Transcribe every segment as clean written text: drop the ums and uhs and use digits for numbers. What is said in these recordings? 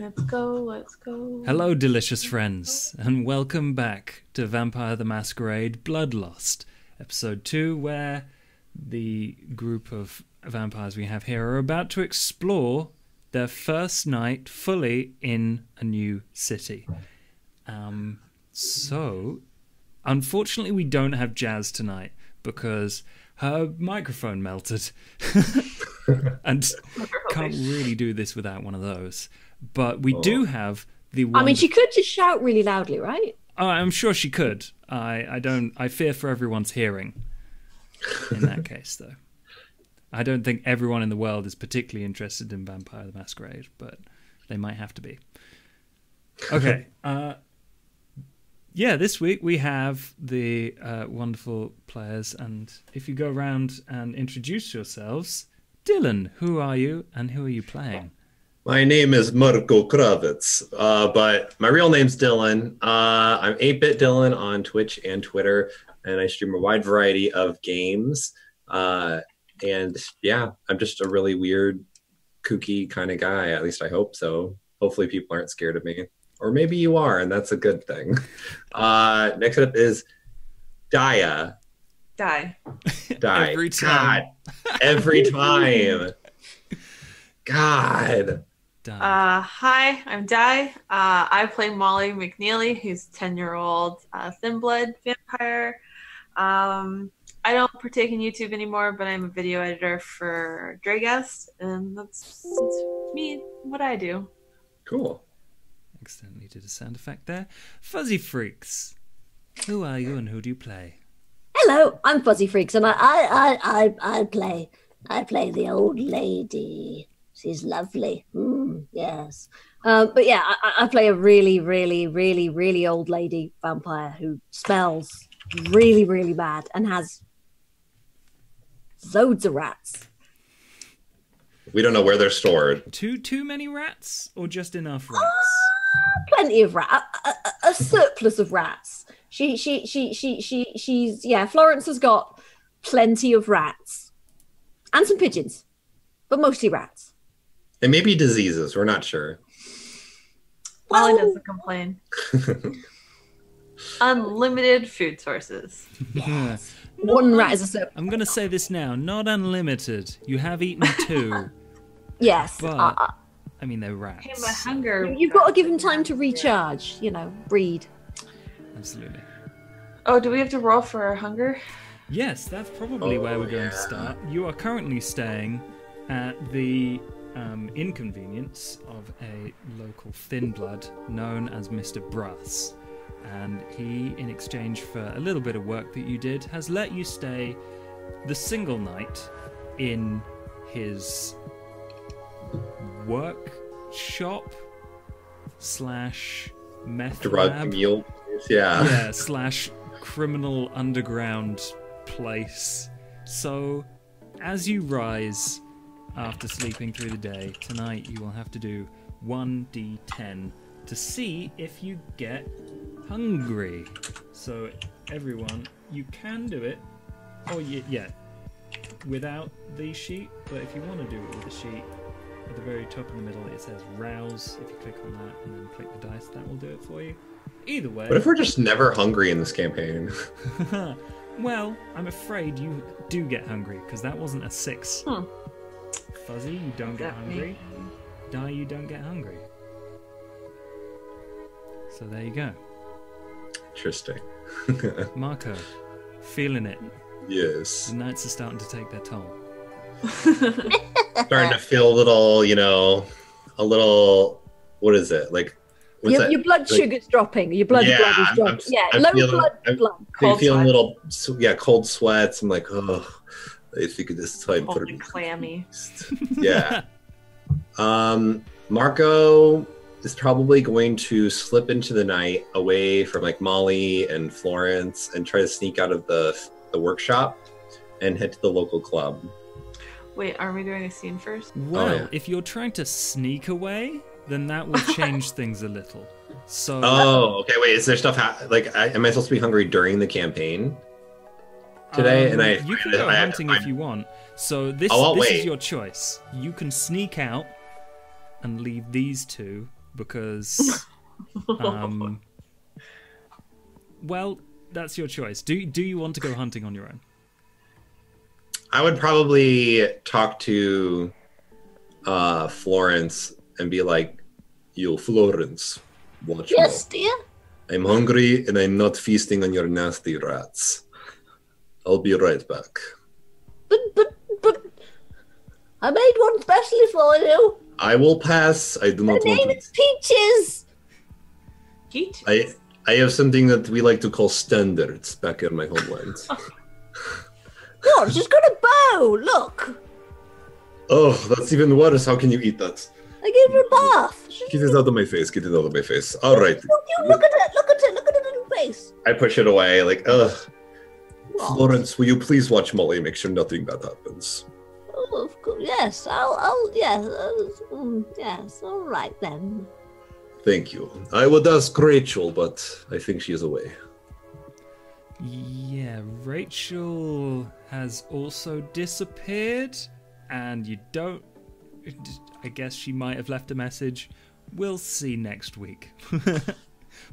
Let's go, let's go. Hello, delicious friends, and welcome back to Vampire the Masquerade Bloodlust, episode 2, where the group of vampires we have here are about to explore their first night fully in a new city. So, unfortunately, we don't have Jazz tonight because her microphone melted and can't really do this without one of those. But we do have the one. I mean, she could just shout really loudly, right? Oh, I'm sure she could. I fear for everyone's hearing in that case, though. I don't think everyone in the world is particularly interested in Vampire the Masquerade, but they might have to be. Okay. Yeah, this week we have the wonderful players, and if you go around and introduce yourselves, Dylan, who are you and who are you playing? My name is Marko Kravitz, but my real name's Dylan. I'm 8-Bit Dylan on Twitch and Twitter, and I stream a wide variety of games. And yeah, I'm just a really weird, kooky kind of guy. At least I hope so. Hopefully people aren't scared of me. Or maybe you are, and that's a good thing. Next up is Daya. Die. Every time. God. Every time. God. Hi, I'm Di. I play Molly McNeely, who's a 10-year-old Thin-Blood vampire. I don't partake in YouTube anymore, but I'm a video editor for Dragast, and that's me, what I do. Cool. Accidentally did a sound effect there. Fuzzy Freaks, who are you and who do you play? Hello, I'm Fuzzy Freaks, and I play the old lady. She's lovely. Yes. But yeah, I play a really, really, really, really old lady vampire who smells really, really bad and has loads of rats. We don't know where they're stored. Too many rats or just enough rats? Plenty of rats. A surplus of rats. She's yeah. Florence has got plenty of rats and some pigeons, but mostly rats. And maybe diseases. We're not sure. Molly doesn't complain. Unlimited food sources. Yes. One rat is a surplus. I'm going to say this now. Not unlimited. You have eaten 2. Yes. But, I mean, they're rats. Hey, my hunger. You've got to give them time to recharge, breed. Absolutely. Oh, do we have to roll for our hunger? Yes, that's probably where we're going to start. You are currently staying at the inconvenience of a local Thin-Blood known as Mr. Brass. And he, in exchange for a little bit of work that you did, has let you stay the single night in his workshop / meth Drug lab. mule. Yeah. / criminal underground place. So, as you rise after sleeping through the day, tonight you will have to do 1d10 to see if you get hungry. So, everyone, you can do it, or without the sheet, but if you want to do it with the sheet, at the very top in the middle it says rouse. If you click on that and then click the dice, that will do it for you. Either way. What if we're just never hungry in this campaign? Well, I'm afraid you do get hungry, because that wasn't a 6. Fuzzy, you don't get hungry. Di, you don't get hungry. So there you go. Interesting. Marco, feeling it. Yes. The nights are starting to take their toll. Starting to feel a little, what is it? Like, what's that? Your blood sugar's dropping. Your blood is dropping. I'm Low feeling, blood. I'm feeling a little, cold sweats. I'm like, oh, I think this time Cold put and clammy. Yeah. Marco is probably going to slip into the night away from like Molly and Florence and try to sneak out of the workshop and head to the local club. Wait, are we doing a scene first? Well, if you're trying to sneak away, then that will change things a little. So. Oh, okay. Wait, is there stuff am I supposed to be hungry during the campaign today? You can go hunting if you want. So this is your choice. You can sneak out and leave these two because, well, that's your choice. Do you want to go hunting on your own? I would probably talk to Florence and be like, "Yo, Florence, watch Yes, me. dear. I'm hungry and I'm not feasting on your nasty rats. I'll be right back." But I made one specially for you. I will pass. I do The not want name to. is Peaches. Peach. I have something that we like to call standards back in my homeland. What? She's got a bow. Look. Oh, that's even worse. How can you eat that? I gave her a bath. Get it out of my face. Get it out of my face. All right. Look at it. Look at it. Look at her little face. I push it away. Like, ugh. What? Florence, will you please watch Molly? Make sure nothing bad happens. Oh, of course. Yes. Yes. Yes. All right then. Thank you. I would ask Rachel, but I think she is away. Yeah, Rachel has also disappeared, and you don't... I guess she might have left a message. We'll see next week. All For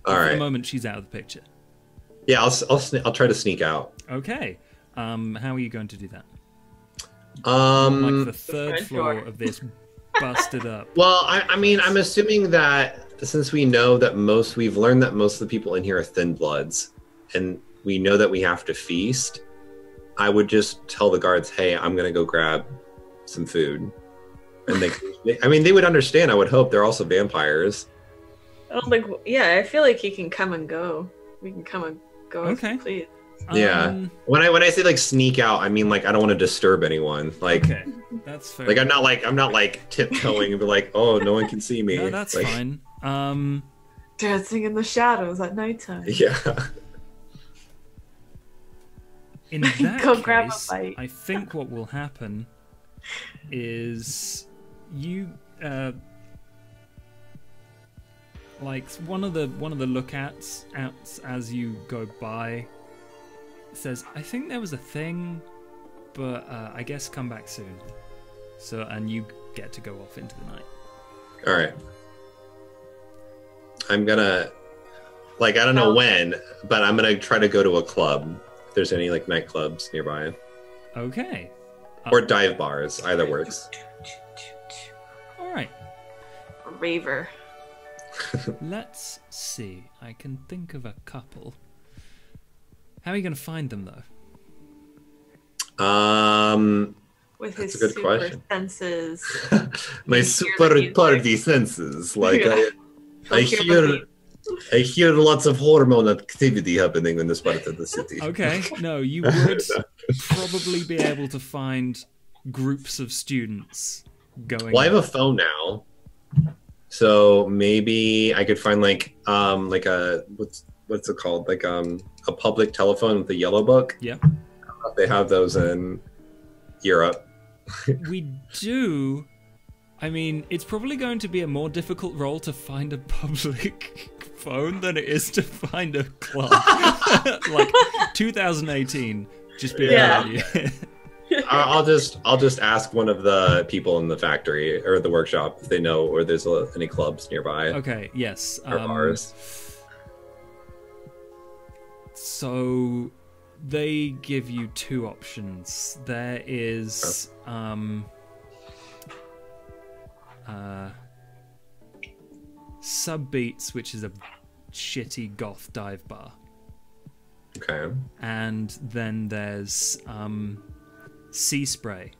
right. the moment, she's out of the picture. Yeah, I'll try to sneak out. Okay. How are you going to do that? Um, Like the third floor of this busted up. Well, I mean, I'm assuming that since we've learned that most of the people in here are thin bloods, and we know that we have to feast, I would just tell the guards, "Hey, I'm gonna go grab some food," and they would understand. I would hope they're also vampires. I feel like he can come and go. We can come and go. Okay. Please. Yeah. When I say like sneak out, I mean like I don't want to disturb anyone. Like, Okay, that's fair. like I'm not like tiptoeing and be like, "Oh, no one can see me." No, that's like, fine. Dancing in the shadows at nighttime. Yeah. In that Go grab a case, bite. I think what will happen is you like one of the lookouts outs as you go by says, "I think there was a thing, but I guess come back soon." So, and you get to go off into the night. All right. I'm gonna, like, I don't know when, but I'm gonna try to go to a club. If there's any like nightclubs nearby, Okay. or dive bars, either works. All right. Raver. Let's see. I can think of a couple. How are you going to find them, though? With That's his a good super question. senses. My hear super the music. party senses, like Yeah. I He'll hear the I hear lots of hormone activity happening in this part of the city. Okay, no, you would probably be able to find groups of students going. Well, I have a phone now, so maybe I could find like a what's it called, like a public telephone with a yellow book. Yeah. They have those in Europe. We do. I mean, it's probably going to be a more difficult role to find a public phone than it is to find a club. Like 2018, just be Yeah. idea. I'll just ask one of the people in the factory or the workshop if they know or there's any clubs nearby. Okay. Yes. Or bars. So they give you two options. There is Subbeats, which is a shitty goth dive bar. Okay. And then there's Sea Spray,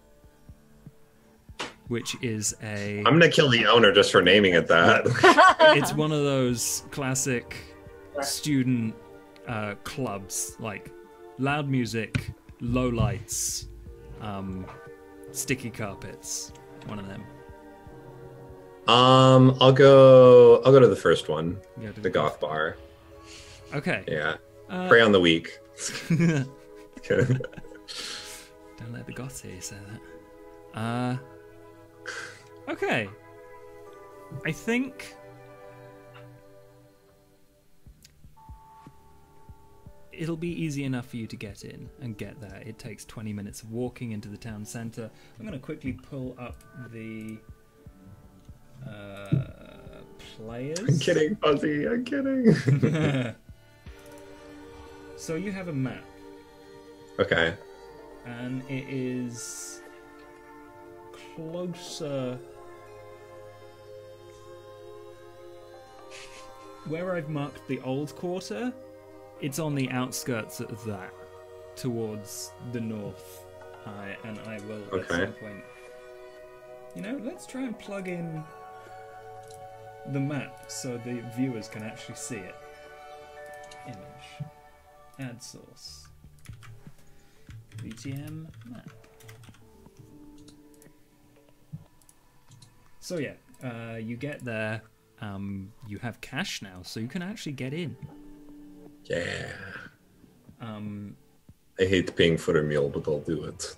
which is a... I'm gonna kill the owner just for naming it that. It's one of those classic student clubs, like loud music, low lights, sticky carpets. One of them. I'll go to the first one, You go to the goth bar. Okay. Yeah. Prey on the weak. Don't let the goths hear you say that. Okay. I think it'll be easy enough for you to get in and get there. It takes 20 minutes of walking into the town centre. I'm going to quickly pull up the players. I'm kidding, Fuzzy. I'm kidding. So you have a map, Okay. and it is closer. Where I've marked the old quarter, it's on the outskirts of that, towards the north. And I will at some point. You know, let's try and plug in the map so the viewers can actually see it. Image. Add source. VTM map. So yeah, you get there. You have cash now, so you can actually get in. Yeah. I hate paying for a meal, but I'll do it.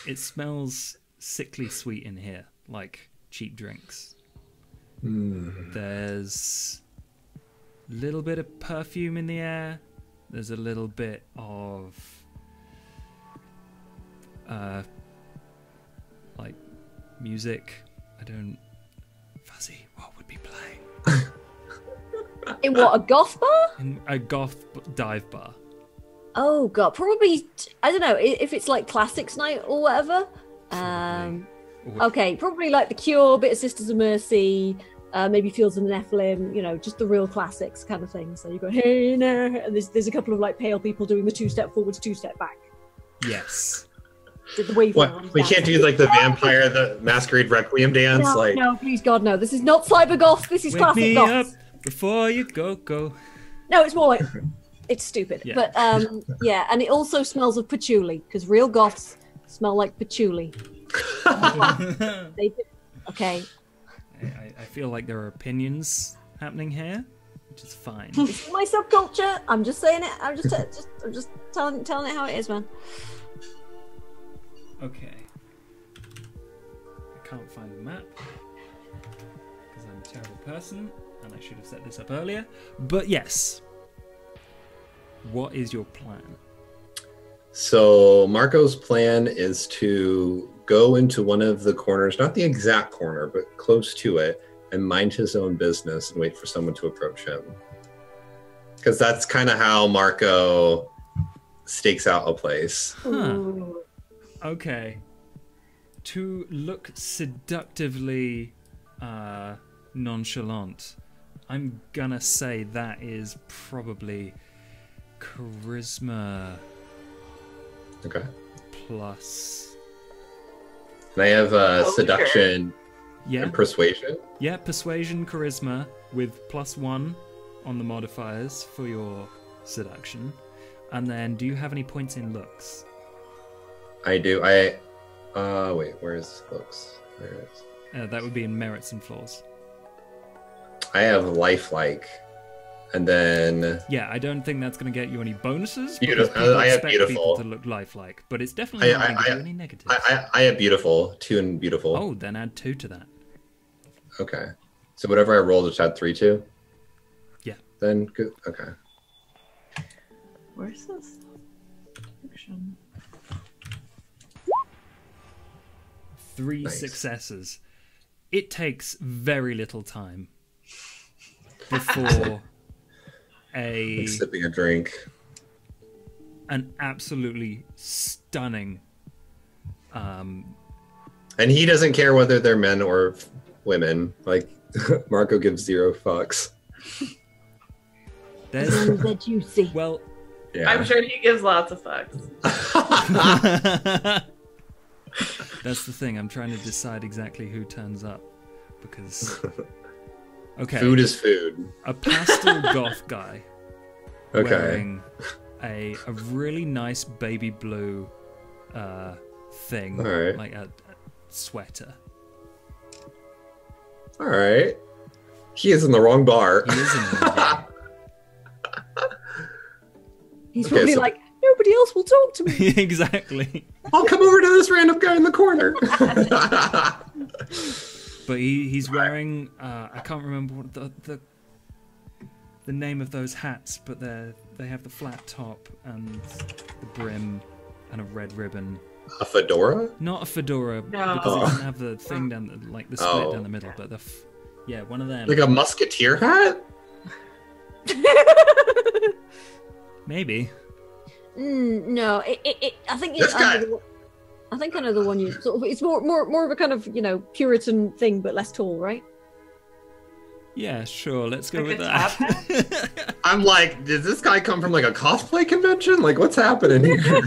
It smells sickly sweet in here, like cheap drinks. There's a little bit of perfume in the air. There's a little bit of like music. I don't. Fuzzy, what would we play? In what, a goth bar? In a goth dive bar. Oh god, probably. I don't know if it's like Classics Night or whatever. Okay, probably like The Cure, bit of Sisters of Mercy, maybe Fields of the Nephilim. You know, just the real classics kind of thing. So you go hey now, and there's a couple of like pale people doing the 2-step forwards, 2-step back. Yes. Did the wave What? We can't do like the Vampire the Masquerade Requiem dance. No, like no, please God, no. This is not cyber goth. This is Wake classic me goth. up before you go. No, it's more like it's stupid. Yeah. But yeah, and it also smells of patchouli because real goths smell like patchouli. They do. Okay. I feel like there are opinions happening here, which is fine. It's my subculture. I'm just saying it. I'm just telling it how it is, man. Okay. I can't find the map because I'm a terrible person and I should have set this up earlier. But yes. What is your plan? So Marco's plan is to go into one of the corners, not the exact corner, but close to it, and mind his own business and wait for someone to approach him. Because that's kind of how Marco stakes out a place. Huh. Okay. To look seductively nonchalant, I'm gonna say that is probably charisma Okay. plus. And I have seduction and persuasion. Yeah, persuasion, charisma with +1 on the modifiers for your seduction. And then, do you have any points in looks? I do. Wait, where's looks? There it is. That would be in merits and flaws. I have lifelike, and then Yeah, I don't think that's going to get you any bonuses. Beautiful. Because people I have expect beautiful. people to look lifelike, but it's definitely not going to give you any negatives. I have beautiful, 2 and beautiful. Oh, then add 2 to that. Okay. So whatever I roll, just add 3 to? Yeah. Then good. Okay. Where's this? Fiction. 3 Nice. successes. It takes very little time before Like sipping a drink. an absolutely stunning And he doesn't care whether they're men or women. Like, Marco gives 0 fucks. there's They're juicy. well Yeah. I'm sure he gives lots of fucks. that's the thing, I'm trying to decide exactly who turns up because okay, Food is food. a pastel goth guy Okay. wearing a really nice baby blue thing, Alright. like a sweater. All right. He is in the wrong bar. He is in the He's Okay, probably so- like, nobody else will talk to me. exactly. I'll come over to this random guy in the corner. But he's wearing I can't remember what the name of those hats, but they have the flat top and the brim and a red ribbon. A fedora? Not a fedora No. because it doesn't have the thing down the split Oh. down the middle, but Yeah, one of them. Like a musketeer hat? Maybe. No, I think This guy. I think I know the one you sort of. It's more of a kind of Puritan thing, but less tall, right? Yeah, sure. Let's go Like with a that. I'm like, did this guy come from like a cosplay convention? Like, what's happening here?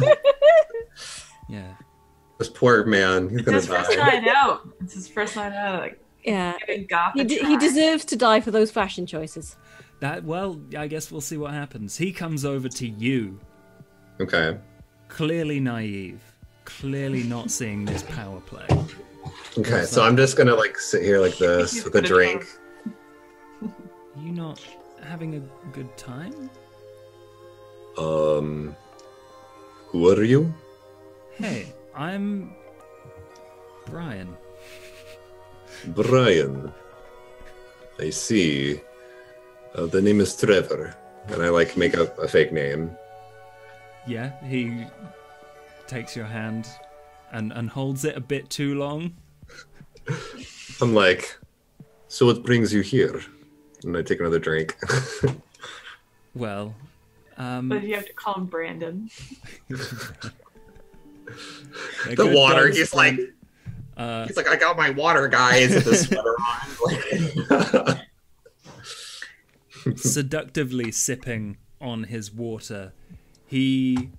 Yeah. This poor man, he's It's gonna his first die. night out. It's his first night out. Like, Yeah, giving Goth a he try. deserves to die for those fashion choices. Well, I guess we'll see what happens. He comes over to you, Okay. clearly naive, clearly not seeing this power play. Okay, so I'm just gonna like sit here like this He's with a gonna drink. You not having a good time? Who are you? Hey, I'm Brian. Brian. I see. The name is Trevor. And I like make up a fake name. Yeah, he takes your hand and holds it a bit too long. I'm like, so what brings you here? And I take another drink. Well, But you have to call him Brandon. The water, he's like, I got my water, guys, with the sweater on. seductively sipping on his water. He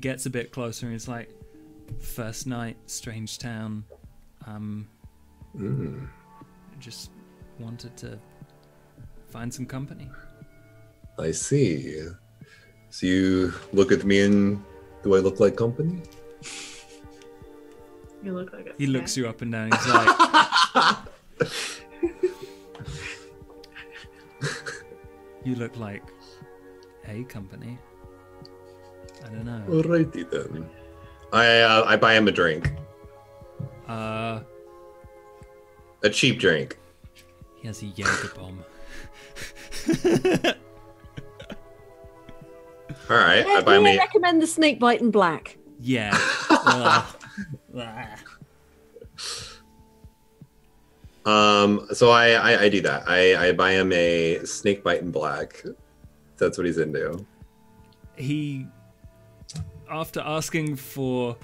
gets a bit closer and he's like, first night, strange town. Just wanted to find some company. I see. So you look at me and do I look like company? You look like a He snack. looks you up and down. He's like, you look like a company. I don't know. Alrighty then. I buy him a drink. Uh, A cheap drink. he has a Jaeger bomb. Alright, I I buy me. recommend the snake bite in black. Yeah. So I do that. I buy him a snake bite in black. That's what he's into. He, after asking for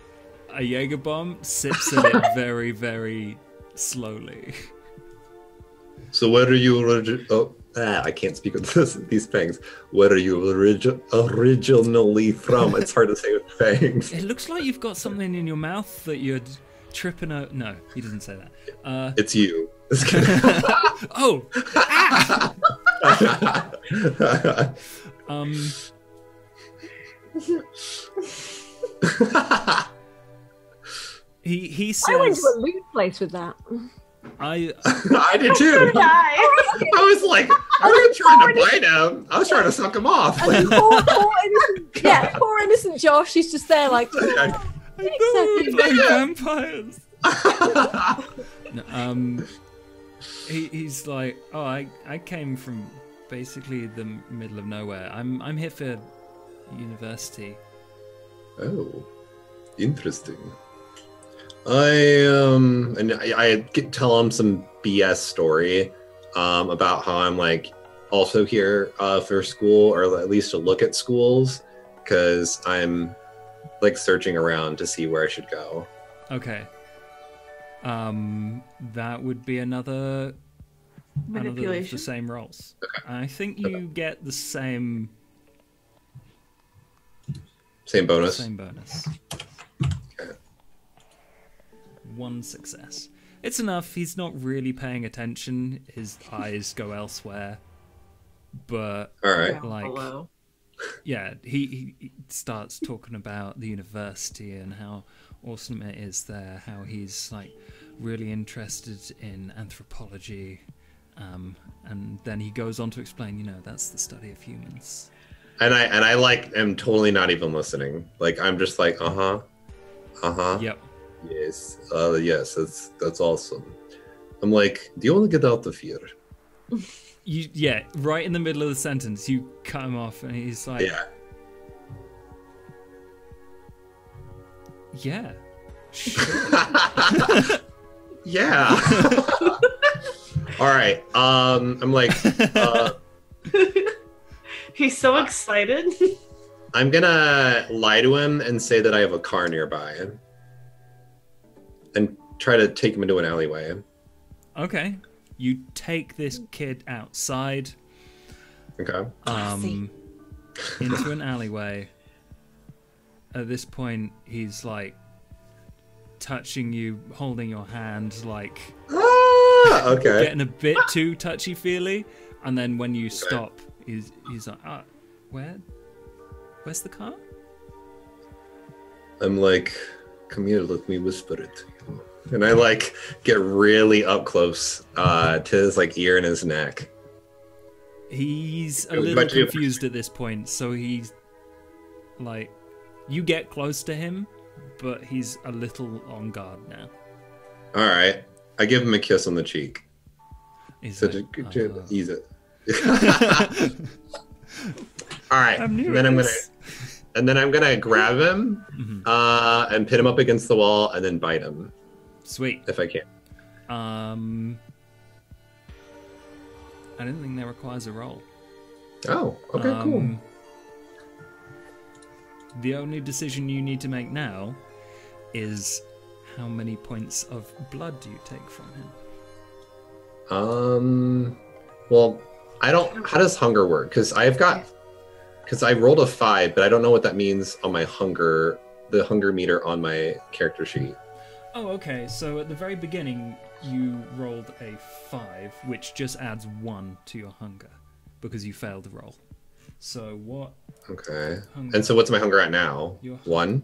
a Jaeger bomb, sips at it very, very slowly. So where are you I can't speak with these fangs. Where are you originally from? It's hard to say with fangs. It looks like you've got something in your mouth that you're tripping out. No, he doesn't say that. It's you. Oh! Ah! He I went says, to a loot place with that. I did too. Die. I was like, I wasn't trying to bite him. I was trying to suck him off. Like, Poor innocent Josh. He's just there like. I thought we were playing vampires. No, he's like, oh, I came from basically the middle of nowhere. I'm here for university. oh, interesting. I tell him some BS story about how I'm like also here for school, or at least to look at schools, because I'm like searching around to see where I should go. Okay. That would be another of the Manipulation. same rolls. I think you get the same Bonus. same bonus. One success. It's enough. He's not really paying attention. His eyes go elsewhere. But All right. Down like- below. yeah, he starts talking about the university and how awesome it is there, how he's like really interested in anthropology, and then he goes on to explain, that's the study of humans. And I like am totally not even listening. Like I'm just like uh-huh. Yep. Yes. Yes, that's awesome. I'm like, do you want to get out of here? Yeah, right in the middle of the sentence, you cut him off, and he's like, Yeah. yeah, sure. Yeah. All right. I'm like, He's so excited. I'm gonna lie to him and say that I have a car nearby, and try to take him into an alleyway. Okay. You take this kid outside. Okay. Into an alleyway. At this point, he's like touching you, holding your hand, like Okay. getting a bit too touchy-feely. And then when you stop, he's like, where's the car? I'm like, come here, let me whisper it to you. And I like get really up close to his like ear and his neck. He's a little confused at this point, so he's like, you get close to him, but he's a little on guard now. All right, I give him a kiss on the cheek. He's So like, ease it. All right, and then I'm gonna grab him and pin him up against the wall and then bite him. Sweet. If I can. I don't think that requires a roll. Oh, okay, cool. The only decision you need to make now is how many points of blood do you take from him? Well, I don't. How does hunger work? Because I rolled a 5, but I don't know what that means on my hunger, the hunger meter on my character sheet. Oh, okay. So at the very beginning, you rolled a 5, which just adds 1 to your hunger because you failed the roll. So what? Okay. And so what's my hunger at now? 1.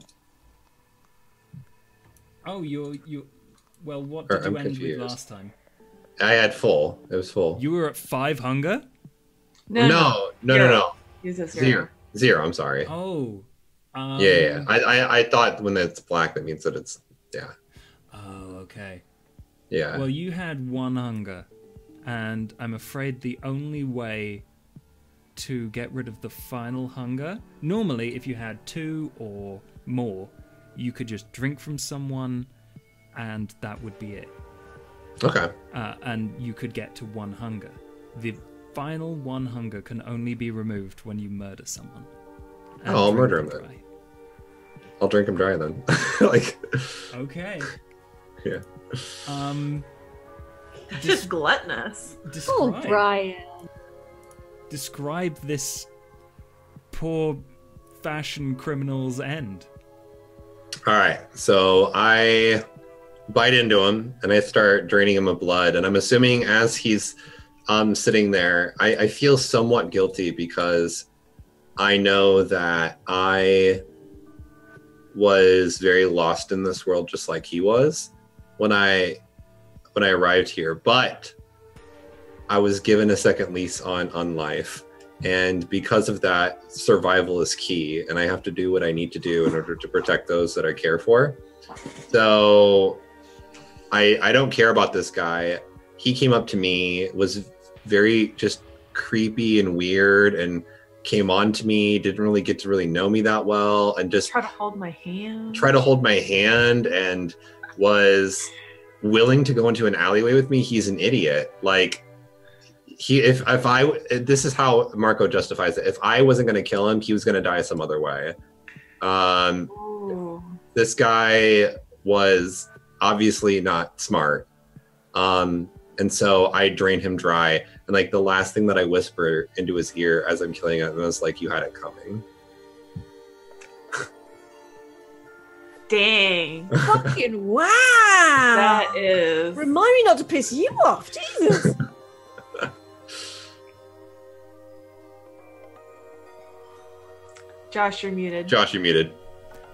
Oh, well, what did you end confused. with last time? I had full. It was full. You were at 5 hunger? No. Use a 0. 0. I'm sorry. Oh. Yeah. I thought when it's black, that means that it's Oh, okay. Yeah. Well, you had 1 hunger, and I'm afraid the only way to get rid of the final hunger, normally if you had 2 or more, you could just drink from someone, and that would be it. Okay. And you could get to 1 hunger. The final 1 hunger can only be removed when you murder someone. I'll murder him then. I'll drink him dry then. Like. Okay. Yeah. That's just gluttonous. Oh, Brian. Describe this poor fashion criminal's end. All right. So I bite into him and I start draining him of blood. And I'm assuming as he's sitting there, I feel somewhat guilty because I know that I was very lost in this world just like he was when I arrived here, but I was given a second lease on life, and because of that, survival is key, and I have to do what I need to do in order to protect those that I care for. So I don't care about this guy. He came up to me, was very just creepy and weird, and came on to me, didn't really get to really know me that well, and just try to hold my hand and was willing to go into an alleyway with me. He's an idiot. Like this is how Marco justifies it. If I wasn't going to kill him, he was going to die some other way. This guy was obviously not smart. And so I drained him dry. And like the last thing that I whisper into his ear as I'm killing him was like, "You had it coming." Dang. Fucking wow. That is. Remind me not to piss you off, Jesus. Josh, you're muted. Josh, you're muted.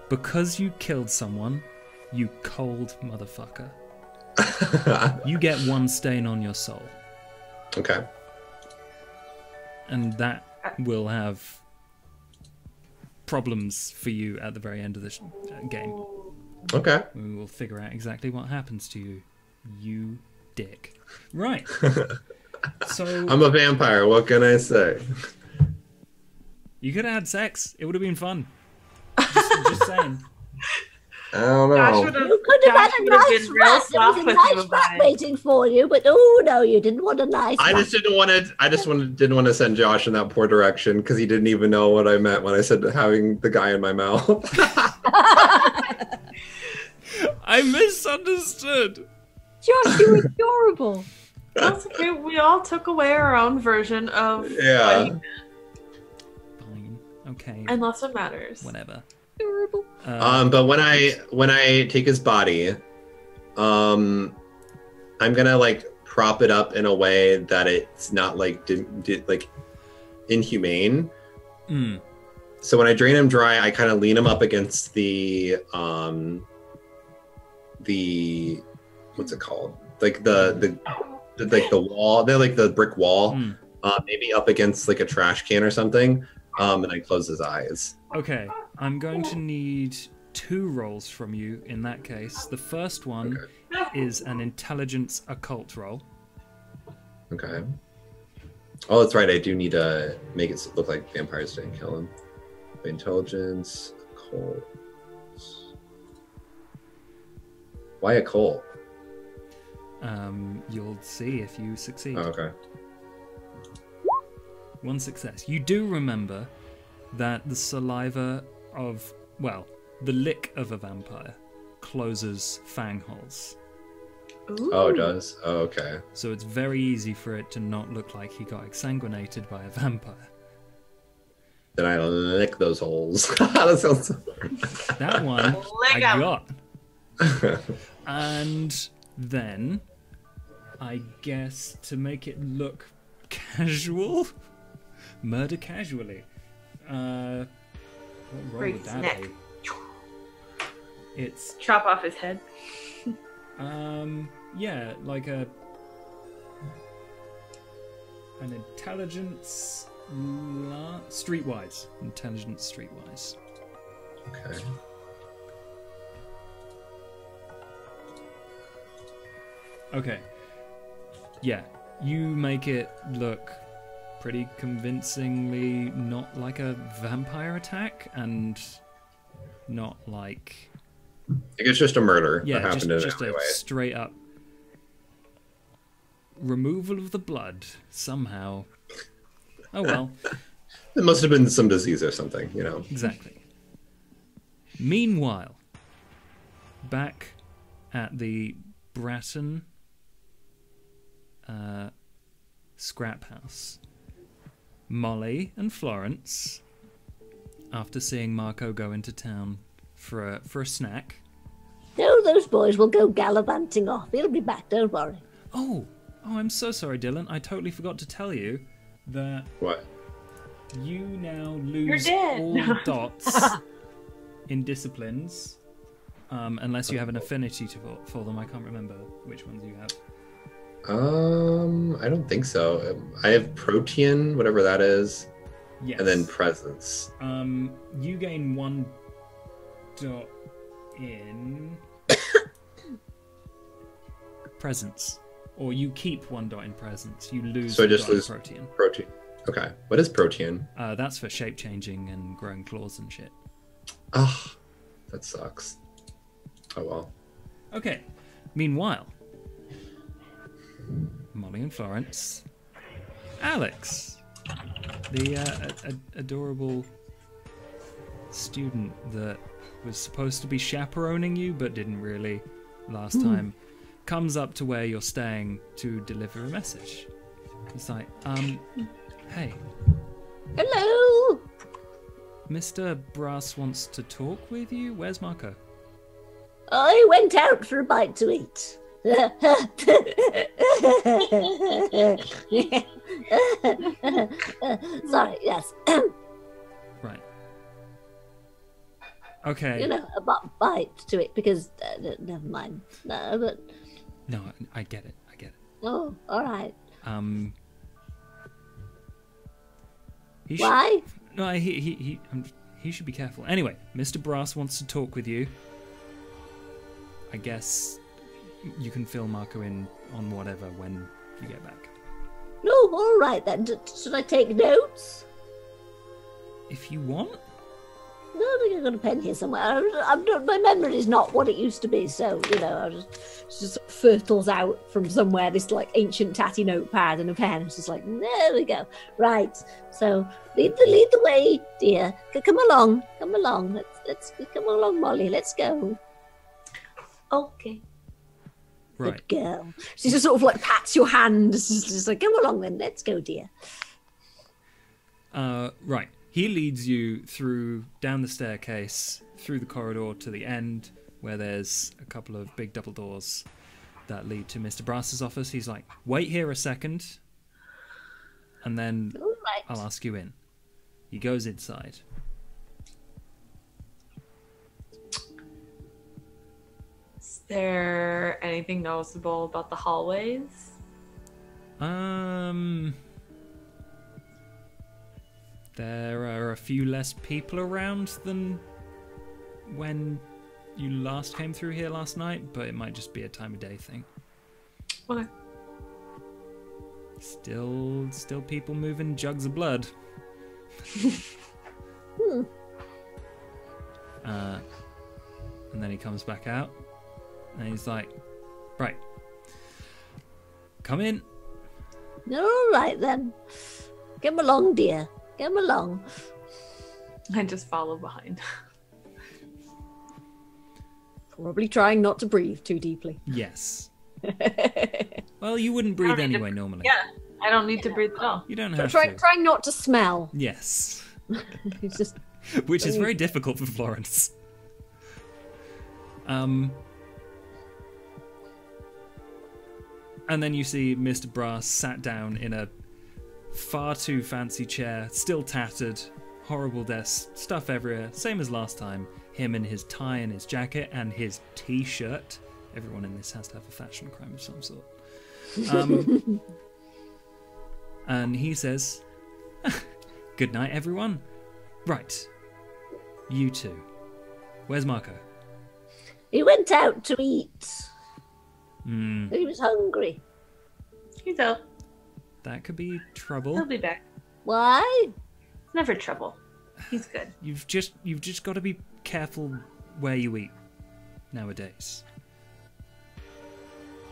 Because you killed someone, you cold motherfucker. You get 1 stain on your soul. Okay. And that will have problems for you at the very end of the game. Okay. We will figure out exactly what happens to you, you dick. Right. So I'm a vampire. What can I say? You could have had sex. It would have been fun. Just saying. I don't Josh know. would have, You could have Josh had a would have nice been real rat. There was soft a with nice you rat about it. waiting for you, but oh no, you didn't want a nice I rat. just didn't want to. Didn't want to send Josh in that poor direction because he didn't even know what I meant when I said having the guy in my mouth. I misunderstood. Josh, you were adorable. That's okay. We all took away our own version of what Yeah. he- Fine. Okay. unless it matters. Whatever. Adorable. But when I take his body, I'm gonna like prop it up in a way that it's not like like inhumane. Mm. So when I drain him dry, I kind of lean him up against the what's it called? Like the wall. They're like the brick wall. Mm. Maybe up against like a trash can or something. And I close his eyes. Okay, I'm going to need 2 rolls from you in that case. The first one is an intelligence occult roll. Okay. Oh, that's right. I do need to make it look like vampires didn't kill him. Intelligence, occult. Why occult? You'll see if you succeed. Oh, okay. 1 success. You do remember that the saliva of, well, the lick of a vampire closes fang holes. Ooh. Oh, it does? Oh, okay. So it's very easy for it to not look like he got exsanguinated by a vampire. Then I lick those holes. That sounds That one Lick I 'em. got. And then, I guess, to make it look casual, murder casually. What role Break would his that neck. be? It's Chop off his head. yeah, like an intelligence streetwise. Intelligence streetwise. Okay. Okay. Yeah, you make it look pretty convincingly not like a vampire attack and not like I think it's just a murder that just happened in a anyway. straight up removal of the blood somehow. Oh well. It must have been some disease or something, you know. Exactly. Meanwhile, back at the Bratton scrap house, Molly and Florence, after seeing Marco go into town for a snack. No, those boys will go gallivanting off. He'll be back, don't worry. Oh, I'm so sorry, Dylan. I totally forgot to tell you that What? you now lose dead. all dots in disciplines, unless you have an affinity for them. I can't remember which ones you have. I don't think so. I have protein, whatever that is, Yes. and then presence. You gain 1 dot in presence, or you keep 1 dot in presence. You lose. So I 1 just dot in lose protein. protein. Okay. What is protein? That's for shape changing and growing claws and shit. Oh, that sucks. Oh well. Okay. Meanwhile, Molly and Florence, Alex, the adorable student that was supposed to be chaperoning you but didn't really last time, comes up to where you're staying to deliver a message. He's like, hey, Hello. Mr. Brass wants to talk with you. Where's Marco? I went out for a bite to eat. Sorry, yes. Right. Okay. You know, a bite to it because, never mind. No, but, No, I get it. oh, all right. He should- Why? No, he should be careful. Anyway, Mr. Brass wants to talk with you. I guess you can fill Marco in on whatever when you get back. No, all right then. Should I take notes? If you want. I got a pen here somewhere. My memory is not what it used to be, so I just fertles out from somewhere this like ancient tatty notepad and a pen. It's just like, there we go. Right. So lead the way, dear. Come along. Let's come along, Molly. Let's go. Okay. Right. Good girl. She just sort of like pats your hand. It's just like, come along then. Let's go, dear. Right. He leads you down the staircase, through the corridor to the end, where there's a couple of big double doors that lead to Mr. Brass's office. He's like, wait here a second, and then All right. I'll ask you in. He goes inside. Is there anything noticeable about the hallways? There are a few less people around than when you last came through here last night, but it might just be a time of day thing. Okay. Still people moving jugs of blood. And then he comes back out, and he's like, right, come in. All right then. Come along, dear. Come along. I just follow behind. Probably trying not to breathe too deeply. Yes. Well, you wouldn't breathe anyway normally. Yeah, I don't need to breathe at all. You don't have Trying not to smell. Yes. It's just Which is very difficult for Florence. And then you see Mr. Brass sat down in a far too fancy chair, still tattered, horrible desk, stuff everywhere, same as last time. Him in his tie and his jacket and his t-shirt. Everyone in this has to have a fashion crime of some sort. And he says, good night, everyone. Right. You two. Where's Marco? he went out to eat. Hmm. He was hungry. He's out. That could be He'll trouble. be back. Why? It's never trouble. He's good. You've just got to be careful where you eat nowadays.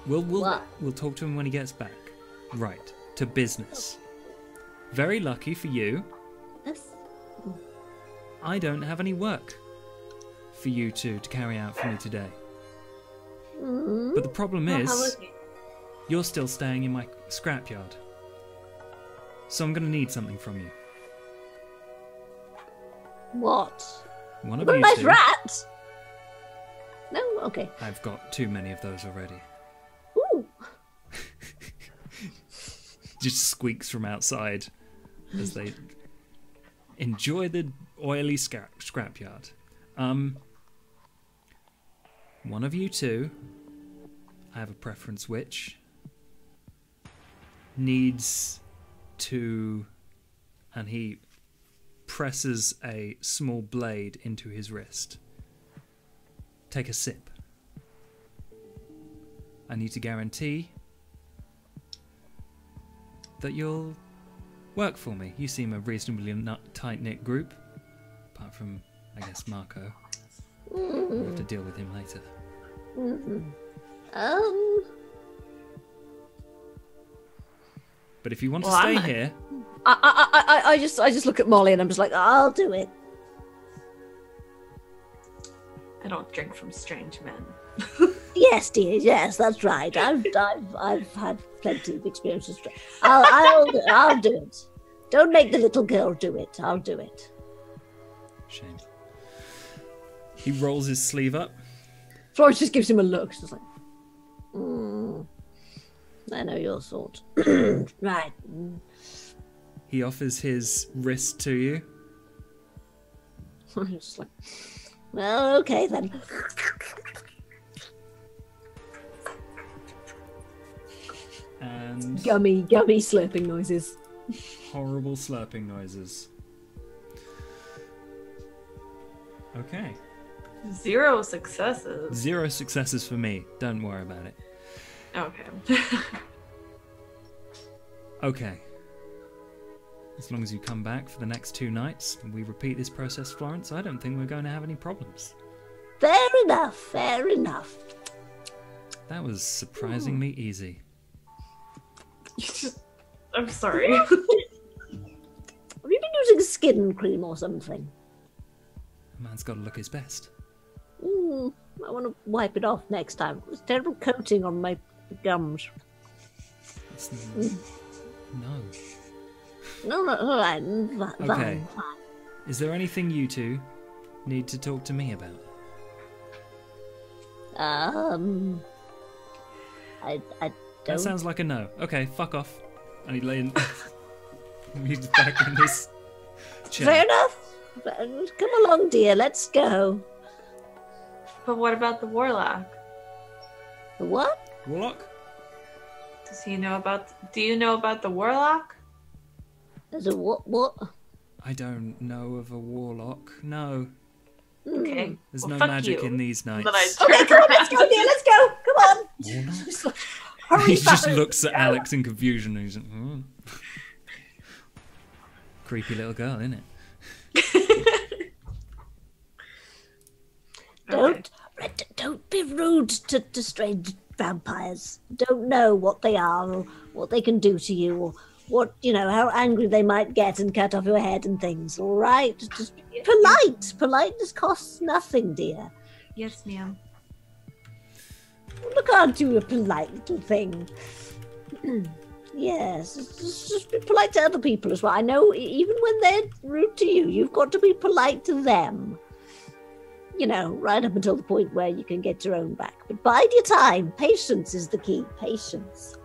We'll talk to him when he gets back. Right, to business. Very lucky for you, Yes. I don't have any work for you two to carry out for me today. Mm. But the problem Well, is, how was he? you're still staying in my scrapyard. So I'm going to need something from you. What? One of What a you nice two. rat. No, okay. I've got too many of those already. Ooh. Just squeaks from outside as they enjoy the oily scrapyard. One of you two, I have a preference which, needs to, and he presses a small blade into his wrist. Take a sip. I need to guarantee that you'll work for me. You seem a reasonably tight-knit group, apart from, I guess, Marco. We'll have to deal with him later. Mm-hmm. But if you want Well, to stay I'm- here, I just look at Molly and I'm just like, I'll do it. I don't drink from strange men. Yes, dear. Yes, that's right. I've had plenty of experiences. I'll do it. Don't make the little girl do it. I'll do it. shame. He rolls his sleeve up. Florence just gives him a look. She's like, I know your sort. Right. He offers his wrist to you. I'm just like, well, okay then. And Gummy slurping noises. horrible slurping noises. Okay. 0 successes. 0 successes for me. Don't worry about it. Okay. Okay. As long as you come back for the next 2 nights and we repeat this process, Florence, I don't think we're going to have any problems. Fair enough, fair enough. That was surprisingly easy. I'm sorry. Have you been using skin cream or something? A man's got to look his best. I want to wipe it off next time. It was terrible coating on my gums. No. No, all right. Fine, Okay. fine. Is there anything you two need to talk to me about? I That don't. sounds like a no. Okay, fuck off. And he lay in. He's back in his chair. Fair enough. Come along, dear. Let's go. But what about the warlock? The what? Warlock? Does he know about? Do you know about the warlock? There's a what? I don't know of a warlock. No. Okay. There's Well, no fuck magic you. in these nights. Then I Okay, turn come on, let's around. go, dear. Let's go. Come on. Warlock? Just hurry He just back. looks at Alex in confusion and he's like, oh. Creepy little girl, isn't it? Don't be rude to strange vampires. Don't know what they are or what they can do to you or what, how angry they might get and cut off your head and things, all right? Just be polite. Politeness costs nothing, dear. Yes, ma'am. Look, aren't you a polite little thing? Yes, just be polite to other people as well. I know even when they're rude to you, you've got to be polite to them. Right up until the point where you can get your own back. But bide your time. Patience is the key. Patience.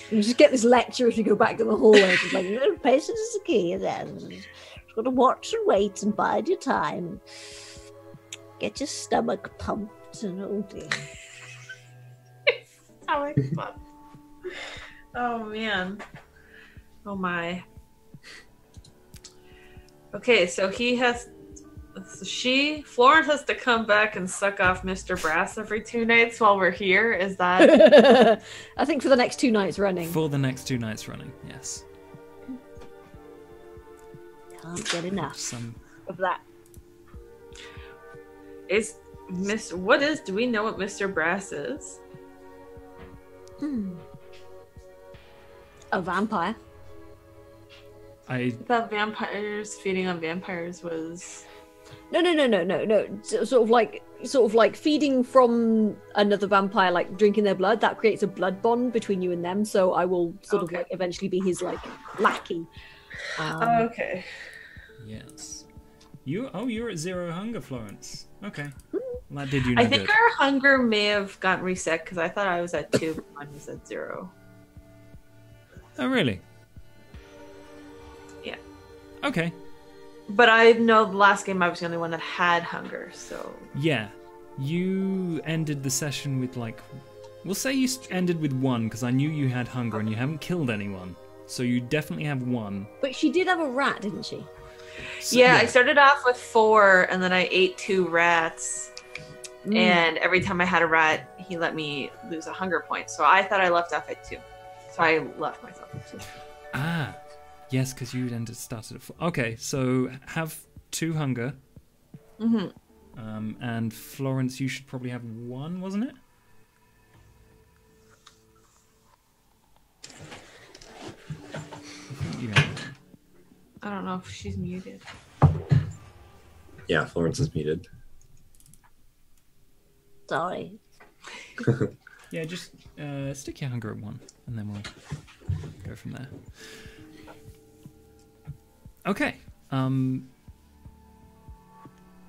You just get this lecture if you go back to the hallway. It's like, patience is the key. You've got to watch and wait and bide your time. Get your stomach pumped and oh dear. Stomach pump. Oh man. Oh my. Okay, so Florence has to come back and suck off Mr. Brass every 2 nights while we're here. Is that? I think for the next 2 nights running. For the next 2 nights running, yes. Can't get enough of that. Do we know what Mr. Brass is? A vampire. I thought vampires feeding on vampires was. No. Sort of like feeding from another vampire, like drinking their blood. That creates a blood bond between you and them. So I will sort of like eventually be his like lackey. Okay. Yes. You're at 0 hunger, Florence. Okay. Well, that did you I no think good. our hunger may have gotten reset because I thought I was at 2, but mine was at 0. Oh, really? Yeah. Okay. But I know the last game I was the only one that had hunger, so. Yeah. You ended the session with we'll say you ended with 1 because I knew you had hunger and you haven't killed anyone. So you definitely have 1. But she did have a rat, didn't she? So, Yeah, I started off with 4 and then I ate 2 rats. Mm. And every time I had a rat, he let me lose a hunger point. So I thought I left off at 2. So I left myself at 2. Ah. Yes, because you started at 4. Okay, so have 2 hunger. Mm-hmm. And Florence, you should probably have 1, wasn't it? Yeah. I don't know if she's muted. Yeah, Florence is muted. Sorry. Yeah, just stick your hunger at 1, and then we'll go from there. Okay.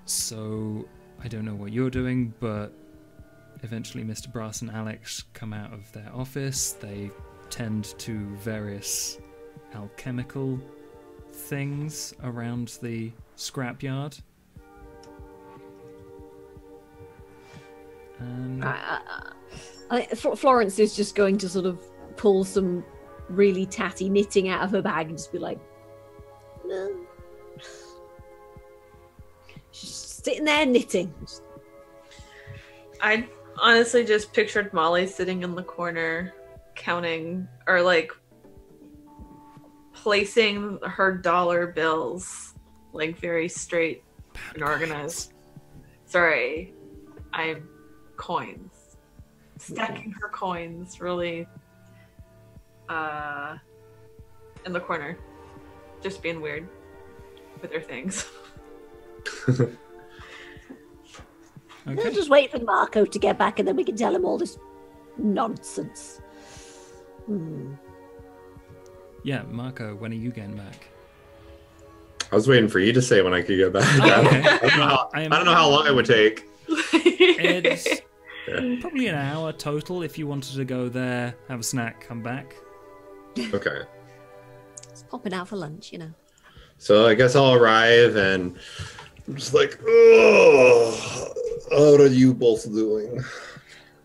So I don't know what you're doing, but eventually Mr. Brass and Alex come out of their office. They tend to various alchemical things around the scrapyard. And I think Florence is just going to sort of pull some really tatty knitting out of her bag and just be like, no. She's sitting there knitting. I honestly just pictured Molly sitting in the corner counting or like placing her dollar bills like very straight and organized. Sorry, I'm coins. Stacking her coins really in the corner. Just being weird with her things. Okay. We'll just wait for Marco to get back and then we can tell him all this nonsense. Yeah, Marco, when are you getting back? I was waiting for you to say when I could get back. Okay. I don't know how long it would take. It's probably an hour total if you wanted to go there, have a snack, come back. Okay. It's popping out for lunch, you know. So I guess I'll arrive and I'm just like, oh, how are you both doing?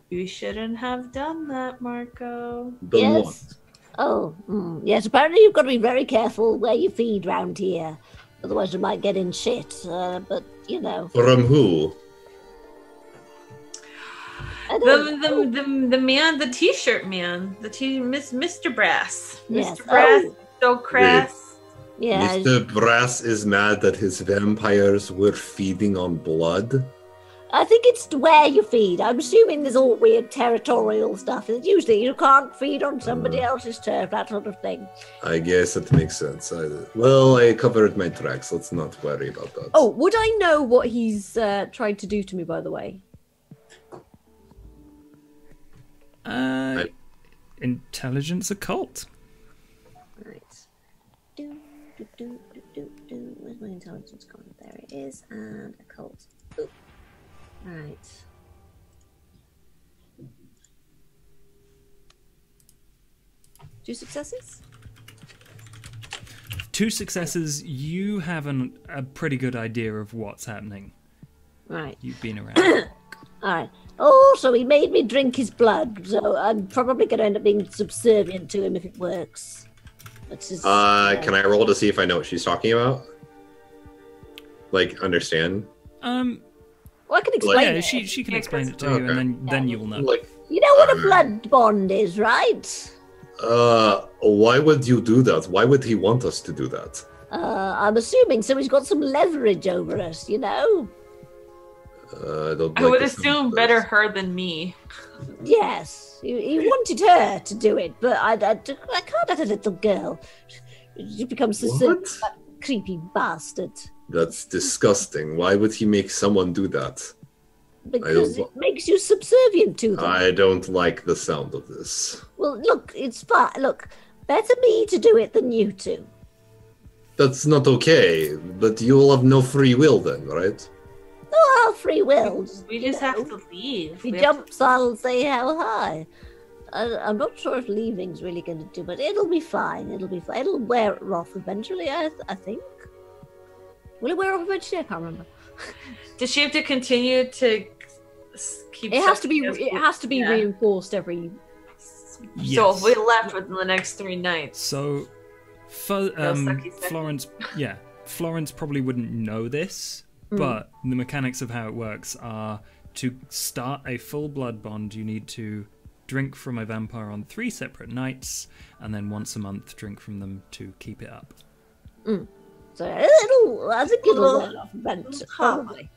You shouldn't have done that, Marco. Done Yes. what? Oh, yes. Apparently, you've got to be very careful where you feed round here, otherwise you might get in shit. But you know, From who? The man, the t-shirt man, Mr. Brass. Yes. Mr. Brass, Oh. so crass. Yeah, Mr. Brass is mad that his vampires were feeding on blood. I think it's where you feed. I'm assuming there's all weird territorial stuff. Usually, you can't feed on somebody else's turf, that sort of thing. I guess it makes sense. I covered my tracks. Let's not worry about that. Oh, would I know what he's tried to do to me, by the way? Intelligence occult. Right. Where's my intelligence gone? There it is. And occult. Ooh. Right. Two successes? 2 successes. You have a pretty good idea of what's happening. Right. You've been around. All right. Oh, so he made me drink his blood. So I'm probably going to end up being subservient to him if it works. Can I roll to see if I know what she's talking about? Like, understand? Well, I can explain Yeah, it. she can explain it to you, and then you'll know. Like, You know what a blood bond is, right? why would you do that? Why would he want us to do that? I'm assuming so he's got some leverage over us, you know? I don't I like would the sound assume of better this. her than me. Yes. He wanted her to do it, but I can't let a little girl. She becomes What? that creepy bastard. That's disgusting. Why would he make someone do that? Because it makes you subservient to them. I don't like the sound of this. Well, look, it's fine. Look, better me to do it than you two. That's not okay, but you'll have no free will then, right? Oh, our free will. We just have to leave. If he We have jumps, I'll say how high. I'm not sure if leaving's really going to do, but it'll be fine. It'll be fine. It'll wear it off eventually, I think. Will it wear off eventually? I can't remember. Does she have to continue to keep? It has to be. sucking us? It has to be Yeah. reinforced every. So Yes. if we left within the next 3 nights, So, sucky. Florence, Florence probably wouldn't know this, but the mechanics of how it works are to start a full blood bond, you need to drink from a vampire on 3 separate nights, and then once a month drink from them to keep it up. So I think it'll wear off eventually. Probably.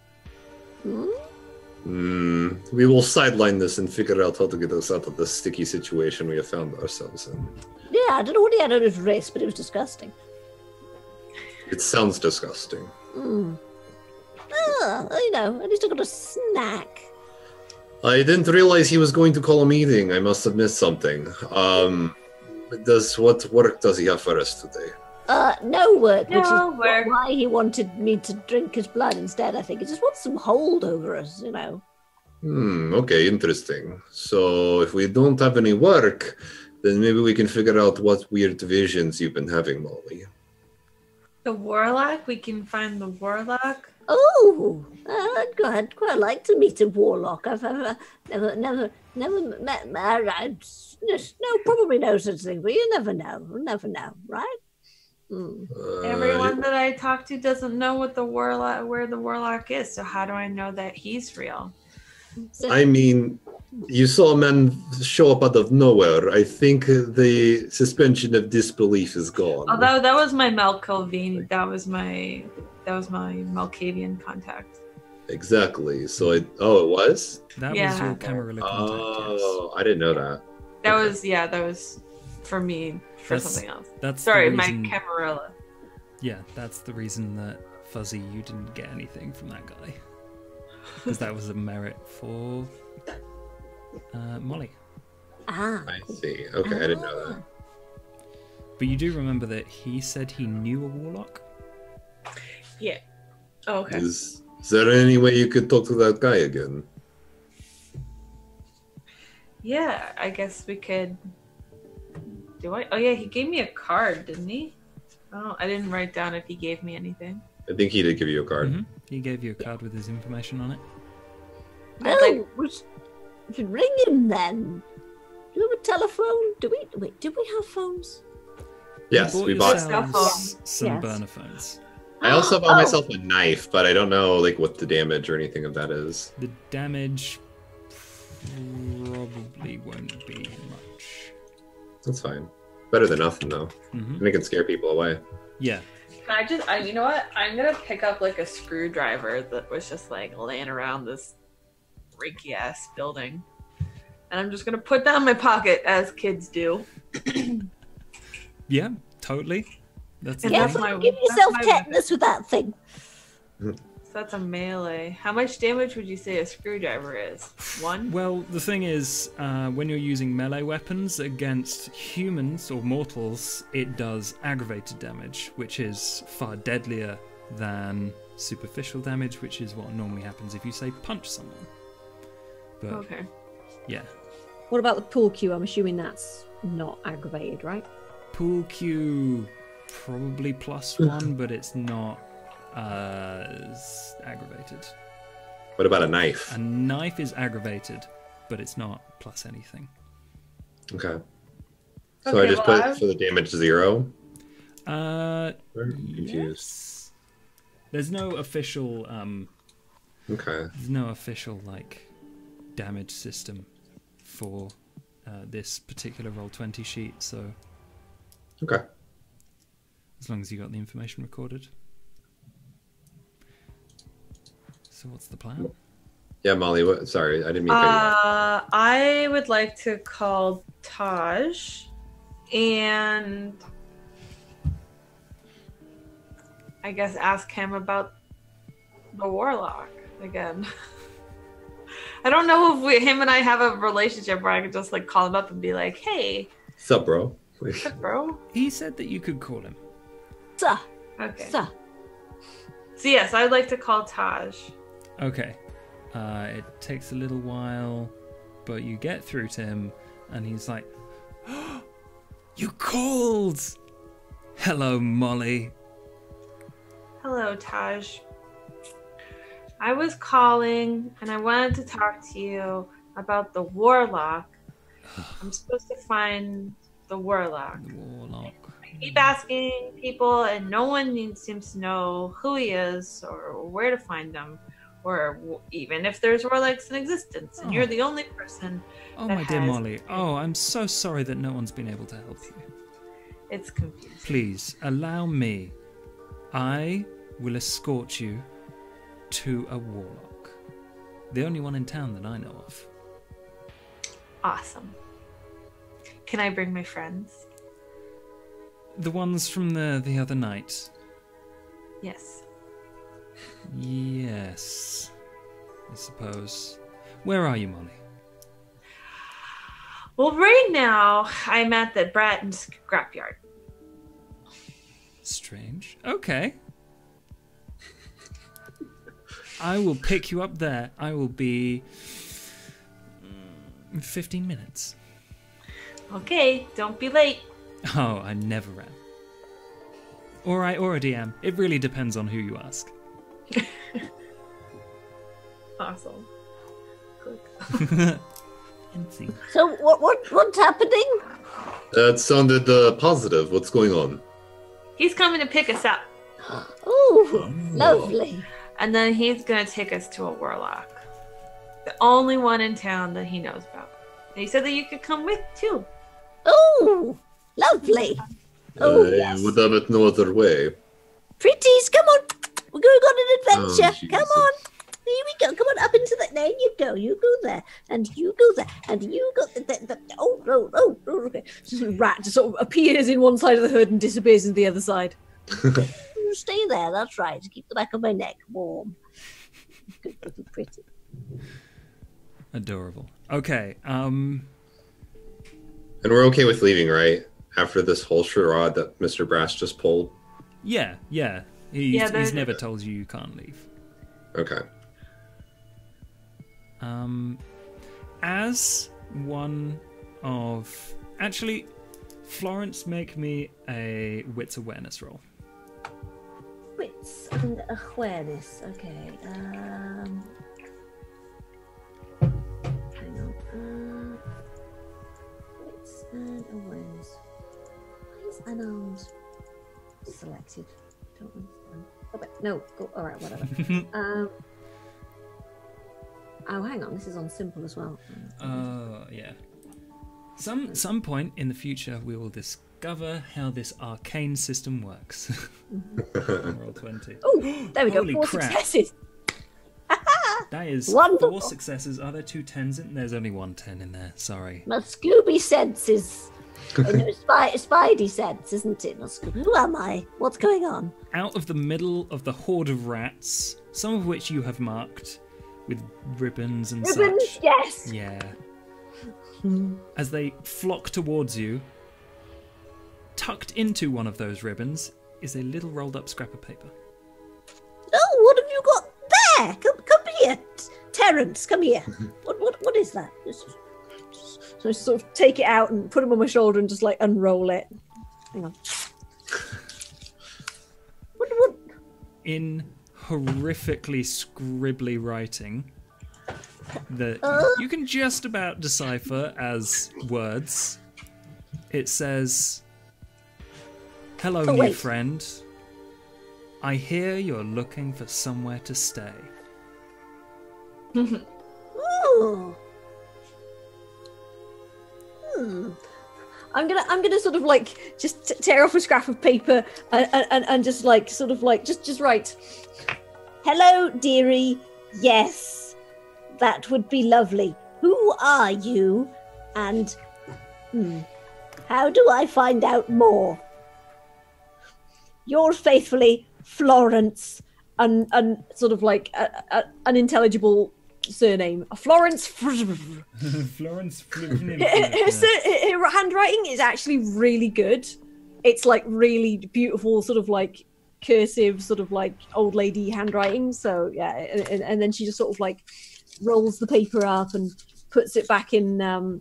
We will sideline this and figure out how to get us out of this sticky situation we have found ourselves in. Yeah, I don't know what he had on his wrist, but it was disgusting. It sounds disgusting. You know, at least I got a snack. I didn't realize he was going to call a meeting. I must have missed something. What work does he have for us today? No work, which No is work. why he wanted me to drink his blood instead, I think. He just wants some hold over us, you know. Okay, interesting. So if we don't have any work, then maybe we can figure out what weird visions you've been having, Molly. the warlock. We can find the warlock. Oh, I'd quite like to meet a warlock. I've never met. No, probably no such thing, but you never know. You never know, right? Everyone that I talk to doesn't know what where the warlock is. So how do I know that he's real? I mean, you saw a man show up out of nowhere. I think the suspension of disbelief is gone. Oh, that was my Malkovine. That was my Malkavian contact. Exactly. So it was? That Yeah. was your Camarilla contact. Oh, I didn't know that. That Okay. was for me for That's- something else. That's Sorry, the my reason, Camarilla. Yeah, that's the reason that Fuzzy, you didn't get anything from that guy. Because that was a merit for Molly. Ah. I see. Okay, I didn't know that. But you do remember that he said he knew a warlock? Yeah. Oh, okay. Is there any way you could talk to that guy again? Yeah, I guess we could. Do I? Oh yeah, he gave me a card, didn't he? Oh, I didn't write down if he gave me anything. I think he did give you a card. Mhm. He gave you a card with his information on it. Well, like- we should ring him then. Do we have a telephone? Do we have phones? Yes, You we bought. yourselves some Yes. burner phones. I also bought Oh. myself a knife, but I don't know like what the damage or anything of that is. The damage probably won't be much. That's fine. Better than nothing though. Hmm. And it can scare people away. Yeah. You know what? I'm gonna pick up like a screwdriver that was just like laying around this breaky ass building, and I'm just gonna put that in my pocket as kids do. Yeah, totally. That's And the that's thing. my- Give that's yourself my tetanus with that thing. So that's a melee. How much damage would you say a screwdriver is? One? Well, the thing is, when you're using melee weapons against humans or mortals, it does aggravated damage, which is far deadlier than superficial damage, which is what normally happens if you, say, punch someone. But, Okay. yeah. What about the pool cue? I'm assuming that's not aggravated, right? Pool Q, probably +1, but it's not as aggravated. What about a knife? A knife is aggravated, but it's not plus anything. Okay. So Okay, I just well, put I've- for the damage 0. Uh, Very confused. yes. There's no official Okay. there's no official like damage system for this particular Roll20 sheet, so Okay. as long as you got the information recorded. So what's the plan? Yeah, Molly. What? Sorry, I didn't mean to cut you off. I would like to call Taj and I guess ask him about the warlock again. I don't know if him and I have a relationship where I could just like call him up and be like, "Hey, Sup, bro? what's up, bro?" He said that you could call him. Sir, Okay. sir. So yes, I'd like to call Taj. Okay. It takes a little while, but you get through to him, and he's like, "You called! Hello, Molly." Hello, Taj. I was calling and I wanted to talk to you about the warlock. I'm supposed to find the warlock. The warlock. I keep asking people and no one seems to know who he is or where to find him, or even if there's warlocks in existence, and you're Oh. the only person. Oh, that my dear has- Molly. Oh, I'm so sorry that no one's been able to help you. It's confusing. Please, allow me. I will escort you to a warlock. The only one in town that I know of. Awesome. Can I bring my friends? The ones from the other night. Yes. Yes, I suppose. Where are you, Molly? Well, right now I'm at the Bratton scrapyard. Strange. Okay. I will pick you up there. I will be in 15 minutes. Okay, don't be late. Oh, I never am. Or I already am. It really depends on who you ask. Awesome. Good. Fancy. So what's happening? That sounded positive. What's going on? He's coming to pick us up, Oh, lovely. and then he's gonna take us to a warlock. The only one in town that he knows about. And he said that you could come with too. Oh, lovely. Oh, yes. Would have it no other way. Pretties, come on. We're going on an adventure. Oh, Come on. Here we go. Come on up into the. There you go. You go there. And you go there. And you go. Oh, okay. Rat just sort of appears in one side of the hood and disappears in the other side. You stay there. That's right. Keep the back of my neck warm. Good looking pretty. Adorable. Okay. And we're okay with leaving, right? After this whole charade that Mr. Brass just pulled? Yeah. He's never told you can't leave. Okay. As one of... Actually, Florence, make me a wits awareness roll. Wits and awareness. Okay. Hang on. Wits and awareness. Why is unarmed selected? Don't understand. Okay, no. Go. All right. Whatever. Oh, hang on. This is on simple as well. Yeah. Some point in the future, we will discover how this arcane system works. Roll 20. Oh, there we go. Holy 4 crap. successes. That is Wonderful. 4 successes. Are there 2 10s in? There's only 1 10 in there. Sorry. My Scooby senses. Spidey sense, isn't it? Not Scooby. Who am I? What's going on? Out of the middle of the horde of rats, some of which you have marked with ribbons and Ribbons, such. yes. Yeah. As they flock towards you, tucked into one of those ribbons is a little rolled up scrap of paper. Oh, what have you got there? Come here, Terence. Come here. What is that? So I sort of take it out and put it on my shoulder and just like unroll it. Hang on. What? In horrifically scribbly writing that you can just about decipher as words, it says, "Hello, new wait. friend. I hear you're looking for somewhere to stay." Ooh. I'm gonna sort of like just tear off a scrap of paper and just like sort of like just write, "Hello, dearie. Yes, that would be lovely. Who are you? And how do I find out more? Yours faithfully, Florence." And sort of like unintelligible surname, Florence. Florence. Her handwriting is actually really good. It's like really beautiful, sort of like cursive, sort of like old lady handwriting. So yeah, and then she just sort of like rolls the paper up and puts it back in the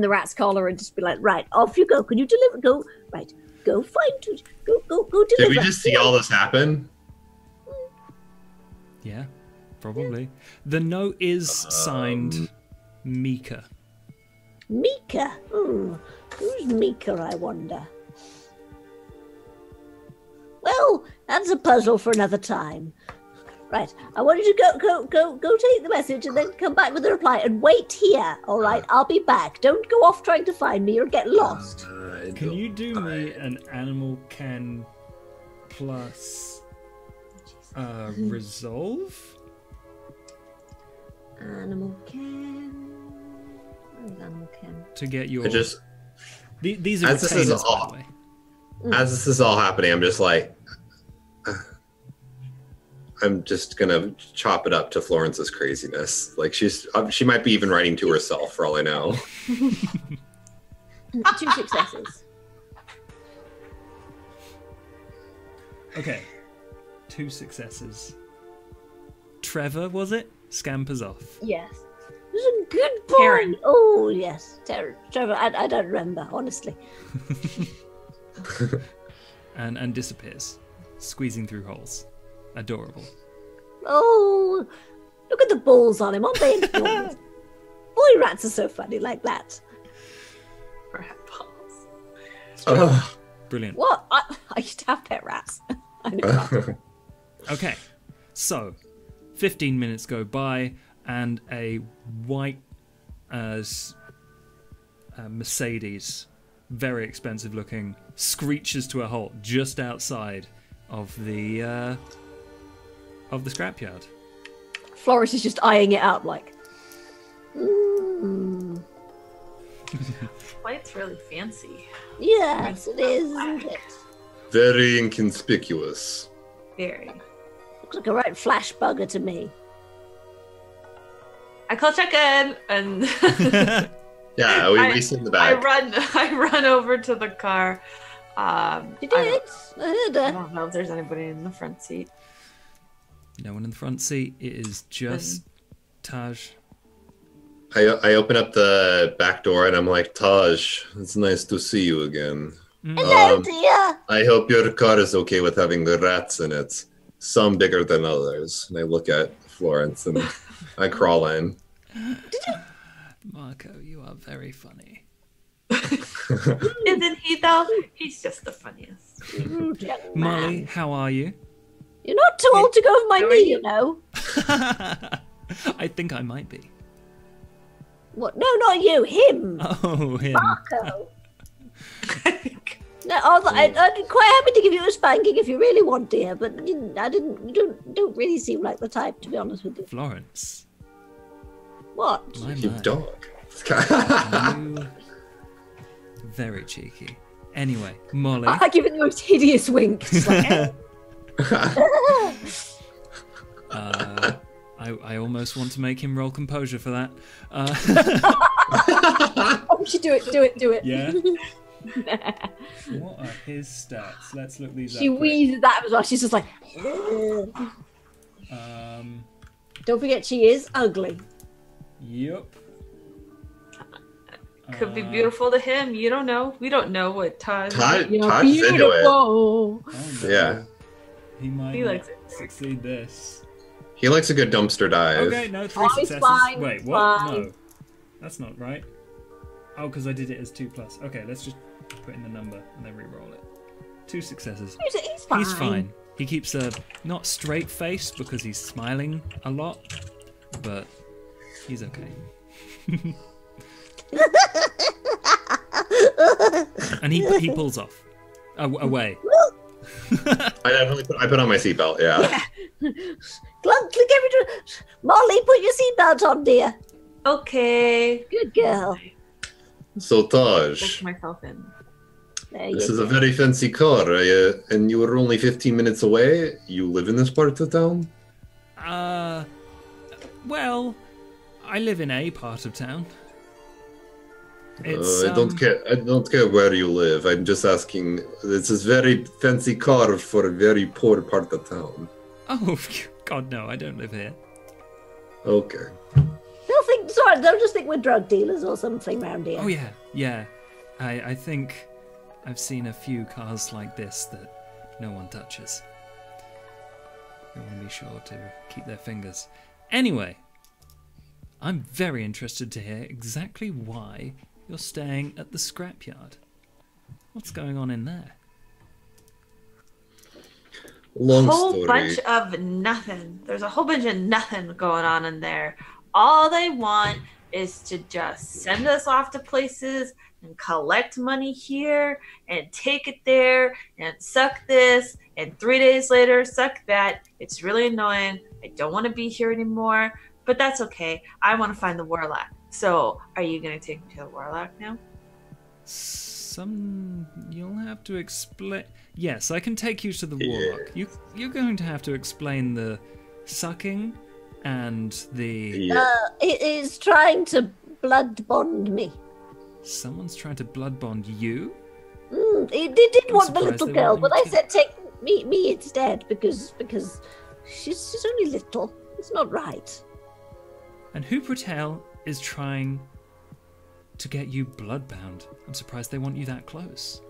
rat's collar and just be like, "Right, off you go. Can you deliver? Go right. Go find. Go deliver." Did we just see all this happen? Yeah, probably. The note is signed Mika. Mika? Who's Mika, I wonder? Well, that's a puzzle for another time. Right, I want you to go take the message and then come back with a reply and wait here, all right? I'll be back. Don't go off trying to find me or get lost. Can you do me an animal can plus resolve? Animal can. Where is animal can? To get your... These are As this is retainers, by all- the way. As this is all happening, I'm just like, I'm just gonna chop it up to Florence's craziness. Like she might be even writing to herself for all I know. 2 successes. Okay. 2 successes. Trevor, was it? Scampers off. Yes. This is a good boy. Karen. Oh, yes. Trevor, I don't remember, honestly. And disappears, squeezing through holes. Adorable. Oh, look at the balls on him, aren't they adorable? Boy rats are so funny like that. Rat balls. Ugh. Brilliant. What? I used to have pet rats. I know that. Okay, so 15 minutes go by, and a white Mercedes, very expensive looking, screeches to a halt just outside of the scrapyard. Floris is just eyeing it out like. White's really fancy. Yes, it is, isn't it? Very inconspicuous. Very. Looks like a right flash bugger to me. I call check in and Yeah, we see in the back. I run over to the car. You did? I heard I her. don't know if there's anybody in the front seat. No one in the front seat. It is just Taj. I open up the back door and I'm like, Taj, it's nice to see you again. Hello, dear. I hope your car is okay with having the rats in it. Some bigger than others. And I look at Florence and I crawl in. Marco, you are very funny. Isn't he though? He's just the funniest. Molly, how are you? You're not too old to go over my How are knee, you? you know. I think I might be. What? No, not you. Him. Oh, him. Marco. No, I'd be quite happy to give you a spanking if you really want, dear. But you don't really seem like the type, to be honest with you. Florence. What? My You man. dog. You very cheeky. Anyway, Molly. I give it the most hideous wink. Just like, I almost want to make him roll composure for that. oh, we should do it. Yeah. What are his stats? Let's look these She up. quick. wheezes that as well. She's just like. Don't forget, she is ugly. Yep. Could be beautiful to him. You don't know. We don't know what Todd. Todd You're Todd's into it. beautiful. Oh, no. Yeah. He might He not likes it. succeed this. He likes a good dumpster dive. Okay, no, 3 Oh, it's successes. fine, Wait, it's what? fine. No. That's not right. Oh, because I did it as 2+. Okay, let's just put in the number and then re-roll it. 2 successes. He's fine. He's fine. He keeps a not straight face because he's smiling a lot, but he's okay. And he pulls off away. I put on my seatbelt, yeah. Clunk, click every. Molly, put your seatbelt on, dear. Okay. Good girl. So Push Taj, myself in. There this you is go. a very fancy car, and you were only 15 minutes away. You live in this part of town? Well, I live in a part of town. It's, I don't care. I don't care where you live. I'm just asking. This is very fancy car for a very poor part of town. Oh, God, no, I don't live here. Okay. They'll just think we're drug dealers or something round here. Oh, yeah. I think I've seen a few cars like this that no one touches. We want to be sure to keep their fingers. Anyway, I'm very interested to hear exactly why you're staying at the scrapyard. What's going on in there? Long Whole story. bunch of nothing. There's a whole bunch of nothing going on in there. All they want is to just send us off to places and collect money here and take it there and suck this and 3 days later suck that. It's really annoying. I don't want to be here anymore, but that's okay. I want to find the warlock. So, are you going to take me to the warlock now? You'll have to explain. Yes, I can take you to the warlock. You're going to have to explain the sucking and the. Yeah. It is trying to blood bond me. Someone's trying to blood bond you. It did I'm want the surprised little they girl, want but you I to. said take me instead because she's only little. It's not right. And who Patel is trying to get you bloodbound? I'm surprised they want you that close.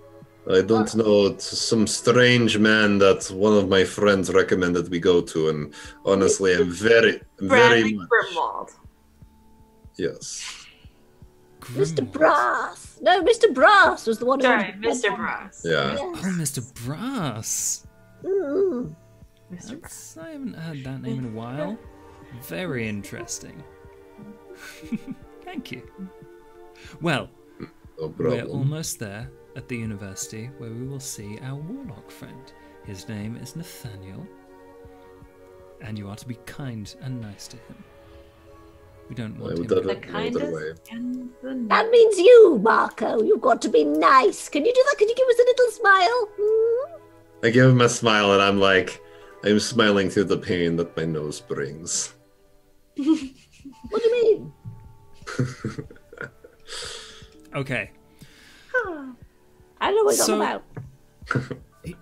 I don't know. It's some strange man that one of my friends recommended we go to, and honestly, I'm very Bradley much. Grimwald. Yes. Mr. Brass. No, Mr. Brass was the one who Sorry, wanted to Mr. blood bond. Brass. Yeah. Oh, Mr. Brass. Mm. Mr. Brass. I haven't heard that name in a while. Very interesting. Thank you. Well, No we're problem. almost there at the university where we will see our warlock friend. His name is Nathaniel, and you are to be kind and nice to him. We don't want him. The way. kindest and the That means you, Marco. You've got to be nice. Can you do that? Can you give us a little smile? I give him a smile and I'm like, I'm smiling through the pain that my nose brings. What do you mean? Okay, I know what it's So- all about.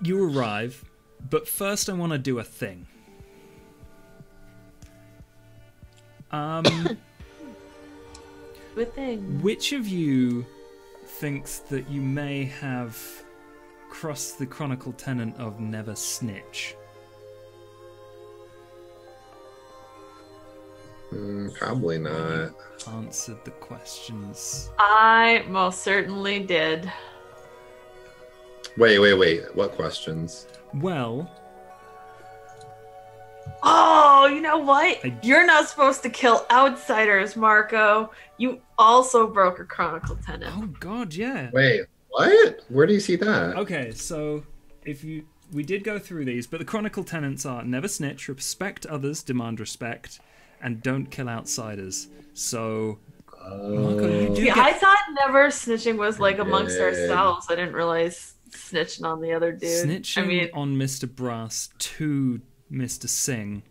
you arrive, but first I want to do a thing. good thing. Which of you thinks that you may have crossed the chronicle tenet of never snitch? Probably not. Answered the questions. I most certainly did. Wait. What questions? Well, Oh, you know what? I- You're not supposed to kill outsiders, Marco. You also broke a chronicle tenet. oh god, yeah. Wait, what? Where do you see that? Okay, so we did go through these, but the chronicle tenets are never snitch, respect others, demand respect, and don't kill outsiders. So, Marco, you do See, get I thought never snitching was like amongst Yeah. ourselves. I didn't realize snitching on the other dude. snitching I mean, on Mr. Brass to Mr. Singh.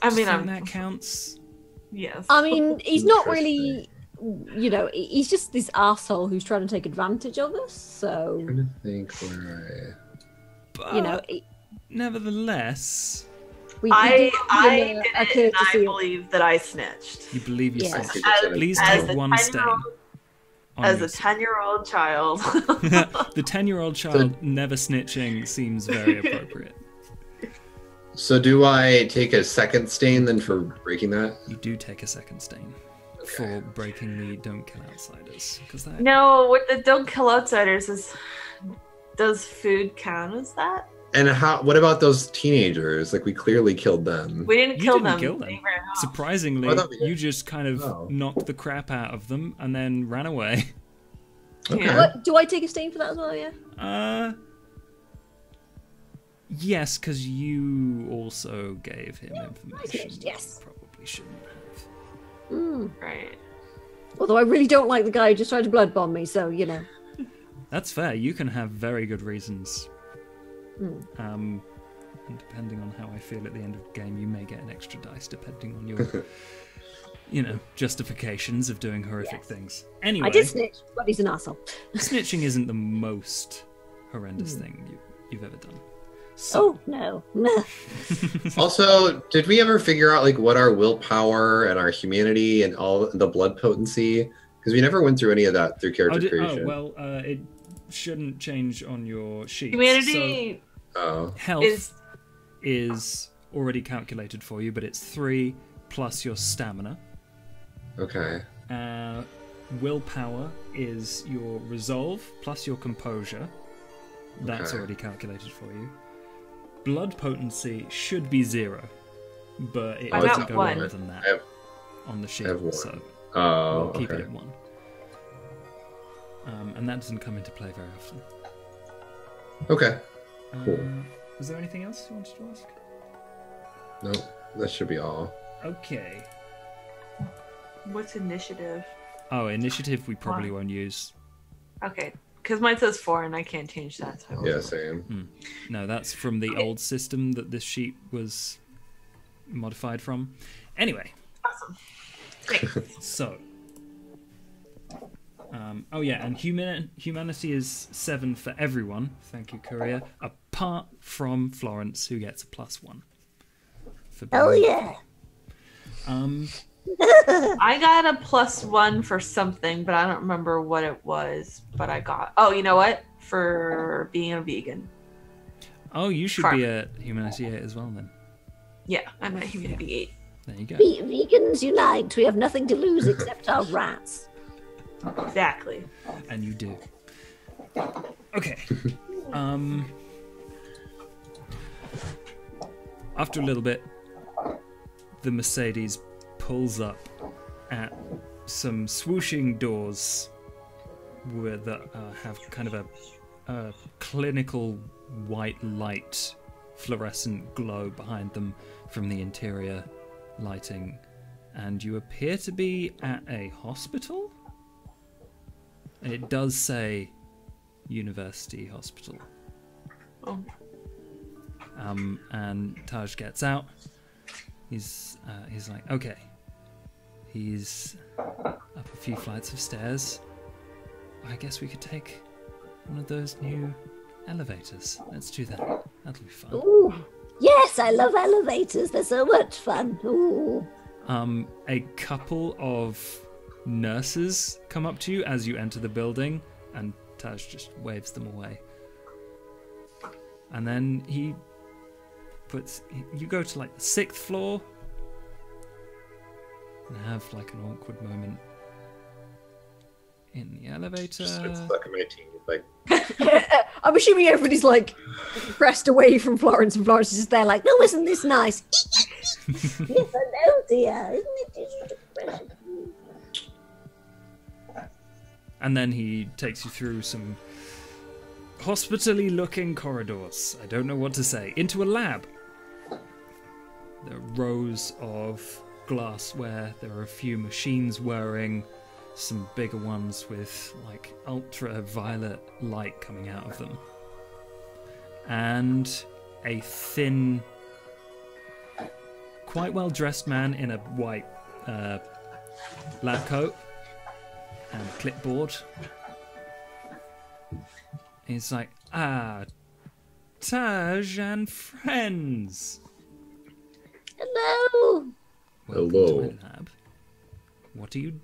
I Do mean, you think I'm that counts. yes. I mean, he's not really, he's just this asshole who's trying to take advantage of us. So, I'm trying to think where But nevertheless, we I do did a it, and I courtesy. believe that I snitched. you believe you Yeah. snitched. As- Please as take a one stain. 10-year-old on As your a 10-year-old child. The 10-year-old child never snitching seems very appropriate. So do I take a second stain then for breaking that? You do take a second stain for breaking the don't kill outsiders, because that No, what the don't kill outsiders is, does food count as that? And what about those teenagers? Like we clearly killed them. We didn't you kill didn't them. kill They them. ran off. Surprisingly, I thought we did. you just kind of Oh. knocked the crap out of them and then ran away. Okay. Yeah. What, do I take a stain for that as well? Yeah. Yes, because you also gave him information. snitched, yes. You probably shouldn't have. Right. Although I really don't like the guy who just tried to blood bomb me. So That's fair. You can have very good reasons. And depending on how I feel at the end of the game, you may get an extra dice depending on your, justifications of doing horrific things. Anyway, I did snitch, but he's an asshole. snitching isn't the most horrendous thing you've ever done. So, Oh no. Nah. Also, did we ever figure out like what our willpower and our humanity and all the blood potency? Because we never went through any of that through character creation. it shouldn't change on your sheet. Humanity Oh, Health is already calculated for you, but it's 3 plus your stamina. okay. Willpower is your resolve plus your composure. That's Okay. already calculated for you. Blood potency should be 0, but it I doesn't got go one. lower than that I have- on the sheet. have 1. So Oh, we'll keep okay. it at 1. And that doesn't come into play very often. Okay. Cool. Was there anything else you wanted to ask? No, that should be all. Okay. What's initiative? Oh, initiative we probably won't use. Okay, because mine says 4 and I can't change that. So. Yeah, same. No, that's from the old system that this sheet was modified from. Anyway, Awesome. Thanks. so. And humanity is 7 for everyone. Thank you, Courier. Apart from Florence, who gets a +1. For Oh being- yeah. I got a +1 for something, but I don't remember what it was. But I got. Oh, you know what? For being a vegan. Oh, you should Farm. be a humanity 8 as well then. Yeah, I'm at humanity 8. There you go. Vegans unite. We have nothing to lose except our rats. Exactly. And you do. Okay. After a little bit, the Mercedes pulls up at some swooshing doors that have kind of a clinical white light, fluorescent glow behind them from the interior lighting, and you appear to be at a hospital. It does say University Hospital. Oh. And Taj gets out. He's like, okay. He's up a few flights of stairs. I guess we could take one of those new elevators. Let's do that. That'll be fun. Ooh, yes, I love elevators. They're so much fun. Ooh. A couple of nurses come up to you as you enter the building, and Taj just waves them away. And then you go to like the 6th floor and have like an awkward moment in the elevator. Just get stuck in my teeth. Like, I'm assuming everybody's like pressed away from Florence, and Florence is just there like, no, isn't this nice? Yes, I know, dear. Isn't it just precious? And then he takes you through some hospitally looking corridors. I don't know what to say. Into a lab. There are rows of glassware. There are a few machines whirring. Some bigger ones with like ultraviolet light coming out of them. And a thin, quite well dressed man in a white lab coat and a clipboard. He's like, Taj and friends. Hello. Welcome Hello. to my lab. What are you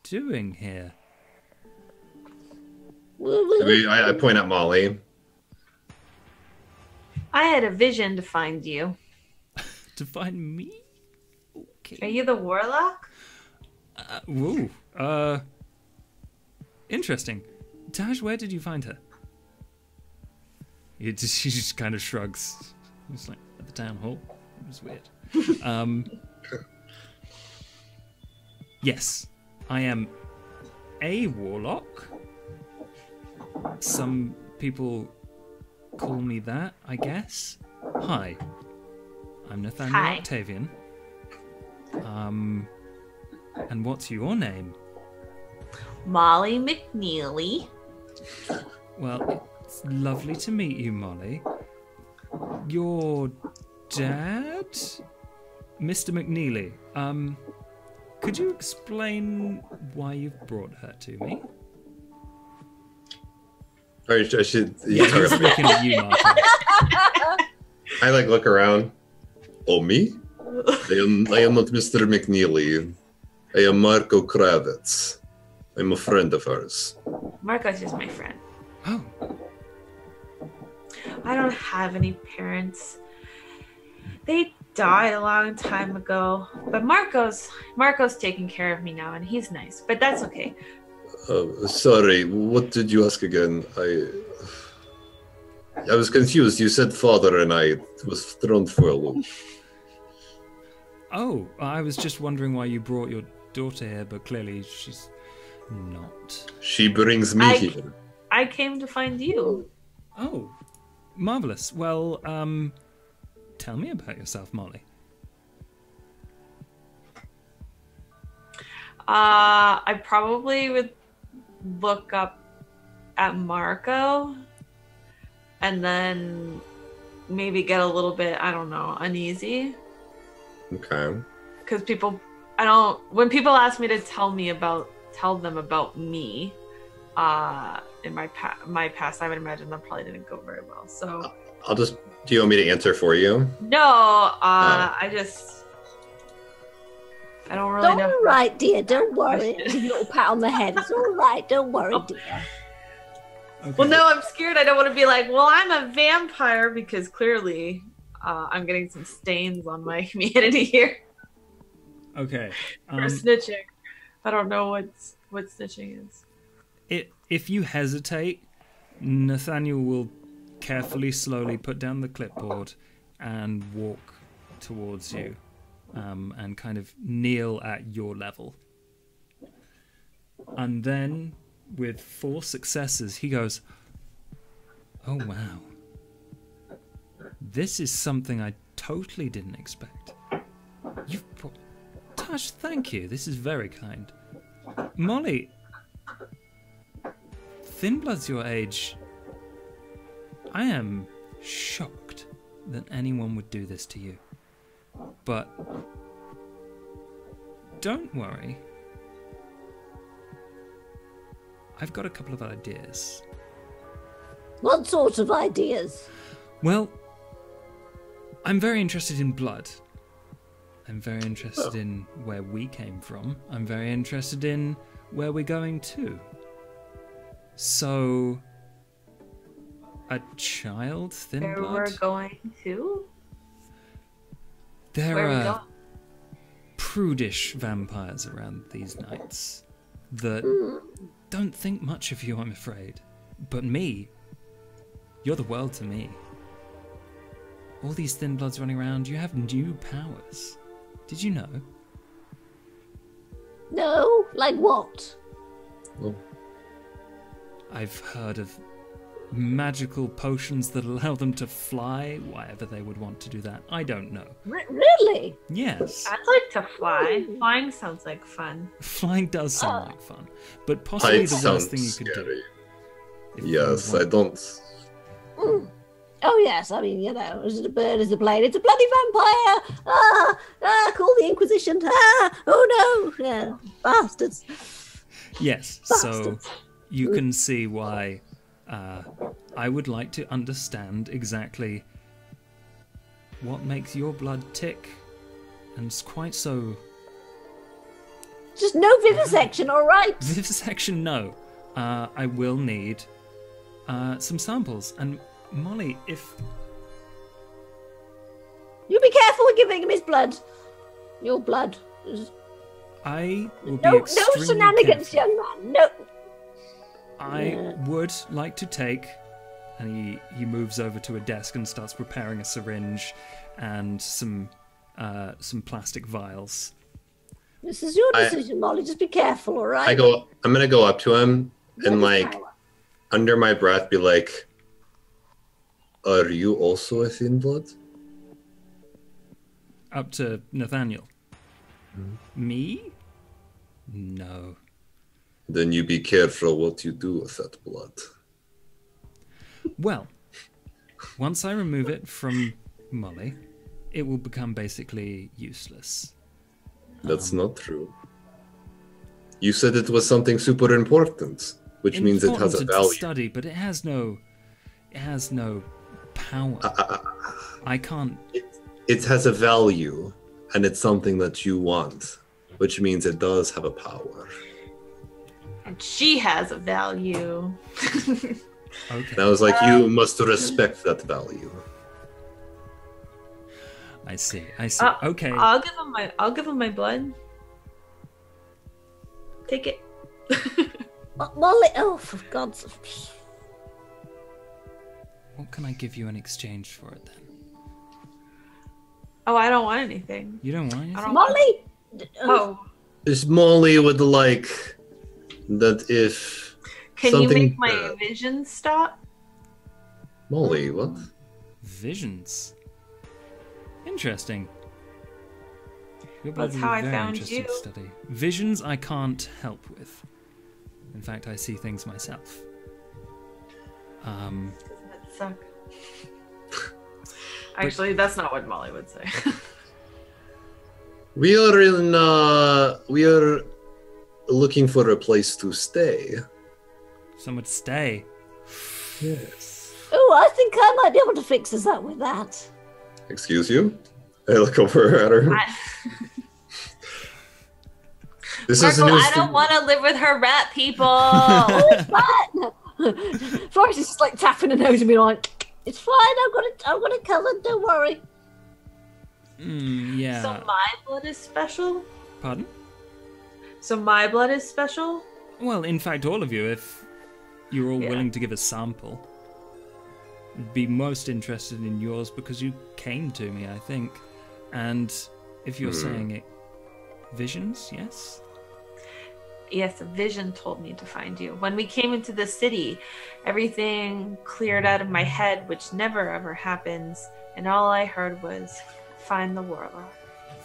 doing here? I point at Molly. I had a vision to find you. To find me? Okay. Are you the warlock? Woo. Interesting. Taj, where did you find her? She just kind of shrugs. It's like at the town hall. It was weird. Yes, I am a warlock. Some people call me that, I guess. Hi, I'm Nathaniel Hi. Octavian. And what's your name? Molly McNeely. Well, it's lovely to meet you, Molly. Your dad? Mr. McNeely. Could you explain why you've brought her to me? Or I should. Yeah, he's looking at you, Martin. I like look around. Oh, me? I am not Mr. McNeely. I am Marco Kravitz. I'm a friend of ours. Marco's just my friend. Oh, I don't have any parents. They died a long time ago. But Marco's taking care of me now, and he's nice. But that's okay. Sorry, what did you ask again? I was confused. You said father, and I was thrown for a loop. oh, I was just wondering why you brought your daughter here, but clearly she's not. She brings me here. I came to find you. Oh, marvelous. Well, tell me about yourself, Molly. I probably would look up at Marco and then maybe get a little bit, I don't know, uneasy. Okay. Because when people ask me to tell them about me, in my past, I would imagine that probably didn't go very well. So do you want me to answer for you? no, I don't really It's know. all right, dear. Don't worry. Give you a little pat on the head. It's all right. Don't worry, dear. Okay. Well, no, I'm scared. I don't want to be like, well, I'm a vampire, because clearly I'm getting some stains on my humanity here Okay. for snitching. I don't know what snitching is. If you hesitate, Nathaniel will carefully, slowly put down the clipboard and walk towards you. and kind of kneel at your level. And then, with 4 successes, he goes, "Oh wow. This is something I totally didn't expect. Tash, thank you. This is very kind. Molly, Thin-Blood's your age. I am shocked that anyone would do this to you. But don't worry. I've got a couple of ideas." What sort of ideas? Well, I'm very interested in blood. I'm very interested in where we came from. I'm very interested in where we're going to. So, a child, Thin-Blood? Where we're going to? There Where are we are going? prudish vampires around these nights that don't think much of you, I'm afraid. But me, you're the world to me. All these Thin-Bloods running around, you have new powers. Did you know? No, like what? Well, I've heard of magical potions that allow them to fly, whatever they would want to do that. I don't know. Really? Yes. I'd like to fly. Flying sounds like fun. Flying does sound like fun, but possibly height the worst sounds thing you could scary. do. if you Yes, I want- don't. Oh yes, I mean, you know, is it a bird, is it a plane? It's a bloody vampire! Call the Inquisition! Oh no! Yeah, bastards. Yes, so Bastards. you can see why I would like to understand exactly what makes your blood tick, and it's quite so... Just no vivisection, all right? Vivisection, no. I will need some samples, and Molly, if... You be careful with giving him his blood. Your blood. I will be No extremely shenanigans, careful. young man. No. I would like to take, and he moves over to a desk and starts preparing a syringe and some plastic vials. This is your decision, Molly. Just be careful, all right? I'm gonna go up to him and Blood is like power. under my breath be like, "Are you also a Thin-Blood?" Up to Nathaniel. Me? No. Then you be careful what you do with that blood. Well, once I remove it from Molly, it will become basically useless. That's not true. You said it was something super important, which means it has a Important to value. study, but it has no power. I can't. It has a value, and it's something that you want, which means it does have a power. And she has a value. Okay. And I was like, you must respect that value. I see. Okay. I'll give him my blood. Take it. Molly, oh, for God's sake. What can I give you in exchange for it then? Oh, I don't want anything. You don't want anything? I don't Molly! Oh, This Molly would like that if can you something make my bad- vision stop? Molly, what? Visions. Interesting. Your That's blood is how a I very found interesting you. study. Visions I can't help with. In fact, I see things myself. Doesn't that suck? Actually, that's not what Molly would say. We are looking for a place to stay. Some would stay. Yes. Oh, I think I might be able to fix us up with that. Excuse you? I look over at her. This is Marco, news I to don't me. want to live with her rat people. Oh, it's fine. Florence is just like tapping her nose and being like, "It's fine. I've got it covered. Don't worry." Yeah. So my blood is special? Pardon? So my blood is special? Well, in fact, all of you, if you're all Yeah. willing to give a sample, I'd be most interested in yours because you came to me, I think. And if you're saying it, visions, yes? Yes, a vision told me to find you. When we came into the city, everything cleared out of my head, which never ever happens, and all I heard was, find the warlock.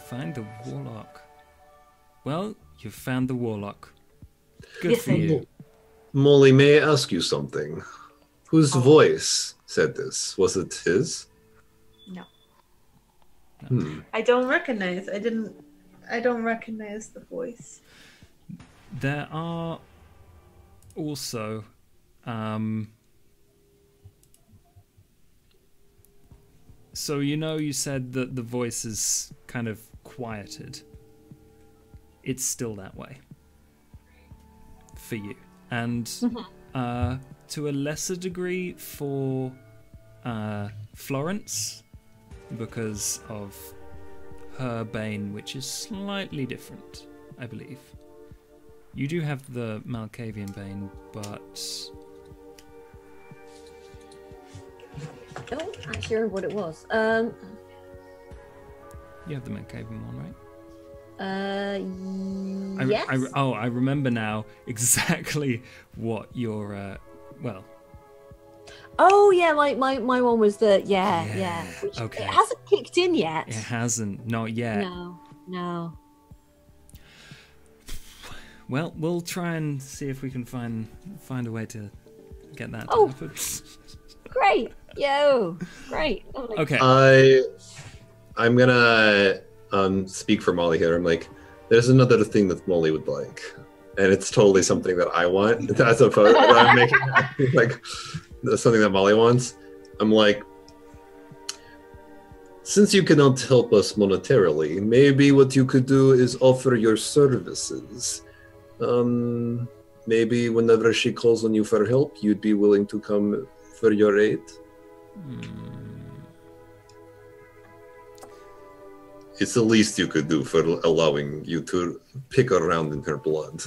Find the warlock. Well, you've found the warlock. Good Yes, for I you. Molly, may I ask you something? Whose voice said this? Was it his? No. Hmm. I don't recognize. I don't recognize the voice. There are also so you said that the voice is kind of quieted. It's still that way for you, and to a lesser degree for Florence, because of her bane, which is slightly different, I believe. You do have the Malkavian bane, but I don't actually remember what it was. you have the Malkavian one, right? Yes. I remember now exactly what your well. Oh yeah, my one was the yeah. Which Okay. It hasn't kicked in yet. It hasn't, not yet. No. Well, we'll try and see if we can find a way to get that to Oh. happen. Great. Great. Lovely. Okay. I'm gonna speak for Molly here. I'm like, there's another thing that Molly would like, and it's totally something that I want. As opposed, I'm making like something that Molly wants. I'm like, since you cannot help us monetarily, maybe what you could do is offer your services. Maybe whenever she calls on you for help, you'd be willing to come for your aid. It's the least you could do for allowing you to pick around in her blood.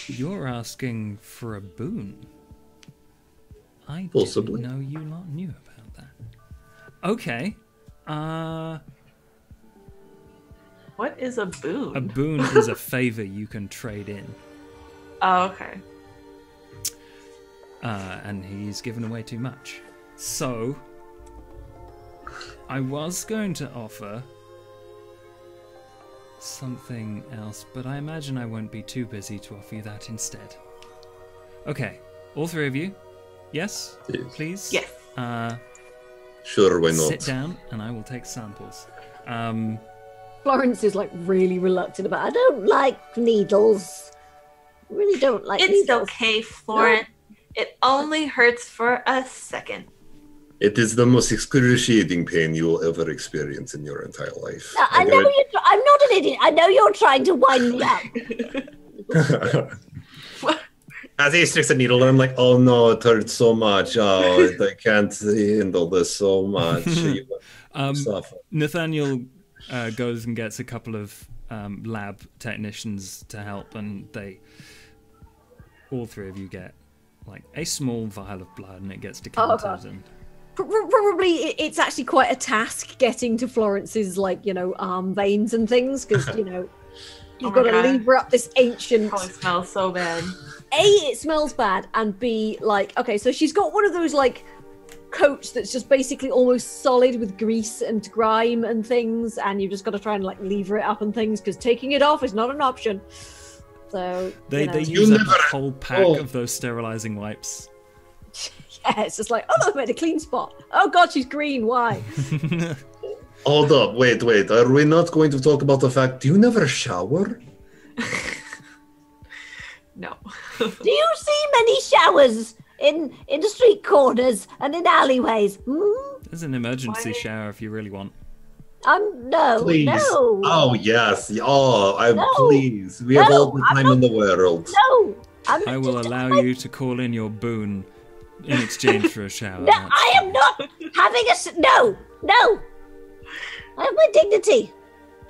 You're asking for a boon. I Possibly. didn't know you lot knew about that. Okay. What is a boon? A boon is a favor you can trade in. Oh, okay. And he's given away too much. So, I was going to offer something else, but I imagine I won't be too busy to offer you that instead. Okay, all three of you. Yes? Yes. Please? Yes. Sure, why not? Sit down and I will take samples. Florence is like really reluctant about. I don't like needles. I really don't like It's needles. okay, Florence. It only hurts for a second. It is the most excruciating pain you will ever experience in your entire life. I know you're. I'm not an idiot. I know you're trying to wind me up. As he sticks a needle, I'm like, oh no, it hurts so much. Oh, I can't handle this so much. Suffer. Nathaniel goes and gets a couple of lab technicians to help, and all three of you get like a small vial of blood, and it gets decanted. God. And Probably it's actually quite a task getting to Florence's arm veins and things, because you've Oh got my to God. lever up this ancient. Probably smells so bad. A, it smells bad, and B, okay, so she's got one of those coats that's just basically almost solid with grease and grime and things, and you've just got to try and lever it up and things, because taking it off is not an option. So they You use up never- a whole pack of those sterilizing wipes. yeah, it's just I made a clean spot. Oh God, she's green. Why? Hold up, wait. Are we not going to talk about the fact you never shower? No. Do you see many showers in the street corners and in alleyways? There's an emergency Why? shower if you really want. No, Please. no. Oh, yes. Oh, No. please. We have all the I'm time not- in the world. No, I will allow you to call in your boon in exchange for a shower. No, That's I am not having no. I have my dignity.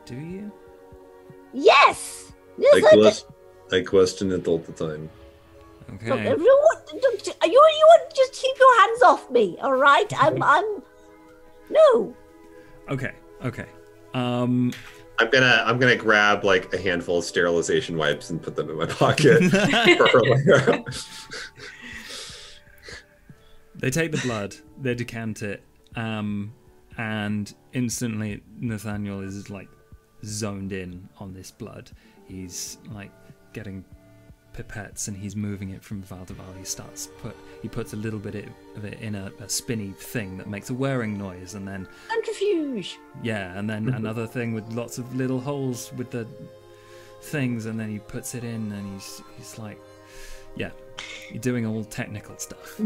Do you? Yes. Yes, I question it all the time. Okay. You want just keep your hands off me, all right? I'm no. Okay. I'm gonna grab like a handful of sterilization wipes and put them in my pocket. They take the blood, they decant it, and instantly Nathaniel is like zoned in on this blood. He's like getting pipettes and he's moving it from vial to vial. He puts a little bit of it in a spinny thing that makes a whirring noise, and then Centrifuge. yeah, and then another thing with lots of little holes with the things, and then he puts it in, and he's like, yeah, you're doing all technical stuff.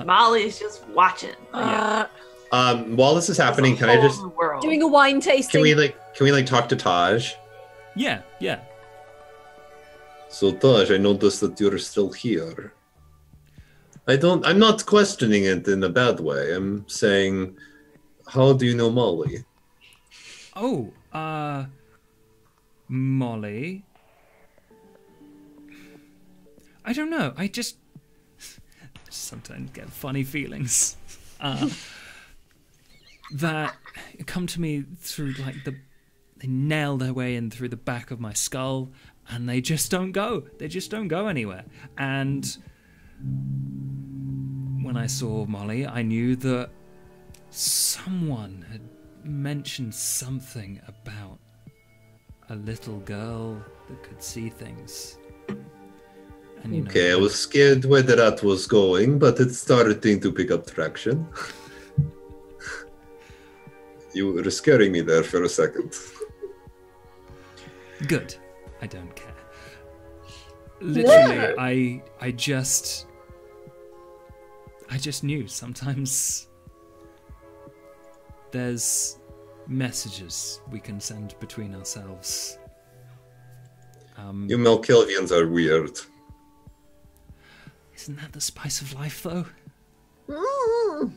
Molly's just watching. While this is happening, can I just Doing a wine tasting. can we like talk to Taj? Yeah. So Taj, I noticed that you're still here. I'm not questioning it in a bad way. I'm saying, how do you know Molly? Oh, Molly. I don't know. I just sometimes get funny feelings that come to me through like they nail their way in through the back of my skull, and they just don't go. They just don't go anywhere. And when I saw Molly, I knew that someone had mentioned something about a little girl that could see things. And, you know, Okay, I was scared where that was going, but it's starting to pick up traction. You were scaring me there for a second. Good. I don't care. Literally, I just knew sometimes there's messages we can send between ourselves. You Melkilvians are weird. Isn't that the spice of life, though? Oh.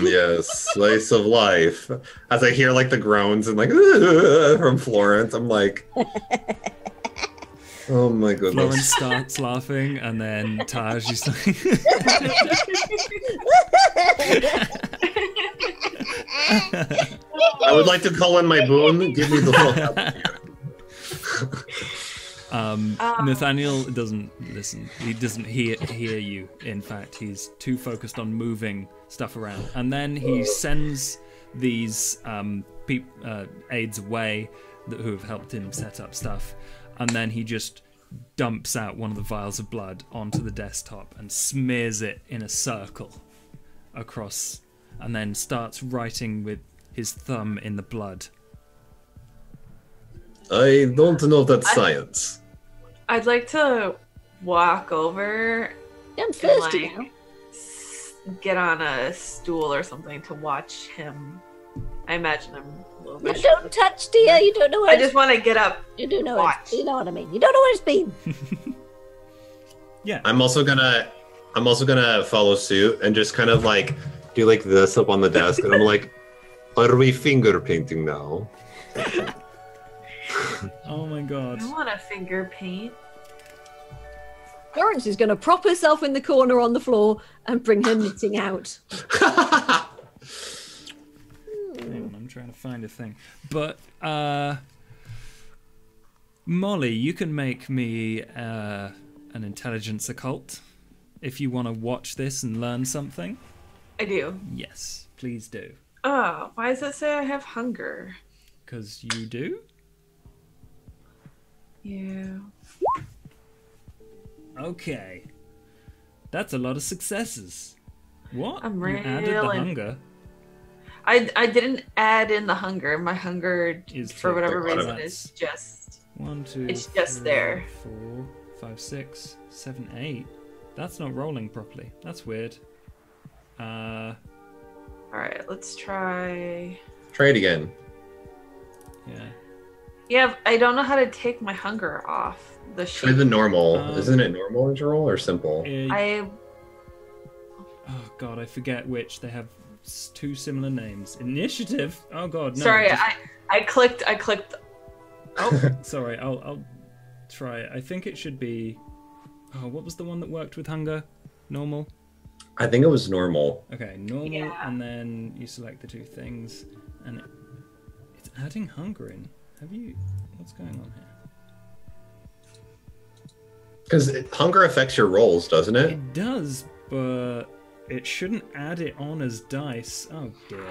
Yes, slice of life. As I hear like the groans and like from Florence, I'm like, oh my goodness. Florence starts laughing, and then Taj is like, I would like to call in my boon. Give me the full. Nathaniel doesn't listen. He doesn't hear you. In fact, he's too focused on moving stuff around. And then he sends these aides away who have helped him set up stuff. And then he just dumps out one of the vials of blood onto the desktop and smears it in a circle across, and then starts writing with his thumb in the blood. I don't know if that's science. I'd like to walk over I'm thirsty and, now. get on a stool or something to watch him. I imagine I'm a little No, bit. don't touch, dear. You don't know where I just want to get up. You do know watch. you know what I mean. You don't know where it's been. Yeah. I'm also gonna follow suit and just kind of like do like this up on the desk, and I'm like, are we finger painting now? Oh my god. I want to finger paint. Florence is going to prop herself in the corner on the floor and bring her knitting out. Hang on, I'm trying to find a thing. But, Molly, you can make me an intelligence occult if you want to watch this and learn something. I do. Yes, please do. Oh, why does it say I have hunger? Because you do? Yeah. Okay. That's a lot of successes. What? I'm You added the really- hunger? I didn't add in the hunger. My hunger, Is for whatever like reason, that's- is just. 1, 2, It's just 3, there. 4, 5, 6, 7, 8. That's not rolling properly. That's weird. All right, let's try. Try it again. Yeah. Yeah, I don't know how to take my hunger off the Try sheet. the normal. Um, Isn't it normal to roll or simple? I Oh god, I forget which. They have two similar names. Initiative. Oh god, no. sorry, just- I clicked. Oh, Sorry, I'll try. I think it should be. Oh, what was the one that worked with hunger? Normal. I think it was normal. Okay, normal, Yeah. and then you select the two things, and it's adding hunger in. Have you? What's going on here? Because hunger affects your rolls, doesn't it? It does, but it shouldn't add it on as dice. Oh dear.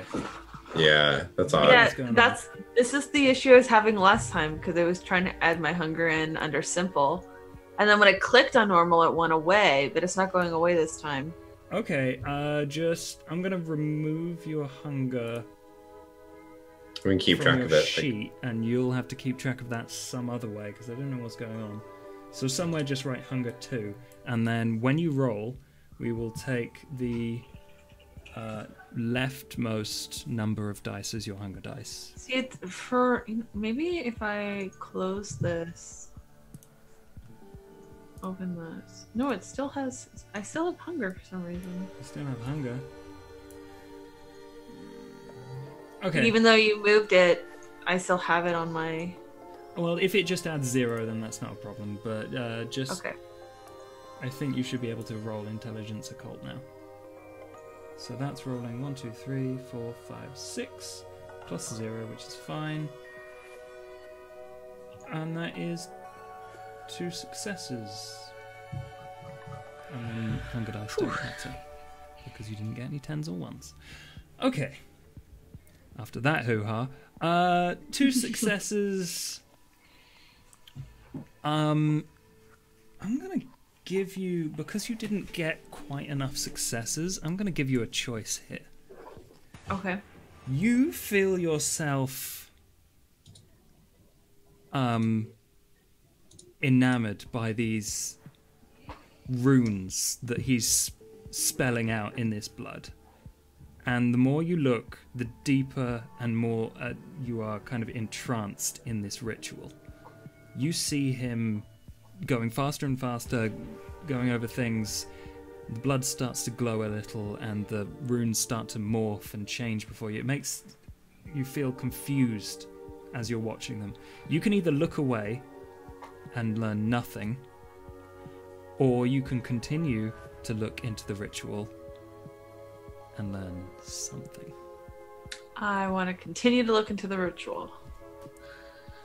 Yeah, that's odd. Yeah, What's going on? this is the issue I was having last time because I was trying to add my hunger in under simple, and then when I clicked on normal, it went away, but it's not going away this time. Okay, I'm gonna remove your hunger We can keep from track your of it. sheet, and you'll have to keep track of that some other way because I don't know what's going on. So somewhere just write hunger 2, and then when you roll, we will take the leftmost number of dice as your hunger dice. See, it's for maybe if I close this, open this. No, it still has. I still have hunger for some reason. You still have hunger. Okay. Even though you moved it, I still have it on my. Well, if it just adds 0, then that's not a problem. But Okay. I think you should be able to roll intelligence occult now. So that's rolling 1, 2, 3, 4, 5, 6, plus 0, which is fine. And that is 2 successes. And then hunger dice don't matter because you didn't get any 10s or 1s. Okay. After that hoo-ha, 2 successes. I'm gonna give you, because you didn't get quite enough successes, I'm gonna give you a choice here. Okay. You feel yourself enamored by these runes that he's spelling out in this blood. And the more you look, the deeper and more you are kind of entranced in this ritual. You see him going faster and faster, going over things. The blood starts to glow a little, and the runes start to morph and change before you. It makes you feel confused as you're watching them. You can either look away and learn nothing, or you can continue to look into the ritual and learn something. I want to continue to look into the ritual.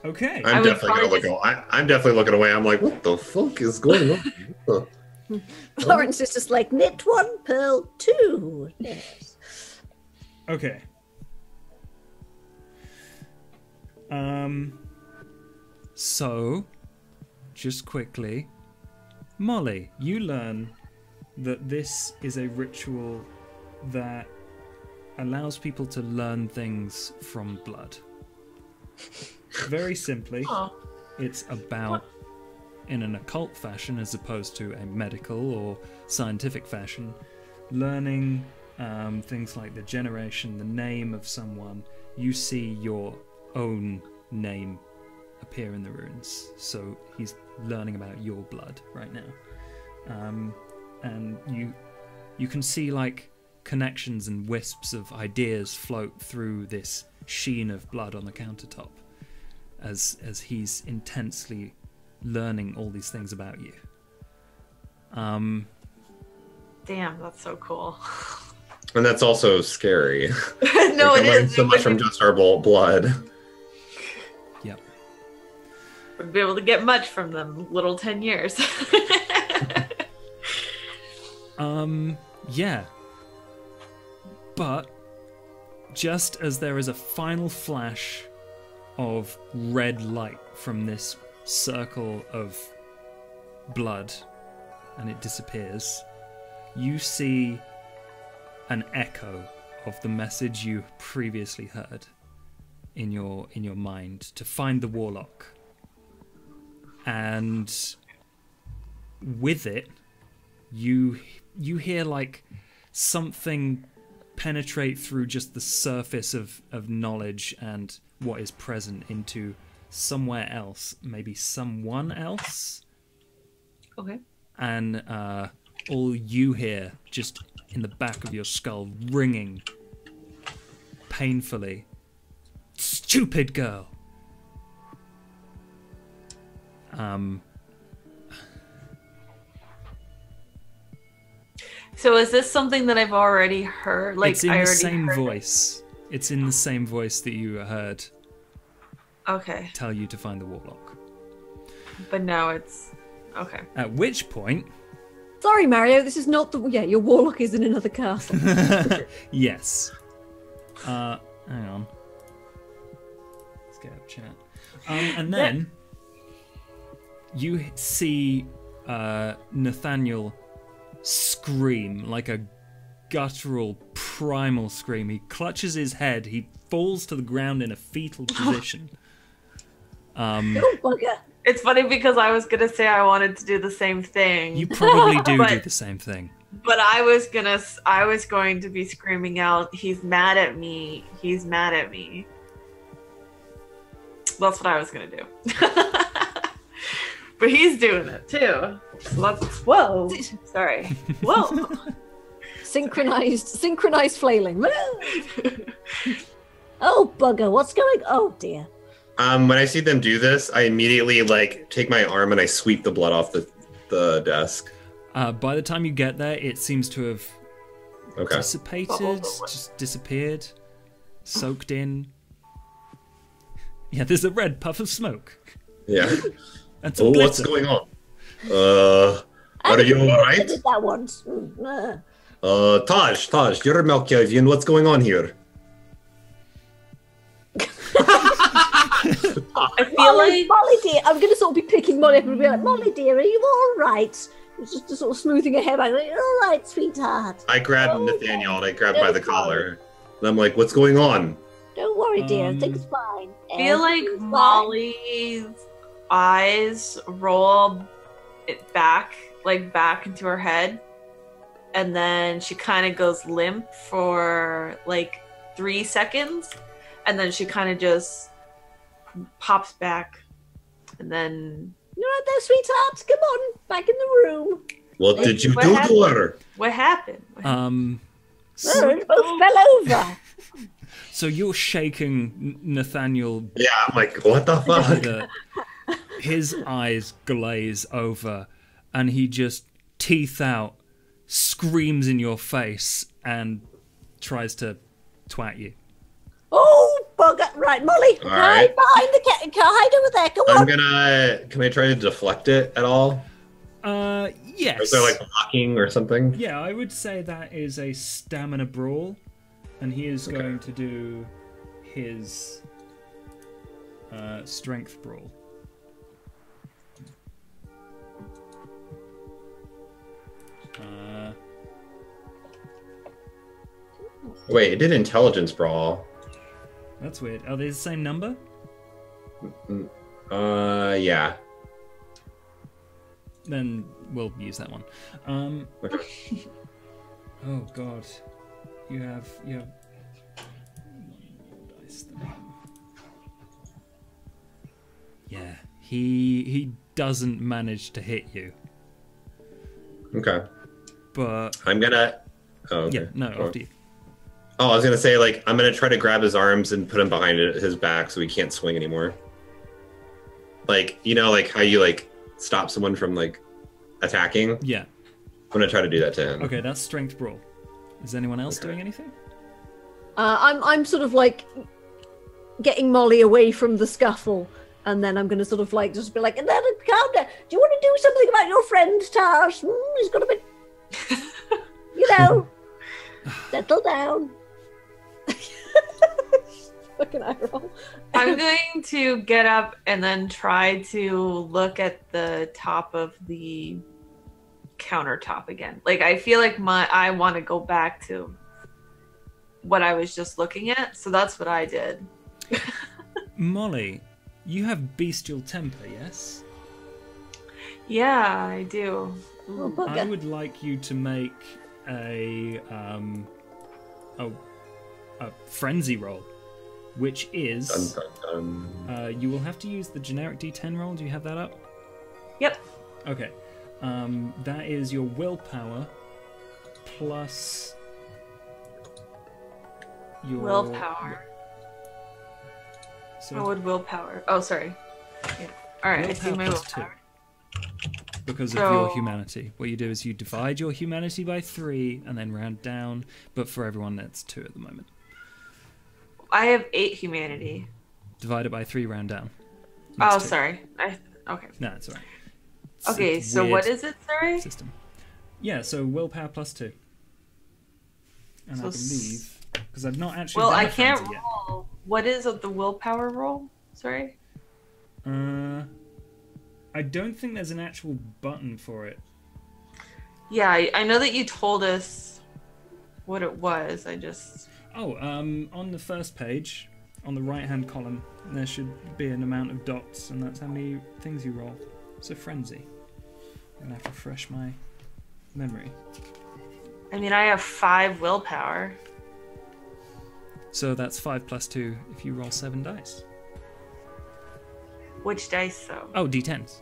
Okay. I'm would definitely gonna probably look away. I'm definitely looking away. I'm like, what the fuck is going on? What the- Florence is just like, knit 1, pearl 2. Yes. Okay. So, just quickly, Molly, you learn that this is a ritual that allows people to learn things from blood. Very simply, Oh, it's about, in an occult fashion as opposed to a medical or scientific fashion, learning things like the generation, the name of someone. You see your own name appear in the runes, so he's learning about your blood right now. And you can see like connections and wisps of ideas float through this sheen of blood on the countertop as he's intensely learning all these things about you. damn, that's so cool. And that's also scary. No, We it can learn is. so much from just our blood. Yep. Wouldn't be able to get much from them little 10 years. Yeah. But just as there is a final flash of red light from this circle of blood and it disappears, you see an echo of the message you previously heard in your mind to find the warlock. And with it, you hear like something penetrate through just the surface of knowledge and what is present into somewhere else, maybe someone else. Okay. And all you hear just in the back of your skull ringing painfully, "Stupid girl." So is this something that I've already heard? Like It's in I the already same heard voice. It's in the same voice that you heard it? Okay, tell you to find the warlock. but now it's okay. At which point, Sorry, Mario, this is not the. Yeah, your warlock is in another castle. yes. Hang on. Let's get up chat. And then you see Nathaniel scream like a guttural, primal scream. He clutches his head. He falls to the ground in a fetal position. Oh, bugger. It's funny because I was gonna say I wanted to do the same thing. You probably do But- do the same thing. But I was going to be screaming out, "He's mad at me! He's mad at me!" That's what I was gonna do. But he's doing it too. So that's whoa. Sorry. Whoa. Synchronized flailing. Oh, bugger, what's going. Oh, dear. When I see them do this, I immediately like take my arm and I sweep the blood off the desk. By the time you get there, it seems to have Okay. dissipated, just disappeared, soaked in. Yeah, there's a red puff of smoke. Yeah. And some Oh, glitter. what's going on? Are you all I right? did that once. Taj, you're a Malkavian. What's going on here? I feel like Molly, dear, I'm going to sort of be picking Molly up and be like, Molly, dear, are you all right? Just sort of smoothing her hair back. Like, all right, sweetheart. I grab Nathaniel and I grab by the collar. And I'm like, what's going on? Don't worry, dear. Everything's fine. I feel like Everything's fine. Molly's eyes roll it back into her head, and then she kind of goes limp for like 3 seconds, and then she kind of just pops back, and then You're right there, sweetheart. Come on, back in the room. What did you What do happened? to her? what happened? Um, Oh, you both fell over. so you're shaking Nathaniel. Yeah, I'm like, what the fuck? His eyes glaze over, and he just, teeth out, screams in your face and tries to twat you. Oh, bugger. Right, Molly. All Hide right. behind the car. Hide over there. Come I'm on. gonna. Can I try to deflect it at all? Or Yes. is there like blocking or something? Yeah, I would say that is a stamina brawl, and he is going to do his strength brawl. Wait, it did intelligence brawl. That's weird. Are they the same number? Yeah. Then we'll use that one. Okay. Oh god, you have one more dice than him. Yeah, he doesn't manage to hit you, Okay. but I'm gonna. Oh, okay. yeah, no, Oh. after you. Oh, I was gonna say like I'm gonna try to grab his arms and put him behind his back so he can't swing anymore. Like like how you like stop someone from like attacking. Yeah. I'm gonna try to do that to him. Okay, that's strength brawl. Is anyone else doing anything? I'm sort of like getting Molly away from the scuffle, and then I'm going to sort of like just be like, and then calm down. Do you want to do something about your friend Tash? He's got a bit, settle down. Fucking eye roll. I'm going to get up and then try to look at the top of the countertop again. Like I feel like I want to go back to what I was just looking at, so that's what I did. Molly, you have bestial temper, yes? Yeah, I do. Oh, I bugger. would like you to make a frenzy roll, which is Dun, dun, dun. you will have to use the generic D10 roll. Do you have that up? Yep. Okay. That is your willpower plus your Willpower. So What would willpower? Oh, sorry. Yeah. All right, I see willpower my plus 2. willpower. because of your humanity. What you do is you divide your humanity by 3 and then round down, but for everyone that's 2 at the moment. I have 8 humanity. Divide it by 3, round down. That's That's 2. Sorry. Okay. No, it's alright. Okay, so what is it, sorry? System. Yeah, so willpower plus 2. And So I believe, because I've not actually Well, done I a can't frenzy yet. roll. What is the willpower roll? Sorry? I don't think there's an actual button for it. Yeah, I know that you told us what it was. I just... Oh, on the first page, on the right-hand column, there should be an amount of dots, and that's how many things you roll. So frenzy. I'm gonna have to refresh my memory. I mean, I have 5 willpower. So that's 5 plus 2 if you roll 7 dice. Which dice, though? Oh, d10s.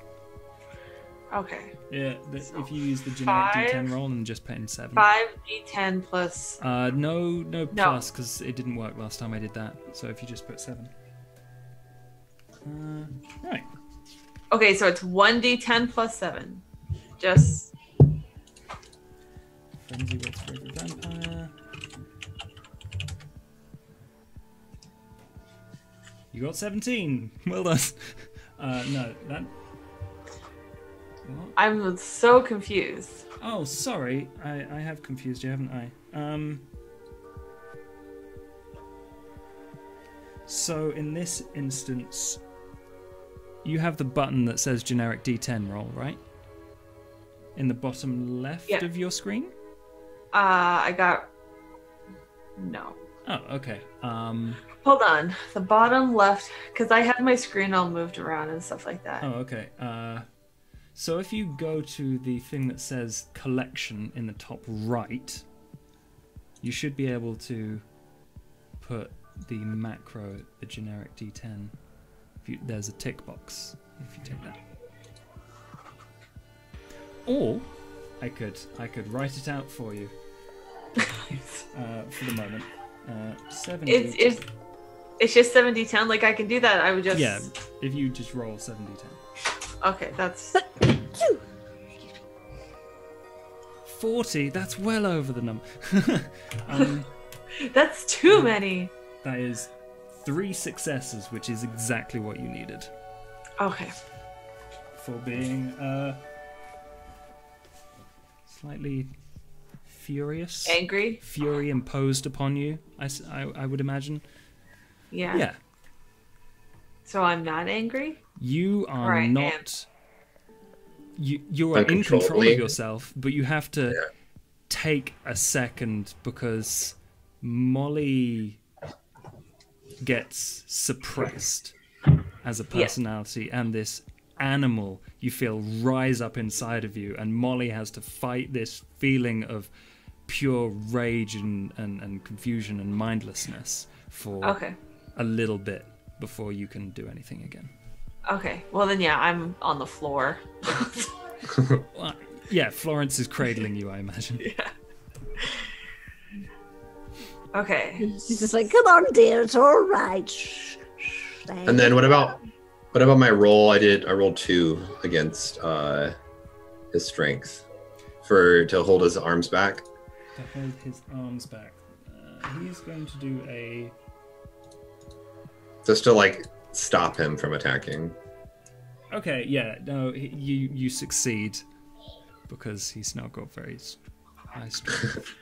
Okay. Yeah, So if you use the generic 5 d10 roll and just put in 7. 5d10 plus... No plus, because it didn't work last time I did that. So if you just put 7. Right. Okay, so it's 1d10 plus 7. Just... Frenzy with Favourite Vampire. You got 17. Well done. No, that... What? I'm so confused. Oh, sorry. I have confused you, haven't I? So in this instance, you have the button that says generic D10 roll, right? In the bottom left of your screen? I got... No. Oh, okay. Hold on. The bottom left, because I have my screen all moved around and stuff like that. Oh, okay. So if you go to the thing that says collection in the top right, you should be able to put the macro, the generic D10. There's a tick box if you take that. Or I could write it out for you for the moment. 7 It's just 7d10. Like I can do that. I would just... Yeah, if you just roll 7d10. Okay, that's... 40, that's well over the number. That's too many. That is 3 successes, which is exactly what you needed. Okay. For being slightly furious. Angry? Fury imposed upon you, I would imagine. Yeah. Yeah. So I'm not angry? You are Right, not... You are in control of yourself, but you have to take a second because Molly gets suppressed as a personality, and this animal you feel rise up inside of you, and Molly has to fight this feeling of pure rage and confusion and mindlessness for a little bit before you can do anything again. Okay. Well, then, yeah, I'm on the floor. Well, yeah, Florence is cradling you, I imagine. Yeah. Okay. She's just like, come on, dear, it's all right. Shh, shh, And then what about my roll? I rolled 2 against his strength to hold his arms back. To hold his arms back. He's going to do a... Just to, like, stop him from attacking. Okay, yeah, no, you succeed because he's now got very high strength.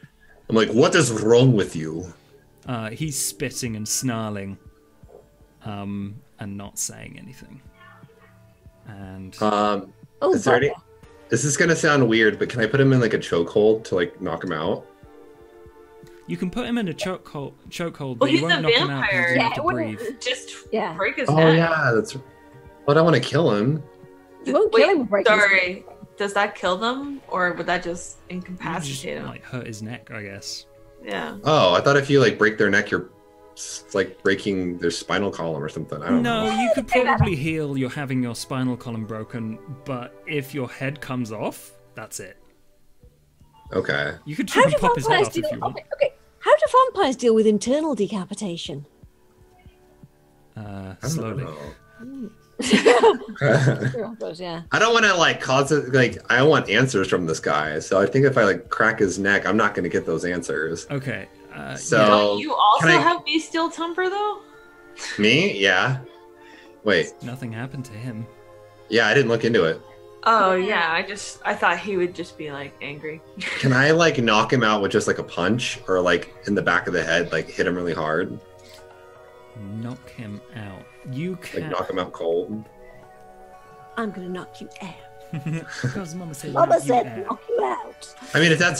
I'm like, what is wrong with you? He's spitting and snarling, and not saying anything. And is this gonna sound weird, but can I put him in like a chokehold to like knock him out? you can put him in a chokehold, Well, but he's you a won't knock him out vampire. because you have to breathe. Just Yeah. break his Oh neck. yeah, that's. But I want to kill him. You won't kill him with breaking his Sorry. Does that kill them, or would that just You incapacitate just, him? like, hurt his neck, I guess. Yeah. Oh, I thought if you like break their neck, you're like breaking their spinal column or something. I don't know. No, you could probably heal your having your spinal column broken, but if your head comes off, that's it. Okay. You could How try do and pop his head vampires off if you deal? want. Okay. How do vampires deal with internal decapitation? I don't Slowly. know. Yeah. I don't want to like cause it. Like I want answers from this guy. So I think if I like crack his neck, I'm not going to get those answers. Okay. So Don't you also can I- have me still temper though? Me? Yeah. Wait. Nothing happened to him. Yeah, I didn't look into it. Oh yeah, I thought he would just be like angry. Can I like knock him out with just like a punch or like in the back of the head, like hit him really hard? Knock him out. You can. Like knock him out cold? I'm gonna knock you out. Because Mama said. Mama knock you said out. knock you out. I mean, if that's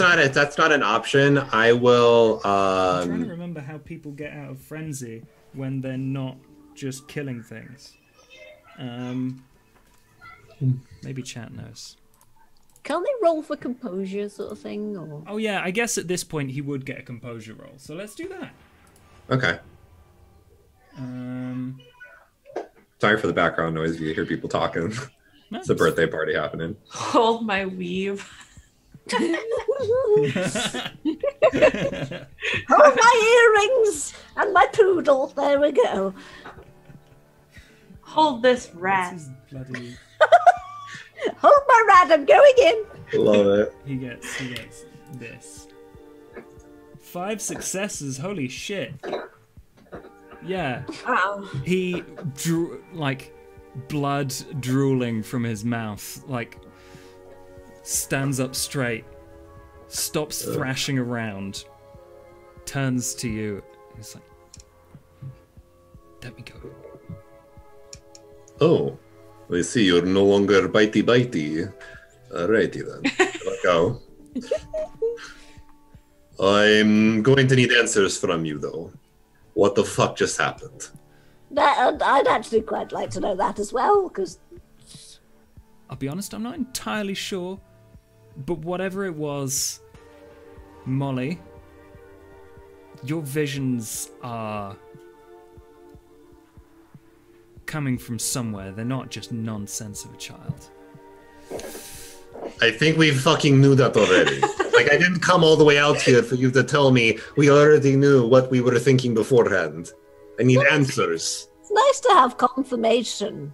not an option, I will. I'm trying to remember how people get out of frenzy when they're not just killing things. Maybe chat knows. Can't they roll for composure, sort of thing? Or Oh yeah, I guess at this point he would get a composure roll. So let's do that. Okay. Sorry for the background noise if you hear people talking. It's a birthday party happening. Hold my weave. hold my earrings and my poodle. There we go. Hold this This rat. is bloody. Hold my rat. I'm going in. Love it. He gets this. 5 successes. Holy shit. Yeah. Oh. He drew like blood drooling from his mouth, like stands up straight, stops thrashing around, turns to you. He's like, "Let me go." Oh, I see you're no longer bitey. Alrighty then. Let go. I'm going to need answers from you though. What the fuck just happened? I'd actually quite like to know that as well, because I'll be honest, I'm not entirely sure, but whatever it was, Molly, your visions are coming from somewhere. They're not just nonsense of a child. I think we fucking knew that already. Like, I didn't come all the way out here for you to tell me we already knew what we were thinking beforehand. I need answers. it's nice to have confirmation.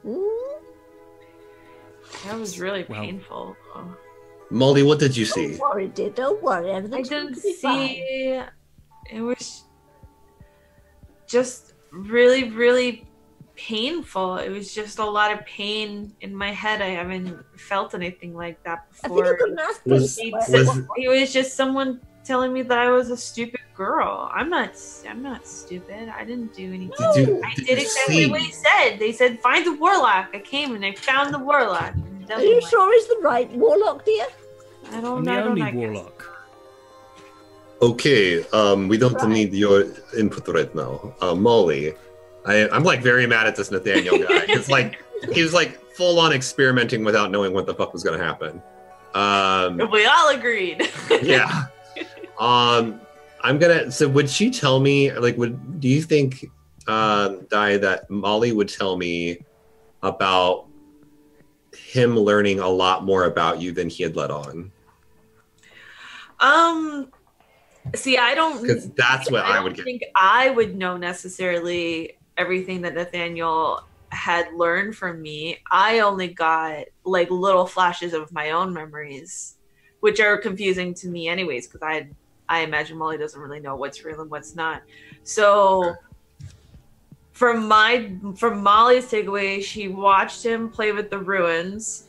That was really Well- painful. Molly, what did you see? Don't worry, dear. Don't worry. I Everything's didn't going to be fine. see. It was just really, really painful. It was just a lot of pain in my head. I haven't felt anything like that I think you before. couldn't ask Was- for It was just someone telling me that I was a stupid girl. I'm not stupid. I didn't do anything. I did exactly what he said. They said find the warlock. I came and I found the warlock. And Are you sure he's the right warlock, dear? I don't I'm know. the only I guess. warlock. Okay, we don't Right. need your input right now. Molly, I'm like very mad at this Nathaniel guy. It's like he was like full on experimenting without knowing what the fuck was gonna happen. We all agreed. Yeah. I'm gonna. So would she tell me? Like, do you think, Di, that Molly would tell me about him learning a lot more about you than he had let on? See, I don't. Because that's what I don't would get. think I would know necessarily everything that Nathaniel had learned from me. I only got like little flashes of my own memories, which are confusing to me anyways, because I imagine Molly doesn't really know what's real and what's not. So from Molly's takeaway, she watched him play with the ruins,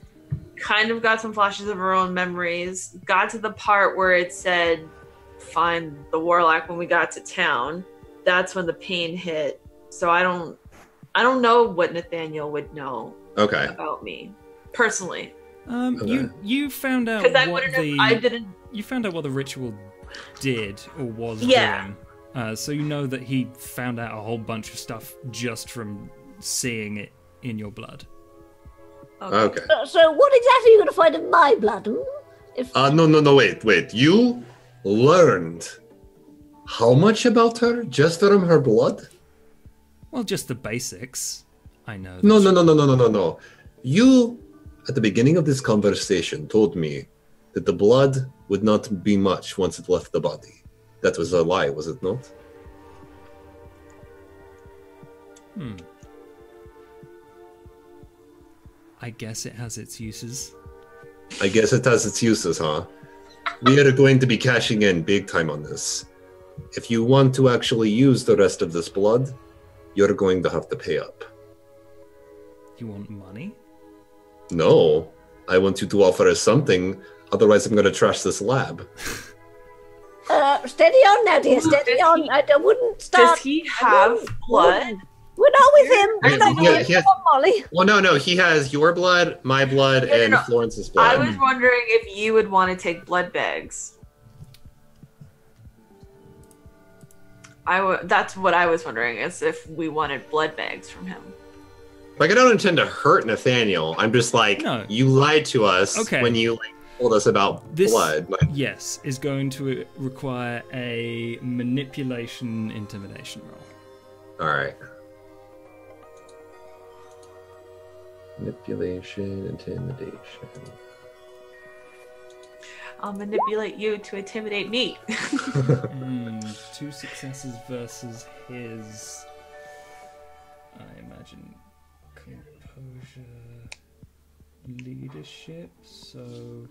kind of got some flashes of her own memories, got to the part where it said find the warlock when we got to town. That's when the pain hit. So I don't know what Nathaniel would know Okay. about me personally, You found out because I what wouldn't have. the I didn't. you found out what the ritual did or was Yeah. doing. So you know that he found out a whole bunch of stuff just from seeing it in your blood. Okay. So what exactly are you going to find in my blood? If No, wait. You learned how much about her just from her blood? Well, just the basics. I know. that No. she- You, at the beginning of this conversation, told me that the blood would not be much once it left the body. That was a lie, was it not? I guess it has its uses. I guess it has its uses, huh? We are going to be cashing in big time on this. If you want to actually use the rest of this blood, you're going to have to pay up. You want money? No, I want you to offer us something, otherwise I'm going to trash this lab. Steady on now, dear. Steady on. I wouldn't start. Does he have blood? We're not with him. We're not Yeah, with he him. has- Come on, Molly. Well, no, he has your blood, my blood, and No. Florence's I blood. was wondering if you would want to take blood bags. That's what I was wondering, is if we wanted blood bags from him. Like, I don't intend to hurt Nathaniel. I'm just like, No. you lied to us Okay. when you told us about This, blood. Like, yes, is going to require a manipulation intimidation roll. all right. Manipulation, intimidation. I'll manipulate you to intimidate me. 2 successes versus his, I imagine, composure, leadership, so...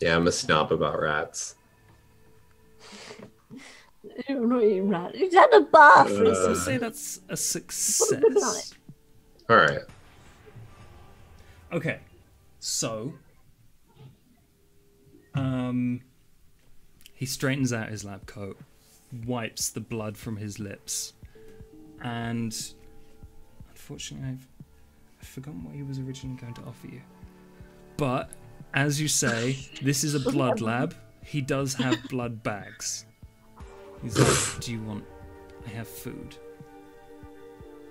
Yeah, I'm a snob about rats. I'm not eating rat. He's had a bath. I'll say that's a success. All right. Okay, so... he straightens out his lab coat, wipes the blood from his lips, and unfortunately I've forgotten what he was originally going to offer you. But, as you say, this is a blood lab. He does have blood bags. He's like, do you want... I have food.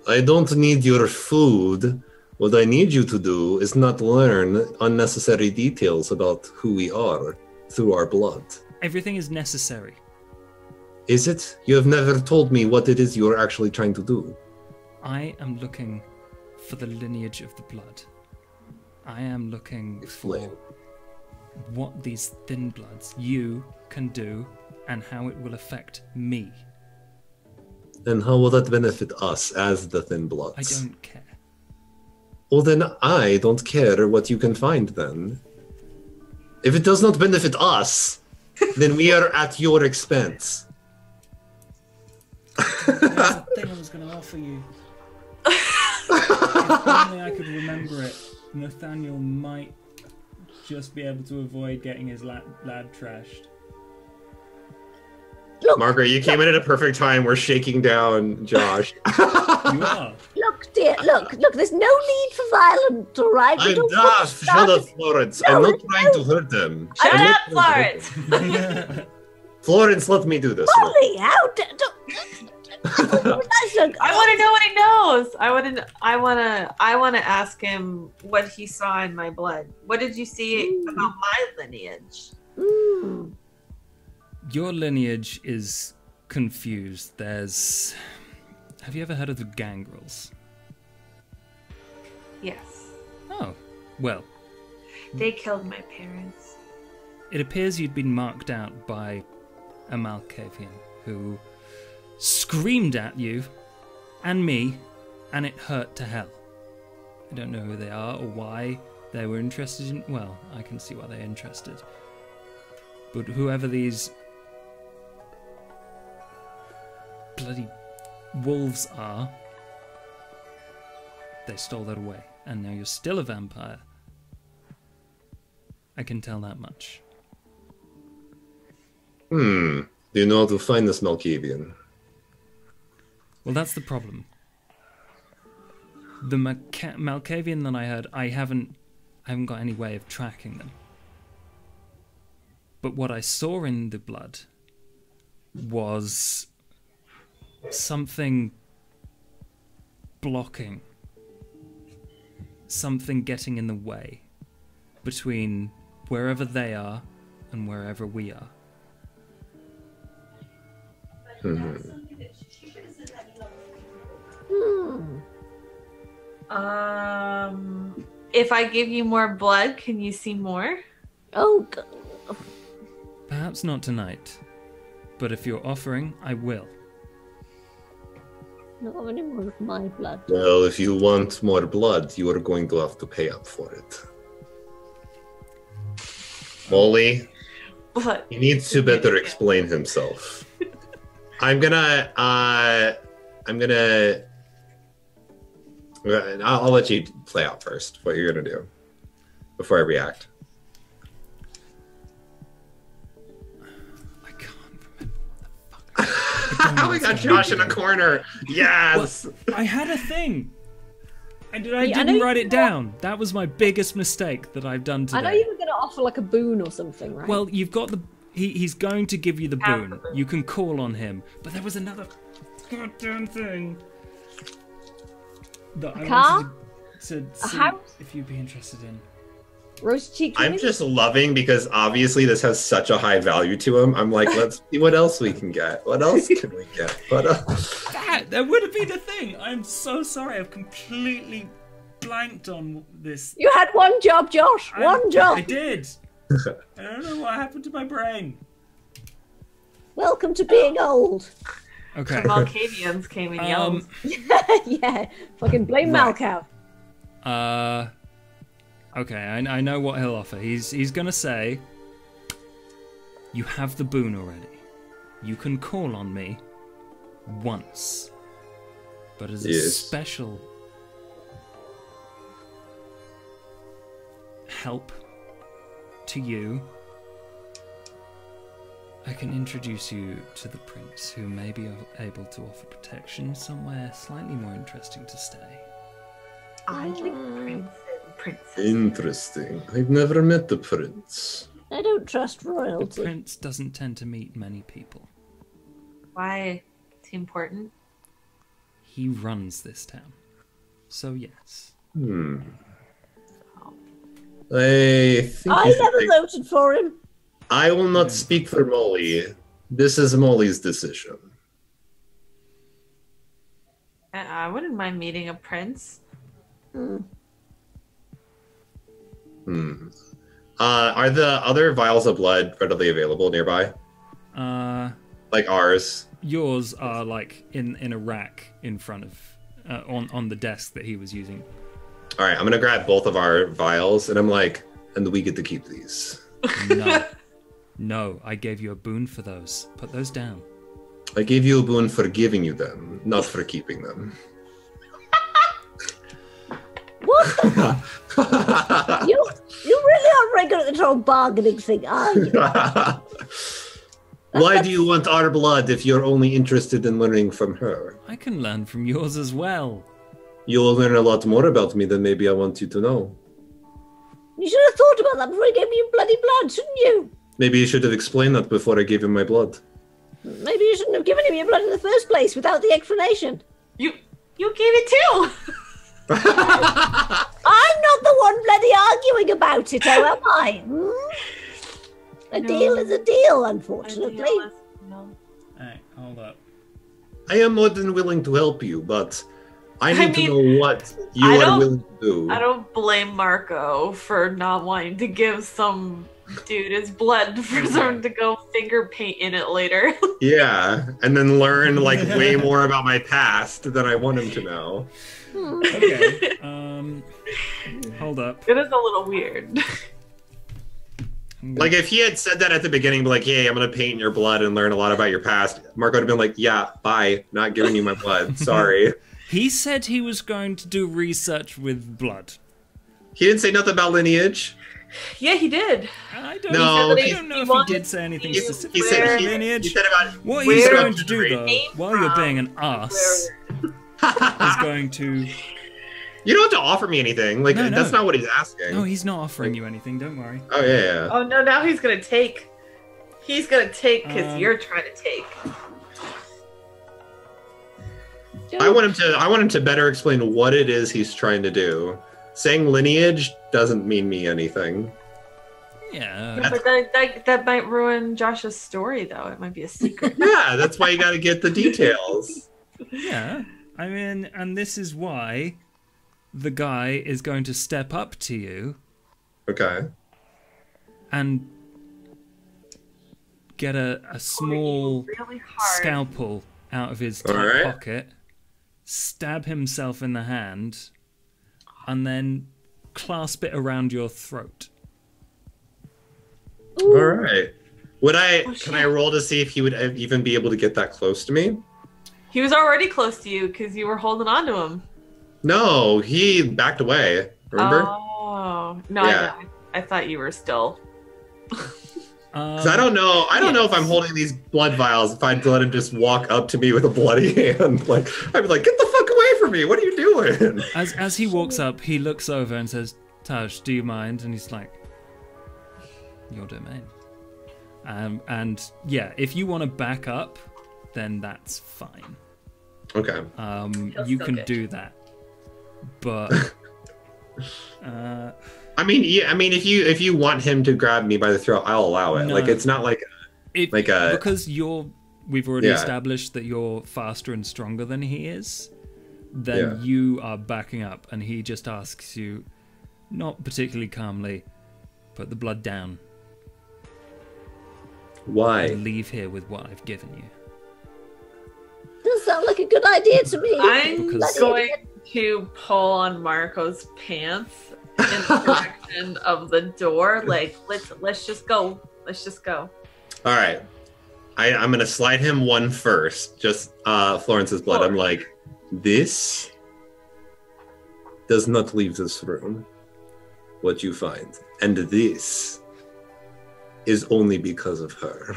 I don't need your food. What I need you to do is not learn unnecessary details about who we are through our blood. Everything is necessary. Is it? You have never told me what it is you are actually trying to do. I am looking for the lineage of the blood. I am looking Explain. for what these thin bloods, you, can do and how it will affect me. And how will that benefit us as the Thin Bloods? I don't care. Well, then I don't care what you can find then. If it does not benefit us, then we are at your expense. That's the thing I was going to offer you. If only I could remember it, Nathaniel might just be able to avoid getting his lad trashed. Look, Margaret, you came in at a perfect time. We're shaking down Josh. You are. look, dear. Look. There's no need for violence, all right? We I'm don't want to Josh. start Shut up, Florence. No, I'm not trying to hurt them. Shut I'm up, not trying to Florence! hurt them. Florence, let me do this. Molly, how I want to know what he knows. I want to ask him what he saw in my blood. What did you see about my lineage? Mm. Your lineage is confused. There's... Have you ever heard of the gangrels? Yes. Oh, well, They killed my parents. it appears you'd been marked out by a Malkavian who screamed at you and me, and it hurt to hell. I don't know who they are or why they were interested in... Well, I can see why they're interested. But whoever these bloody wolves are, they stole that away. And now you're still a vampire. I can tell that much. Do you know how to find this Malkavian? Well, that's the problem. The Malkavian that I heard, I haven't got any way of tracking them. But what I saw in the blood was something blocking, something getting in the way between wherever they are and wherever we are. If I give you more blood, can you see more? Oh, Perhaps not tonight, but if you're offering, I will. Not any more of my blood. Well, if you want more blood, you are going to have to pay up for it. Molly, But he needs to better explain himself. I'll let you play out first what you're gonna do before I react. I can't remember what the fuck. We got Josh in a corner. Yes. I had a thing. I I know didn't you write it thought- down. That was my biggest mistake that I've done today. I know you were going to offer like a boon or something, right? Well, you've got the. He's going to give you the Have boon. the boon. You can call on him, but there was another goddamn thing that I car? wanted to see house? if you'd be interested in. roast cheek. I'm just loving because obviously this has such a high value to him. I'm like, let's see what else we can get. What else can we get? What else? That would have been a thing. I'm so sorry. I've completely blanked on this. You had one job, Josh. One I job. did. I don't know what happened to my brain. Welcome to being old. Okay. some Malkavians came and yelled. Yeah. Fucking blame Right. Malkow. Okay, I know what he'll offer. He's gonna say, you have the boon already. You can call on me once. But as a Yes. special help to you, I can introduce you to the prince, who may be able to offer protection somewhere slightly more interesting to stay. I like prince and princess. Interesting. I've never met the prince. I don't trust The royalty. prince doesn't tend to meet many people. Why? It's important. He runs this town. So yes. I think I you should never take- voted for him. I will not speak for Molly. This is Molly's decision. I wouldn't mind meeting a prince. Are the other vials of blood readily available nearby? Like ours? Yours are like in a rack in front of on the desk that he was using. All right, I'm gonna grab both of our vials, and I'm like, and we get to keep these. No. No, I gave you a boon for those. Put those down. I gave you a boon for giving you them, not for keeping them. What the You really are very good at the whole bargaining thing, are you? Why do you want our blood if you're only interested in learning from her? I can learn from yours as well. You'll learn a lot more about me than maybe I want you to know. You should have thought about that before you gave me your bloody blood, shouldn't you? Maybe you should have explained that before I gave him my blood. Maybe you shouldn't have given him your blood in the first place without the explanation. You gave it too. I'm not the one bloody arguing about it, oh am I? A No. deal is a deal, unfortunately. No. Alright, hold up. I am more than willing to help you, but I I need to mean, know what you I are don't- willing to do. I don't blame Marco for not wanting to give some dude his blood for someone to go finger paint in it later. Yeah, and then learn like way more about my past than I want him to know. Okay. Hold up. It is a little weird. Like if he had said that at the beginning, be like, "Hey, I'm gonna paint in your blood and learn a lot about your past," Mark would have been like, "Yeah, bye, not giving you my blood. Sorry." He said he was going to do research with blood. He didn't say nothing about lineage. Yeah, he did. I don't, No, I he- don't know he if wanted he did say anything to specific He Where- said about he lineage. said about What Where he's did going to you do though, came while you're from? being an ass, is going to. You don't have to offer me anything. Like No. that's not what he's asking. No, he's not offering you anything. Don't worry. Oh yeah. Oh no, now he's gonna take. He's gonna take because Um, you're trying to take. I want him to better explain what it is he's trying to do. Saying lineage doesn't mean me anything. Yeah. Yeah, but that might ruin Josh's story, though. It might be a secret. Yeah, that's why you got to get the details. Yeah. I mean, and this is why the guy is going to step up to you Okay. and get a small really hard. scalpel out of his All top right. pocket stab himself in the hand, and then clasp it around your throat. All right. Can I roll to see if he would even be able to get that close to me? He was already close to you because you were holding on to him. No, he backed away. Remember? Oh no, Yeah. I thought you were still. Because I don't know. I don't know if I'm holding these blood vials. If I'd let him just walk up to me with a bloody hand, like I'd be like, "Get the fuck away from me! What are you doing?" As he walks up, he looks over and says, "Taj, do you mind?" And he's like, "Your domain." And yeah, if you want to back up, then that's fine. Okay. You can do that, but I mean, if you want him to grab me by the throat, I'll allow it. No. Like it's not like because we've already Yeah. established that you're faster and stronger than he is. Then you are backing up, and he just asks you, not particularly calmly, put the blood down. Why? And leave here with what I've given you. Doesn't sound like a good idea to me. I'm Because- going to pull on Marco's pants in the direction of the door. Like, let's just go. Let's just go. All right. I'm gonna slide him one first. Just Florence's blood. I'm like, this does not leave this room. What you find, and this is only because of her.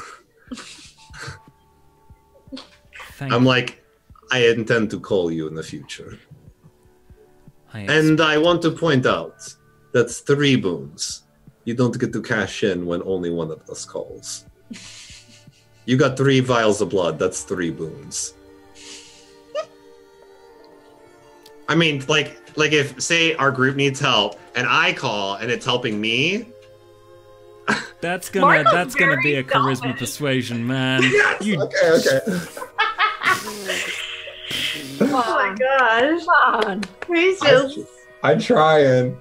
I'm like, I intend to call you in the future. And I want to point out, that's 3 boons. You don't get to cash in when only one of us calls. You got 3 vials of blood, that's 3 boons. I mean, like if, say, our group needs help, and I call, and it's helping me... That's gonna be a very charisma selfish. persuasion, man. Yes! You Okay. Oh my gosh. Come on. Patience. I'm trying.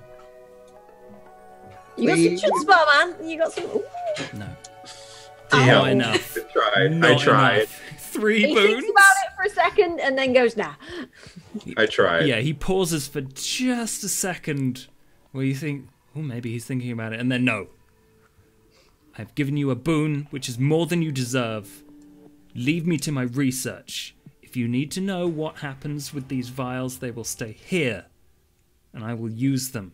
You got some chutzpah, man. You got some. Ooh. no. Damn. Not enough. I tried. Enough. 3 He boons. thinks about it for a second and then goes, nah. I tried. Yeah, he pauses for just a second where you think, oh, maybe he's thinking about it, and then no. I've given you a boon, which is more than you deserve. Leave me to my research. If you need to know what happens with these vials, they will stay here, and I will use them.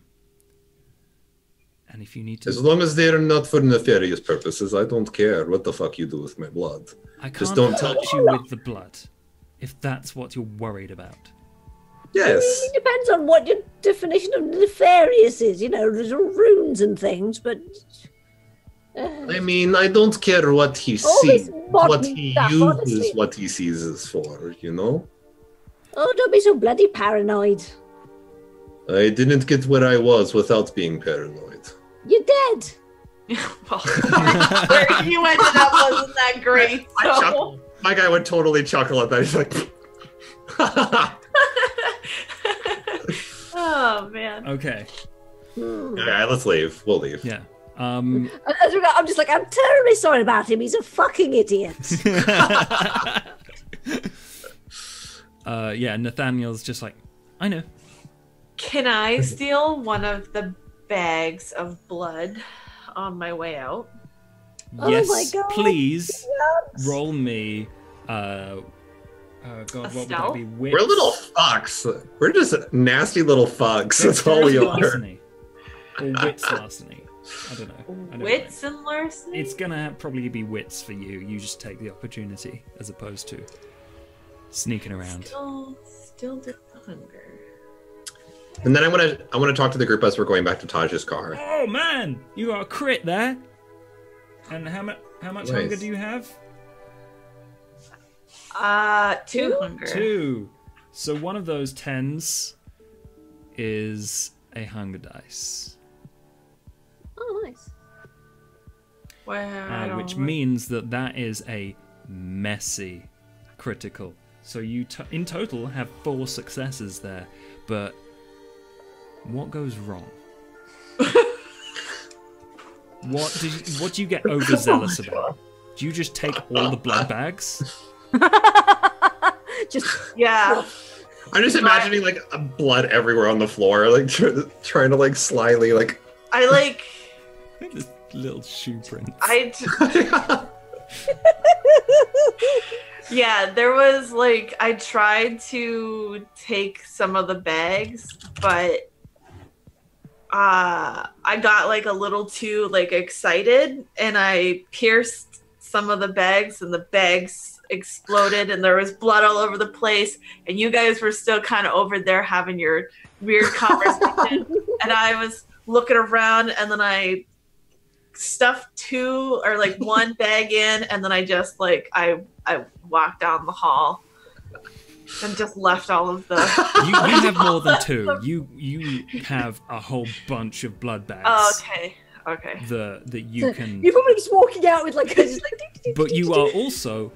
And if you need to... As long as they're not for nefarious purposes, I don't care what the fuck you do with my blood. I can't Just don't touch you with the blood, if that's what you're worried about. Yes. It depends on what your definition of nefarious is. You know, there's all runes and things, but. I mean, I don't care what he All this sees. modern What he stuff, uses, honestly. what he sees is for, you know? Oh, don't be so bloody paranoid. I didn't get where I was without being paranoid. You're dead. Well, where you ended up wasn't that great. I So. chuckle. My guy would totally chuckle at that. He's like, Oh man. Okay, yeah, let's leave. We'll leave. yeah. I'm just like, I'm terribly sorry about him. He's a fucking idiot. Yeah, Nathaniel's just like, I know. Can I steal one of the bags of blood on my way out? Oh Yes, my God. please Yes. roll me. God, what would that stealth? be? Wits. We're little fucks. We're just nasty little fucks. That's all we are. Larceny. Or wits larceny. I don't know. I don't Wits know. and larceny? It's gonna probably be wits for you. You just take the opportunity as opposed to sneaking around. Still the hunger. And then I want to talk to the group as we're going back to Taj's car. Oh man, you got a crit there. And how much Nice. hunger do you have? 2 hunger. 2. So one of those 10s is a hunger dice. Oh, nice. Well, Which means that is a messy critical. So you in total have 4 successes there, but what goes wrong? What do you get overzealous about? Do you just take all the blood bags? Just yeah. I'm just imagining like blood everywhere on the floor, like trying to like slyly like. I like. This little shoe print. Yeah, there was like I tried to take some of the bags, but I got like a little too like excited, and I pierced some of the bags, and the bags exploded, and there was blood all over the place, and you guys were still kind of over there having your weird conversation, and I was looking around, and then I stuffed two or like one bag in, and then I just like I walked down the hall and just left all of the. You have more than two. You have a whole bunch of blood bags. Oh, okay. That you can. You're probably just walking out with like. But you are also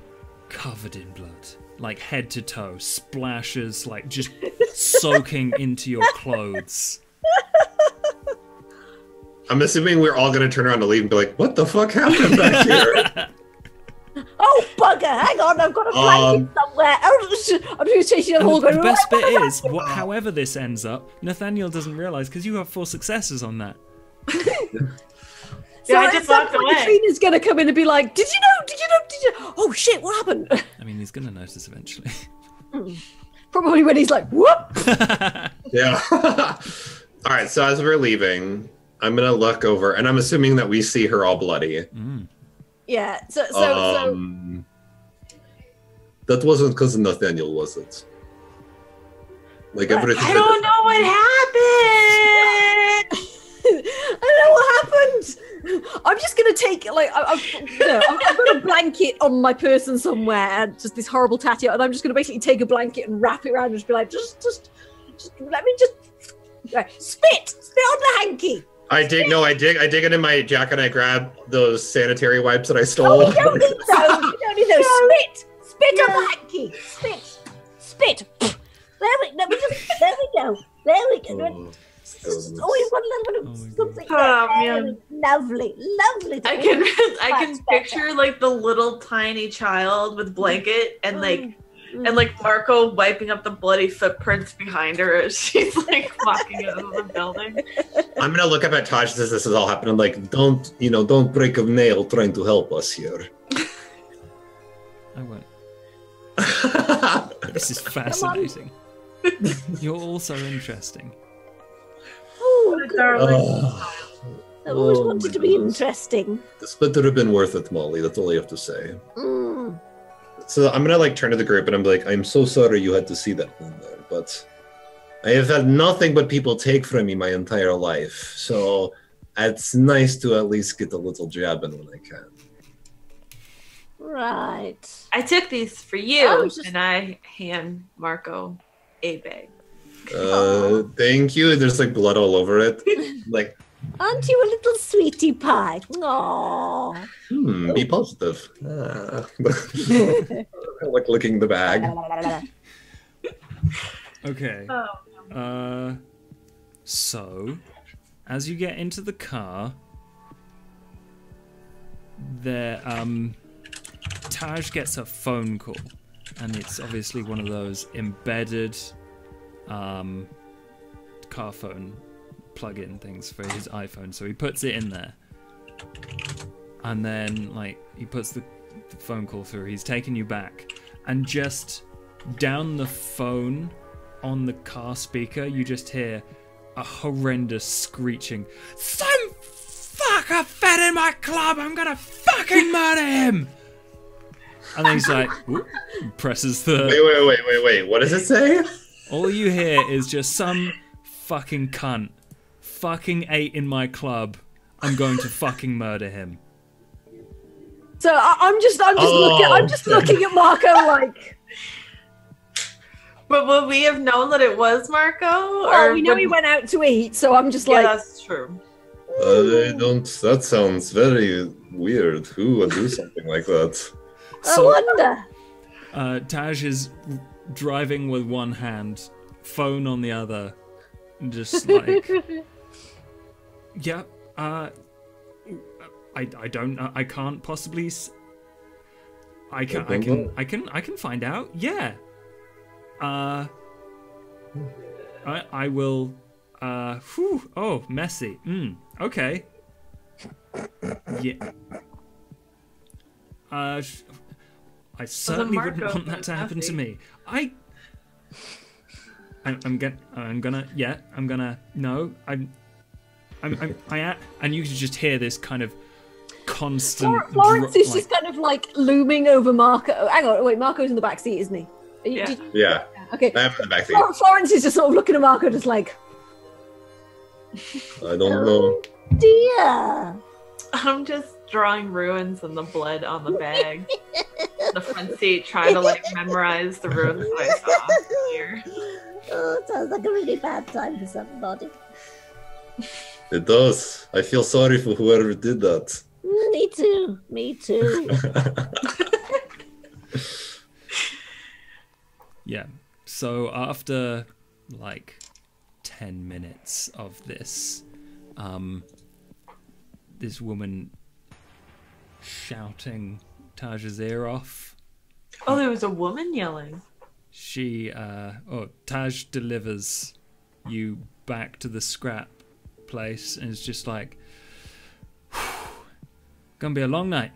covered in blood, like head to toe, splashes like just soaking into your clothes. I'm assuming we're all gonna turn around to leave and be like, "What the fuck happened back here?" Oh bugger! Hang on, I've got a blanket somewhere. I'm just chasing the whole. The best bit is, however this ends up, Nathaniel doesn't realize because you have 4 successes on that. So I just walked away. Trina's gonna come in and be like, "Did you know? Did you know? Did you? Oh shit! What happened?" I mean, he's gonna notice eventually. Probably when he's like, "Whoop!" Yeah. All right. So as we're leaving, I'm gonna look over, and I'm assuming that we see her all bloody. Yeah. So. That wasn't cousin Nathaniel, was it? Like everything. I don't know what happened. I don't know what happened. I'm just gonna take like I've got a blanket on my person somewhere, and just this horrible tattoo, and I'm just gonna basically take a blanket and wrap it around and just be like, just let me just spit on the hanky. I dig it in my jacket, and I grab those sanitary wipes that I stole. Oh, you don't need those. You don't need those. Spit on the hanky. Spit. There we go. Oh, you've got a little bit of something. Man. Lovely. I can picture like the little tiny child with blanket and like Marco wiping up the bloody footprints behind her as she's like walking out of the building. I'm gonna look up at Taj as this is all happening. Like, don't break a nail trying to help us here. I won't. This is fascinating. You're also interesting. Oh, Darling. I always wanted to be interesting. This better have been worth it, Molly. That's all I have to say. So I'm gonna like turn to the group and I'm like, I'm so sorry you had to see that one there, but I have had nothing but people take from me my entire life. So it's nice to at least get a little jab in when I can. Right. I took these for you, and I hand Marco a bag. Thank you. There's like blood all over it. Like, aren't you a little sweetie pie? Aww. Be positive. I like licking the bag. Okay. So, as you get into the car, there, Taj gets a phone call, and it's obviously one of those embedded, car phone plug-in things for his iPhone. So he puts it in there, and then like he puts the phone call through. He's taking you back, and just down the phone on the car speaker, you just hear a horrendous screeching. Some fucker fed in my club. I'm gonna fucking murder him. And then he's like, whoop, presses the. Wait. What does it say? All you hear is just some fucking cunt fucking ate in my club. I'm going to fucking murder him. So I'm just looking at Marco like. But would we have known that it was Marco? Oh, we know he went out to eat, so I'm just like. Yeah, that's true. That sounds very weird. Who would do something like that? I wonder. Taj is driving with one hand, phone on the other, just like, yeah. I don't know. I can't possibly. I can find out. Yeah. I will. Oh, messy. Okay. Yeah. I certainly wouldn't want that to happen to me. I'm gonna. No, and you can just hear this kind of constant. Florence is just kind of like looming over Marco. Hang on, wait, Marco's in the back seat, isn't he? Yeah. Okay. I'm in the back seat. Florence is just sort of looking at Marco, just like. I don't know. Dear. I'm just drawing ruins and the blood on the bag. The front seat, trying to like memorize the ruins that I saw earlier. Oh, it sounds like a really bad time for somebody. It does. I feel sorry for whoever did that. Me too. Me too. Yeah. So after like 10 minutes of this, this woman shouting Taj's ear off. Oh, there was a woman yelling. Taj delivers you back to the scrap place and it's just like, gonna be a long night.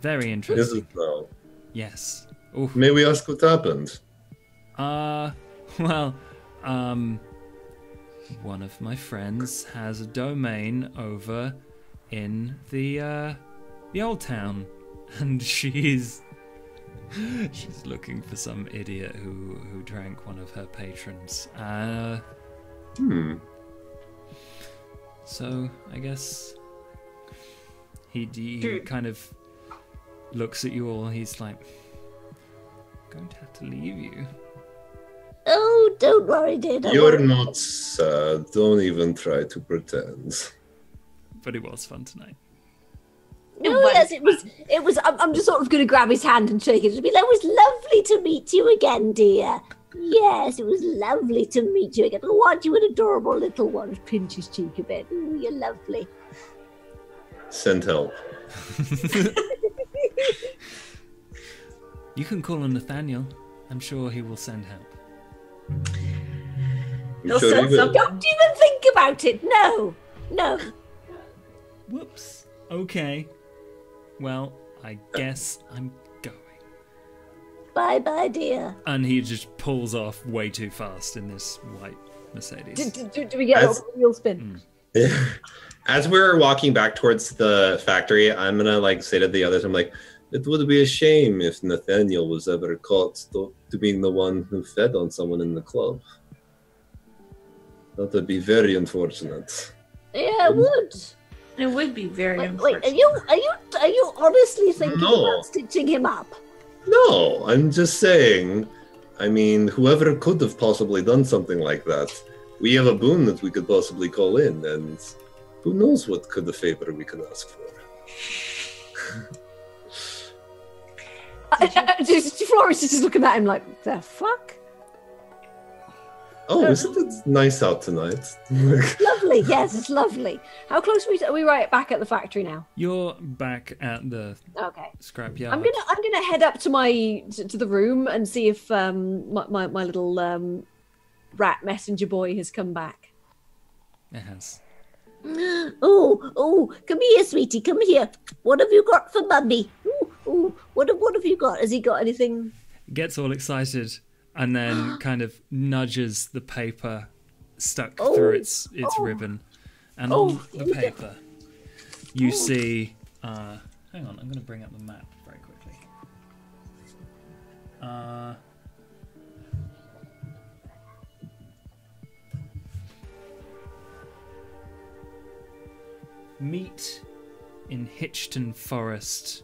Very interesting. Is it though? Yes. Oof. May we ask what happened? Well, one of my friends has a domain over in the old town, and she's looking for some idiot who drank one of her patrons. So I guess he kind of looks at you all. He's like, going to have to leave you. Oh, don't worry, dear. You're not sad. Don't even try to pretend. But it was fun tonight. Oh, yes, it was. I'm just sort of going to grab his hand and shake it. Just be like, it was lovely to meet you again, dear. Yes, it was lovely to meet you again. Oh, aren't you an adorable little one? Pinch his cheek a bit. Ooh, you're lovely. Send help. You can call on Nathaniel. I'm sure he will send help. He'll send Don't even think about it. No. Whoops. Okay. Well, I guess I'm going. Bye, dear. And he just pulls off way too fast in this white Mercedes. Do we get a wheel spin? As we're walking back towards the factory, I'm gonna say to the others, I'm like, it would be a shame if Nathaniel was ever caught to being the one who fed on someone in the club. That would be very unfortunate. Yeah, it would. It would be very unfortunate. Wait, are you honestly thinking about stitching him up? No, I'm just saying. I mean, whoever could have possibly done something like that, we have a boon that we could possibly call in, and who knows what kind of favor we could ask for. Florence is just looking at him like, the fuck? Oh, isn't it nice out tonight? Lovely, yes, it's lovely. How close are we right back at the factory now? You're back at the scrapyard. I'm gonna head up to to the room and see if my little rat messenger boy has come back. It has. Oh, come here, sweetie, come here. What have you got for Mummy? Ooh, what have you got? Has he got anything? Gets all excited and then kind of nudges the paper stuck through its ribbon. And on the paper, you see... hang on, I'm going to bring up the map very quickly. Meet in Hitchton Forest.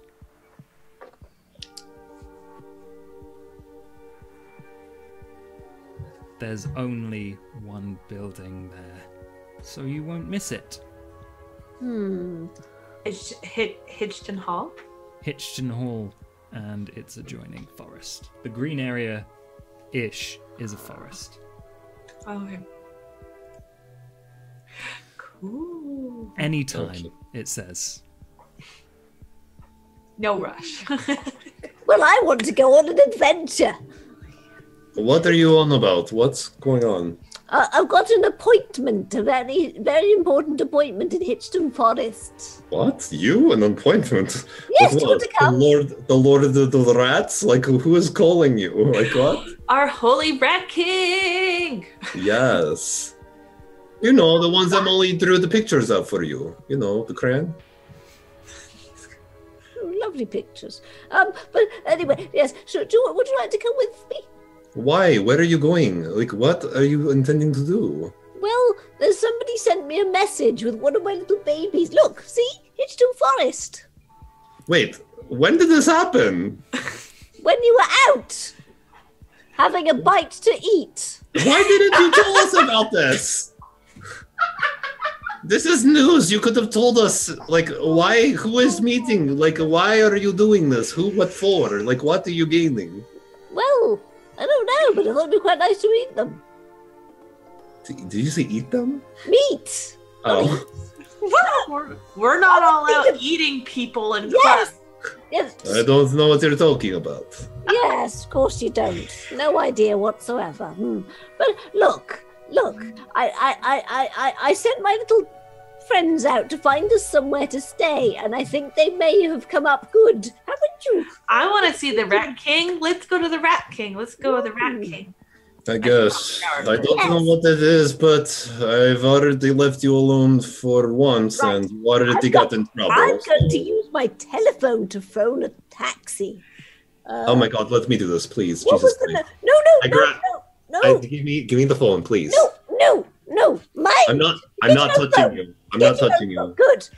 There's only one building there, so you won't miss it. It's Hitchton Hall? Hitchton Hall and its adjoining forest. The green area-ish is a forest. Oh, okay. Cool. Anytime, it says. No rush. Well, I want to go on an adventure. What are you on about? What's going on? I've got an appointment, a very, very important appointment in Hitchton Forest. What? You? An appointment? Yes, With do you want to come? The Lord of the Rats? Like, who is calling you? Like, what? Our holy rat king! Yes. You know, the ones that only drew the pictures up for you. You know, the crayon. Oh, lovely pictures. But anyway, yes. So, would you like to come with me? Why? Where are you going? Like, what are you intending to do? Well, there's somebody sent me a message with one of my little babies. Look, see? Hitchton Forest. Wait, when did this happen? When you were out, having a bite to eat. Why didn't you tell us about this? This is news. You could have told us, like, why, who is meeting? Like, why are you doing this? Who, what for? Like, what are you gaining? Well, I don't know, but I thought it'd be quite nice to eat them. Did you say eat them? Meat. Oh. We're not all out eating people in class. Yes. I don't know what you're talking about. Yes, of course you don't. No idea whatsoever. But look. I sent my little friends out to find us somewhere to stay, and I think they may have come up good. Haven't you? I want to see the Rat King. Let's go to the Rat King. Let's go to the Rat King. I guess. I don't know what that is, but I've already left you alone for once, Right. and you already got in trouble. I'm going to use my telephone to phone a taxi. Oh my god, let me do this, please. What Jesus was the Christ. No. Give me the phone, please. No. Mine. I'm not Digital touching phone. you. I'm not Digital touching phone. you. Good.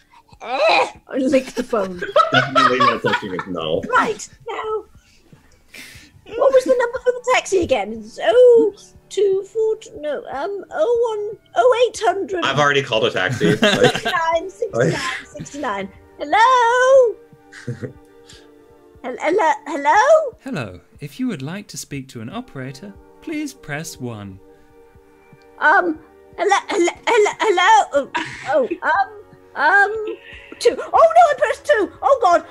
I licked the phone. Definitely not touching it, no. Right, now. What was the number for the taxi again? It's 0242, no, 0800. I've already called a taxi. Like, 69. Hello? Hello? Hello. If you would like to speak to an operator, please press 1. Hello? Two. Oh no, I pressed 2. Oh god.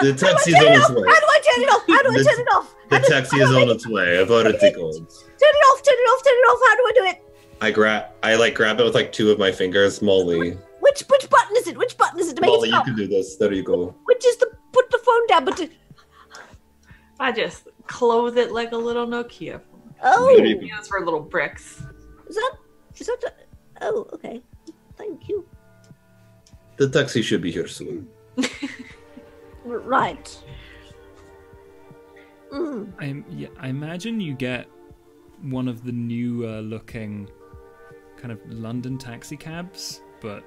The taxi's on its way. How do I turn it off? How do I turn it off? The taxi is on its way. I've already called. Turn it off. How do I do it? I grab it with like 2 of my fingers. Molly. Which button is it? Which button is it to make Molly, it you stop? can do this. There you go. Which is the put the phone down, but I just close it like a little Nokia. oh, There you go. Use for little bricks. is that oh, okay. Thank you. The taxi should be here soon. Right. I imagine you get one of the newer looking kind of London taxi cabs, but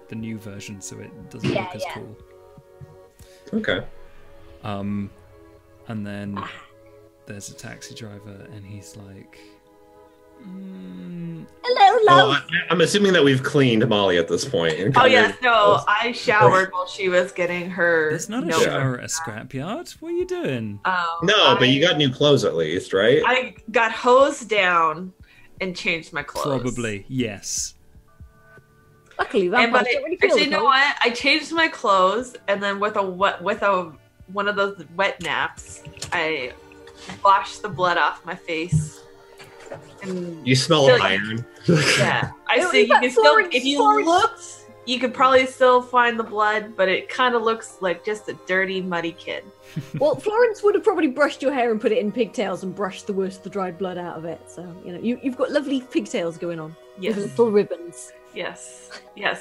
the new version, so it doesn't look as cool. Okay. And then there's a taxi driver, and he's like, Hello, love. I'm assuming that we've cleaned Molly at this point. And Oh covered- yes, no, I showered while she was getting her. "There's not a note. shower at a scrapyard. What are you doing?" No, but you got new clothes at least, right? I got hosed down and changed my clothes. Probably, yes. Luckily, And vampires but don't really feel actually, the you know cold. what? I changed my clothes, and then with one of those wet naps, I washed the blood off my face. And You smell So- of iron. yeah, I It see. was You that can still, Florence- if you Florence- looked, you could probably still find the blood, but it kind of looks like just a dirty, muddy kid. Well, Florence would have probably brushed your hair and put it in pigtails and brushed the worst of the dried blood out of it. So, you know, you've got lovely pigtails going on. Yes, With little ribbons. yes,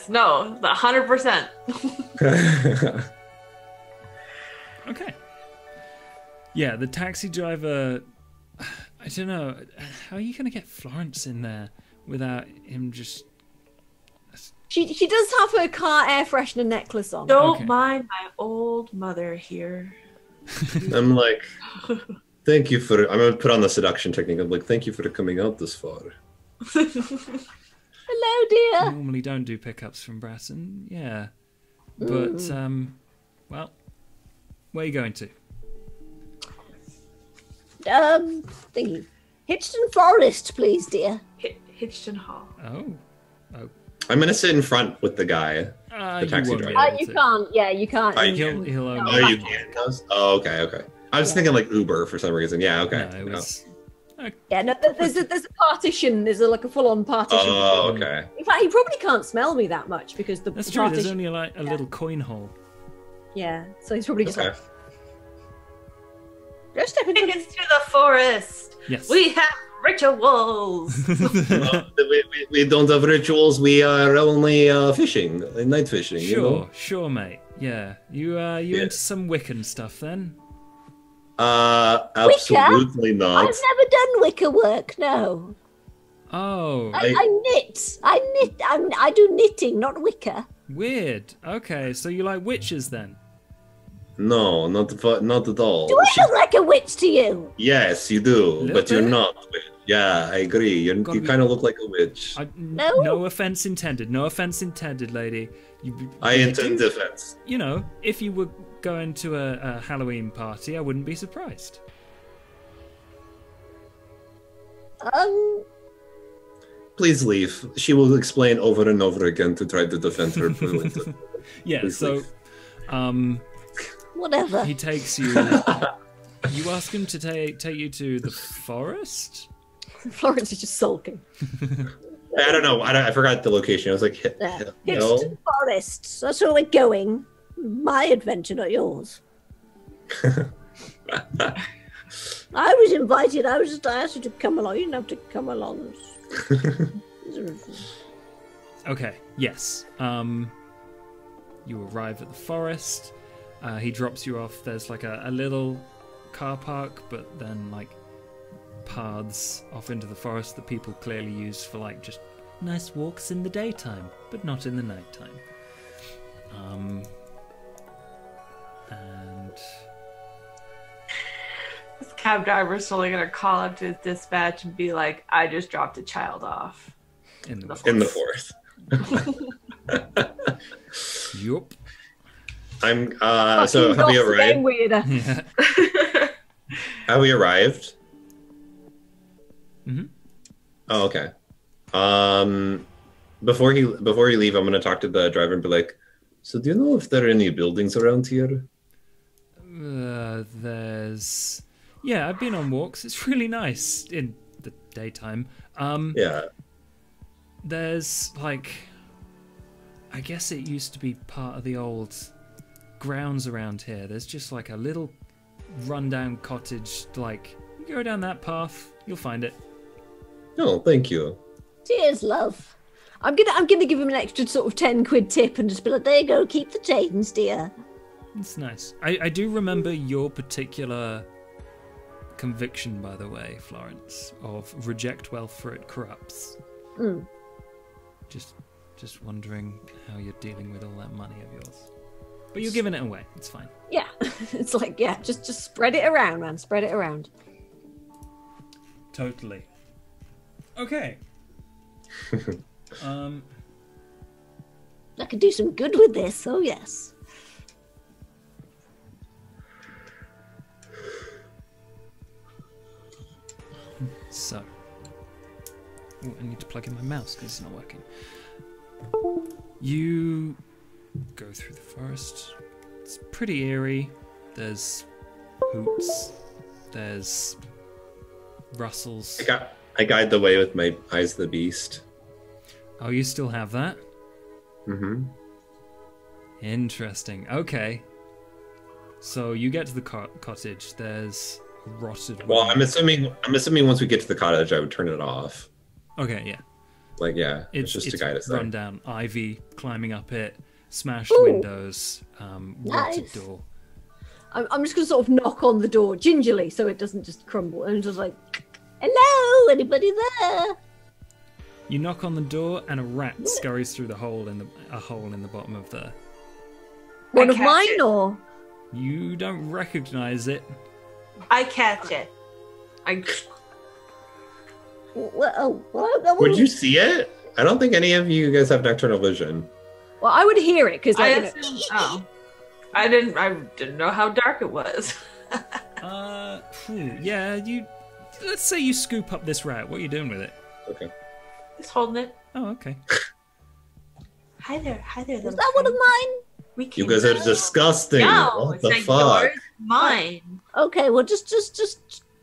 no, 100%. Okay. Yeah, the taxi driver. I don't know. How are you going to get Florence in there without him just. She does have her car air freshener necklace on. Don't Okay. mind my old mother here. I'm like, thank you for. I'm gonna put on the seduction technique. I'm like, thank you for coming out this far. Hello, dear. Normally don't do pickups from Bratton. Yeah. But, well, where are you going to? Thingy. Hitchton Forest, please, dear. Hitchton Hall. Oh. I'm gonna sit in front with the guy. You taxi won't be driver. able You to. can't. Yeah, you can't. I you- He'll only. Oh, you can. Oh, okay. I was thinking like Uber for some reason. Yeah, okay. No, it was Yeah, no, there's a partition. There's like a full-on partition. Oh, okay. In fact, he probably can't smell me that much because the That's the true. There's partition. only like a little coin hole. Yeah, so he's probably just Okay. like. Just step Take into us to the forest. Yes. We have rituals. We don't have rituals. We are only fishing, night fishing. Sure, You know? sure, mate. Yeah, you into some Wiccan stuff then? Absolutely not. I've never done wicker work. No, Oh, I knit. I do knitting, not wicker. weird. Okay, so you like witches then? No, not at all. Do I look like a witch to you? Yes, you do, Little but you're bit. not. Yeah, I agree. You Gotta be- kind of look like a witch. No. No offense intended. No offense intended, lady. I intend defense. You know, if you were going to a Halloween party, I wouldn't be surprised. Please leave. She will explain over and over again to try to defend her. Yeah, Please so leave. Whatever. he takes you. You ask him to take you to the forest? Florence is just sulking. I don't know. I forgot the location. I was like, It's no. to the forests. That's where we're going. My adventure, not yours. I was invited. I asked you to come along. You didn't have to come along. Okay, yes. You arrive at the forest. He drops you off. There's like a little car park, but then like paths off into the forest that people clearly use for like just nice walks in the daytime, but not in the nighttime. And This cab driver's totally gonna call up to his dispatch and be like, "I just dropped a child off." in the In the forest. Yup. I'm so have we Fucking getting arrived? weirder. Yeah. Have we arrived? Mhm. Oh, okay. Before you leave, I'm gonna talk to the driver and be like, so do you know if there are any buildings around here? There's I've been on walks. It's really nice in the daytime. Yeah. There's like, I guess it used to be part of the old grounds around here. There's just like a little rundown cottage. Like, you go down that path, you'll find it. Oh, thank you. Cheers, love. I'm gonna give him an extra sort of 10 quid tip and just be like, there you go, keep the change, dear. It's nice. I do remember your particular conviction, by the way, Florence, of reject wealth for it corrupts. Mm. Just wondering how you're dealing with all that money of yours. But you're giving it away. It's fine. Yeah, it's like just spread it around, man. Spread it around. Totally. Okay. I could do some good with this, oh yes. So. Ooh, I need to plug in my mouse because it's not working. You go through the forest. It's pretty eerie. There's hoots. There's rustles. I guide the way with my eyes of the beast. Oh, you still have that? Mm-hmm. Interesting. Okay. So you get to the cottage. There's a rotted. Well, wooden- I'm assuming once we get to the cottage, I would turn it off. Okay, yeah. Like, yeah, it's just to guide us there. run down. Ivy climbing up it. Smashed Ooh. windows. Rotted Nice. door. I'm just gonna sort of knock on the door gingerly so it doesn't just crumble and just like, Hello, anybody there? You knock on the door, and a rat scurries through a hole in the bottom of the. one of catch mine it. or You don't recognize it. I catch it. Would you see it? I don't think any of you guys have nocturnal vision. well, I would hear it because I like, assumed, I didn't know how dark it was. Yeah. You. Let's say you scoop up this rat. What are you doing with it? Okay. Just holding it. Oh, okay. Hi there, Is that one of mine? We You came guys are down. disgusting. No, What it's the like fuck? yours, mine. Okay, well just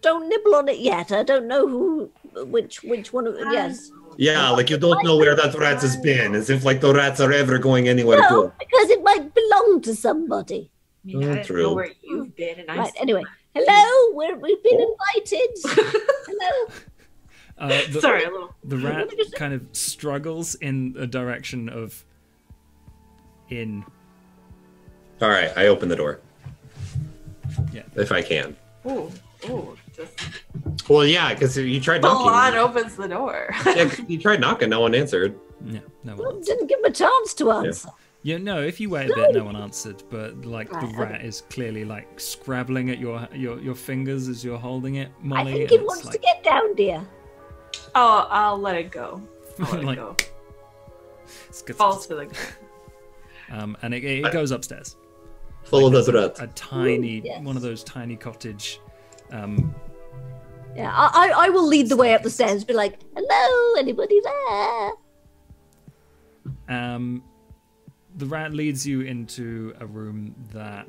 don't nibble on it yet. I don't know which one of yes. Yeah, like you don't know where that rat has been, as if like the rats are ever going anywhere No, good. because it might belong to somebody. I mean, I don't True. know where you've been, and Right. Anyway, hello. We've been invited. Hello. Sorry, a little. The rat kind of struggles in the direction of in. All right, I open the door. Yeah. If I can. Ooh, just Well, yeah, because you tried full on knocking. opens the door. Yeah, you tried knocking, no one answered. Yeah, no Well, one. didn't give him a chance to answer. Yeah, no. If you wait a bit, no one answered. But like the Right, rat is clearly like scrabbling at your fingers as you're holding it, Molly. I think and it it's wants like, to get down, dear. Oh, I'll let it go. I'll let Like- it go. it's good. Falls to the ground. And it goes upstairs. Follow Like the rat. A tiny, yes. one of those tiny cottage. Yeah, I will lead the way up the stairs. Be like, hello, anybody there? The rat leads you into a room that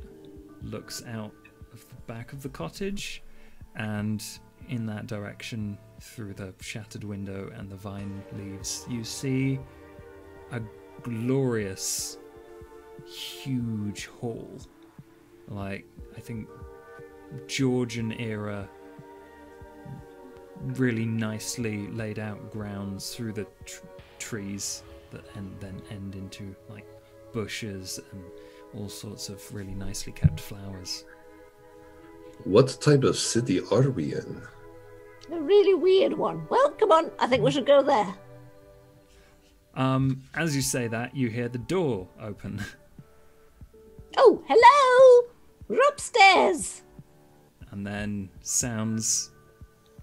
looks out of the back of the cottage, and in that direction, through the shattered window and the vine leaves, you see a glorious, huge hall. Like, I think Georgian era, really nicely laid out grounds through the trees that then end into like bushes and all sorts of really nicely kept flowers. What type of city are we in? A really weird one. Well, come on. I think we should go there. As you say that, you hear the door open. Oh, hello. We're upstairs. And then sounds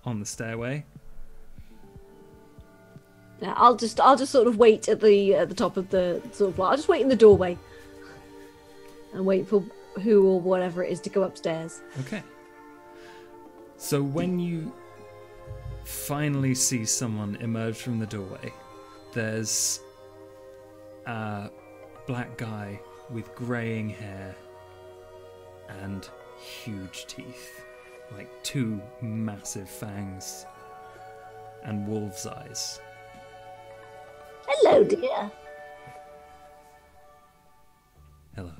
on the stairway. Yeah, I'll just sort of wait at the top of the sort of. I'll just wait in the doorway and wait for who or whatever it is to go upstairs. Okay. So when you finally see someone emerge from the doorway, there's a black guy with greying hair and huge teeth, like two massive fangs and wolf's eyes. Hello, dear. Hello.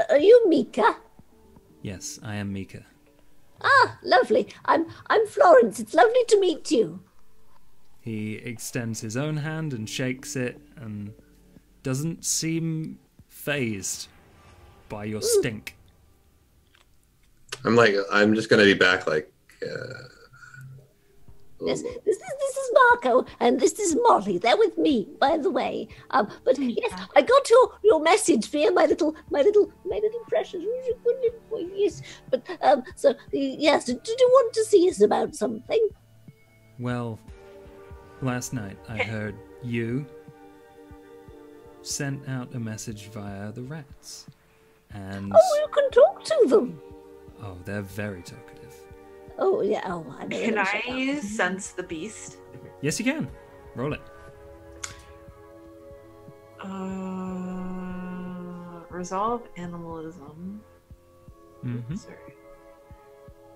Are you Mika? Yes, I am Mika. Ah, lovely. I'm Florence. It's lovely to meet you. He extends his own hand and shakes it and doesn't seem phased by your stink. I'm just gonna be back like. Yes, this is Marco, and this is Molly. They're with me, by the way. But yes, I got your message via my little precious good little boy. Yes, but so yes, did you want to see us about something? Well, last night I heard you sent out a message via the rats. And Oh, you can talk to them. oh, they're very talkative. Oh yeah. Oh, I know. Can I sense the beast? Yes, you can. Roll it. Resolve animalism. Mm-hmm. Sorry.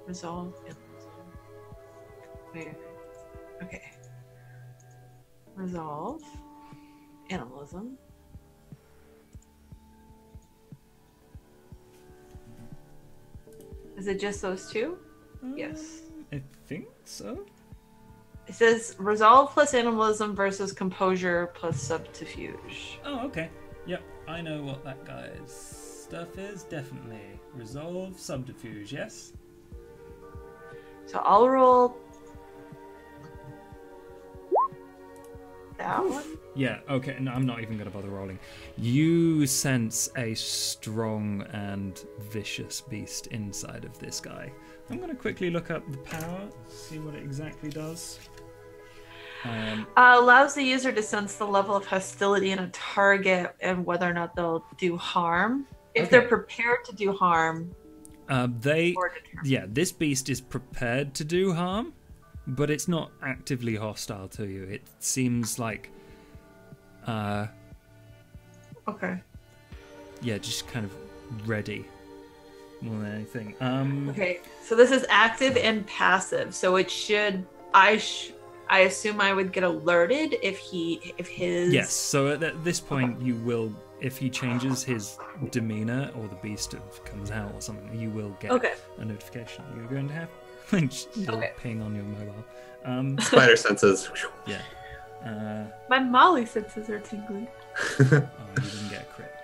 Resolve animalism. Wait. Okay. Resolve animalism. Is it just those two? Yes. I think so. It says resolve plus animalism versus composure plus subterfuge. Oh, okay. Yep, I know what that guy's stuff is. Definitely. Resolve, subterfuge, yes? So I'll roll that one. Yeah, okay. No, I'm not even going to bother rolling. You sense a strong and vicious beast inside of this guy. I'm going to quickly look up the power, see what it exactly does. Allows the user to sense the level of hostility in a target and whether or not they'll do harm. If Okay. they're prepared to do harm, They, or determined. yeah, this beast is prepared to do harm, but it's not actively hostile to you. It seems like, Okay. yeah, just kind of ready. more than anything. Okay, so this is active and passive. So it should. I assume I would get alerted if his. Yes. So at this point, you will, if he changes his demeanor or the beast comes out or something, you will get a notification. You're going to have just a little ping on your mobile. Spider senses. Yeah. My Molly senses are tingling. Oh, you didn't get a crit.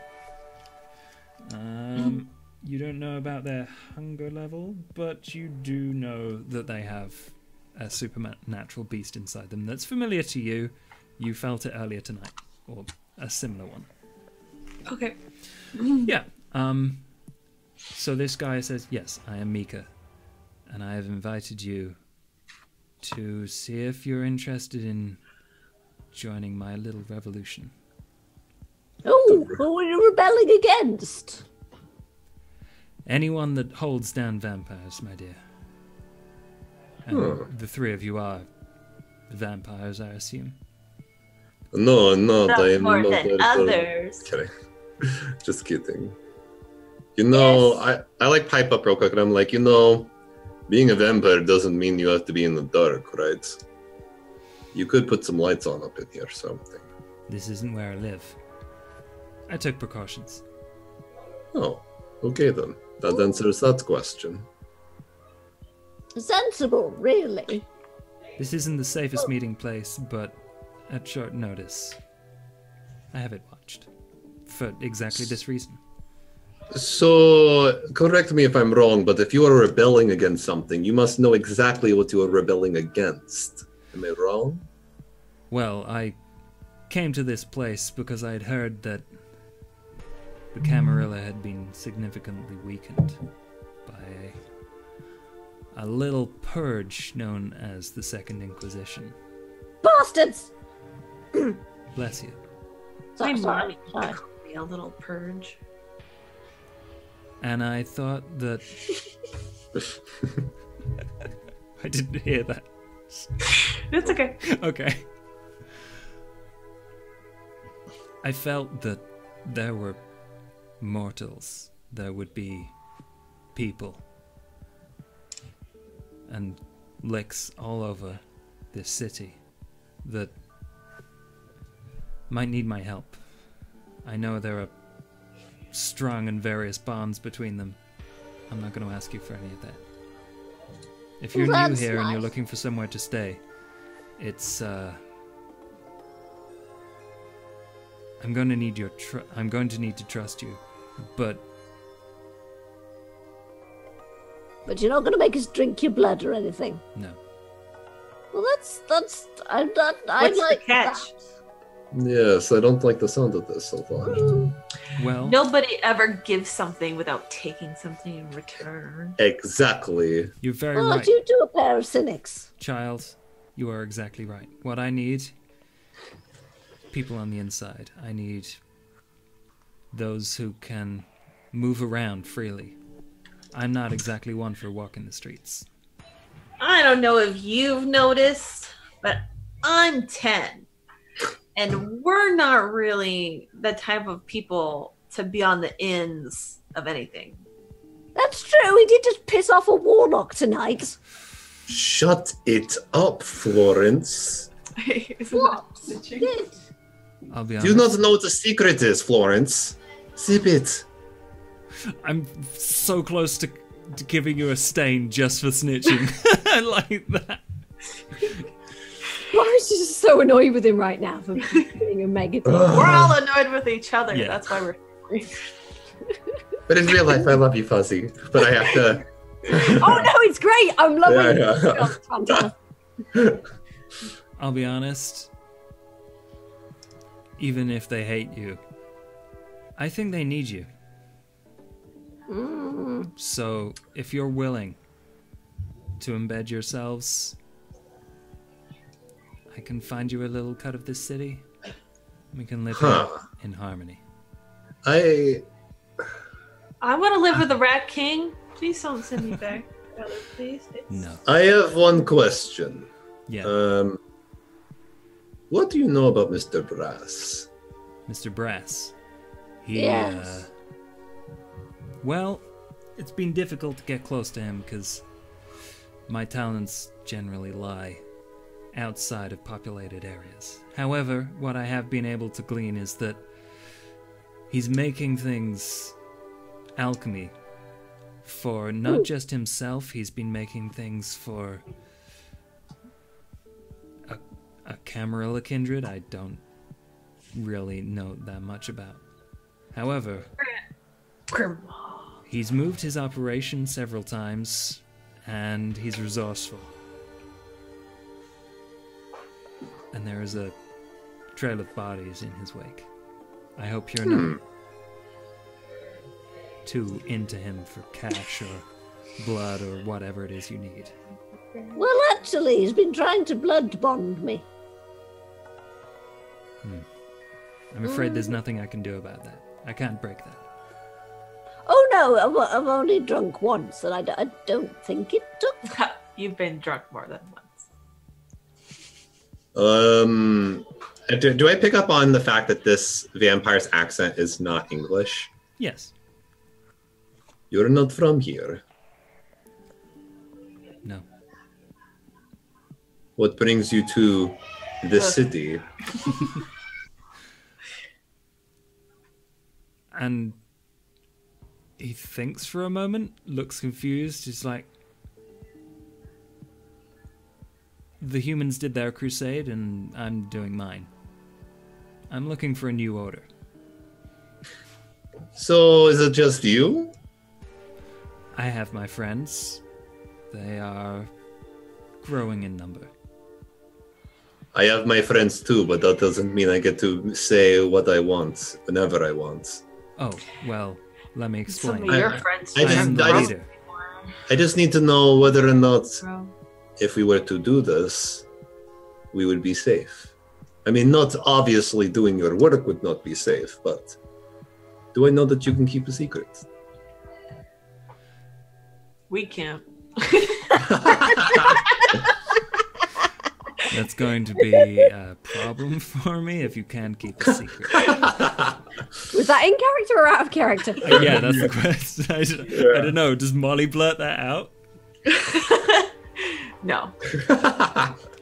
You don't know about their hunger level, but you do know that they have a supernatural beast inside them that's familiar to you. You felt it earlier tonight, or a similar one. Okay. Yeah. So this guy says, yes, I am Mika, and I have invited you to see if you're interested in joining my little revolution. Oh, who are you rebelling against? Anyone that holds down vampires, my dear. And the three of you are vampires, I assume. No, I'm not. I am more not. than others. Kidding. Just kidding. You know, I like pipe up real quick, and I'm like, you know, being a vampire doesn't mean you have to be in the dark, right? You could put some lights on up in here or something. This isn't where I live. I took precautions. Oh, okay then. That answers that question. Sensible, really. This isn't the safest meeting place, but at short notice, I have it watched. For exactly this reason. So, correct me if I'm wrong, but if you are rebelling against something, you must know exactly what you are rebelling against. Am I wrong? Well, I came to this place because I had heard that the Camarilla had been significantly weakened by a little purge known as the Second Inquisition. Bastards! Bless you. Sorry. Be a little purge. And I thought that... I didn't hear that. It's okay. Okay. I felt that there were mortals. There would be people. And licks all over this city that might need my help. I know there are strong and various bonds between them. I'm not going to ask you for any of that. If you're new here and you're looking for somewhere to stay, it's I'm going to need I'm going to need to trust you, but you're not going to make us drink your blood or anything. no. Well, that's I What's like the catch? that. Yes, I don't like the sound of this so far. Well, Nobody ever gives something without taking something in return. Exactly. you're very Well, right, you do a pair of cynics. child. You are exactly right. What I need, people on the inside. I need those who can move around freely. I'm not exactly one for walking the streets. I don't know if you've noticed, but I'm 10. And we're not really the type of people to be on the ends of anything. That's true. We did just piss off a warlock tonight. Shut it up, Florence. Isn't What? that snitching? Did? I'll be Do you honest. not know what the secret is, Florence? Sip it. I'm so close to giving you a stain just for snitching. I like that. Boris is just so annoyed with him right now for being a mega dick. We're all annoyed with each other. Yeah. That's why we're. But in real life, I love you, Fuzzy. But I have to. Oh no, it's great! I'm loving Yeah, it. yeah. Oh, it's fantastic. I'll be honest. Even if they hate you, I think they need you. So, if you're willing to embed yourselves, I can find you a little cut of this city. We can live here in harmony. I I want to live with the Rat King. Please don't send me back, brother, please. No. have one question. Yeah. What do you know about Mr. Brass? Mr. Brass. He, Yes. well, it's been difficult to get close to him because my talents generally lie outside of populated areas. However, what I have been able to glean is that he's making things alchemy for not just himself, he's been making things for a Camarilla kindred I don't really know that much about. However, he's moved his operation several times, and he's resourceful. And there is a trail of bodies in his wake. I hope you're not too into him for cash or blood or whatever it is you need. Well, actually, he's been trying to blood bond me. I'm afraid there's nothing I can do about that. I can't break that. Oh no, I've only drunk once, and I don't think it took. You've been drunk more than once. Do I pick up on the fact that this vampire's accent is not English? Yes. You're not from here. No. What brings you to this city? And he thinks for a moment, looks confused. He's like, the humans did their crusade and I'm doing mine. I'm looking for a new order. So is it just you? I have my friends. They are growing in number. I have my friends too, but that doesn't mean I get to say what I want whenever I want. Oh, well, let me Some explain. of your friends I just- don't I grow just- anymore. I just need to know whether or not, Grow. if we were to do this, we would be safe. I mean, not obviously doing your work would not be safe, but do I know that you can keep a secret? We can't. That's going to be a problem for me if you can't keep a secret. Was that in character or out of character? Yeah, that's the question. I don't know. Does Molly blurt that out? No.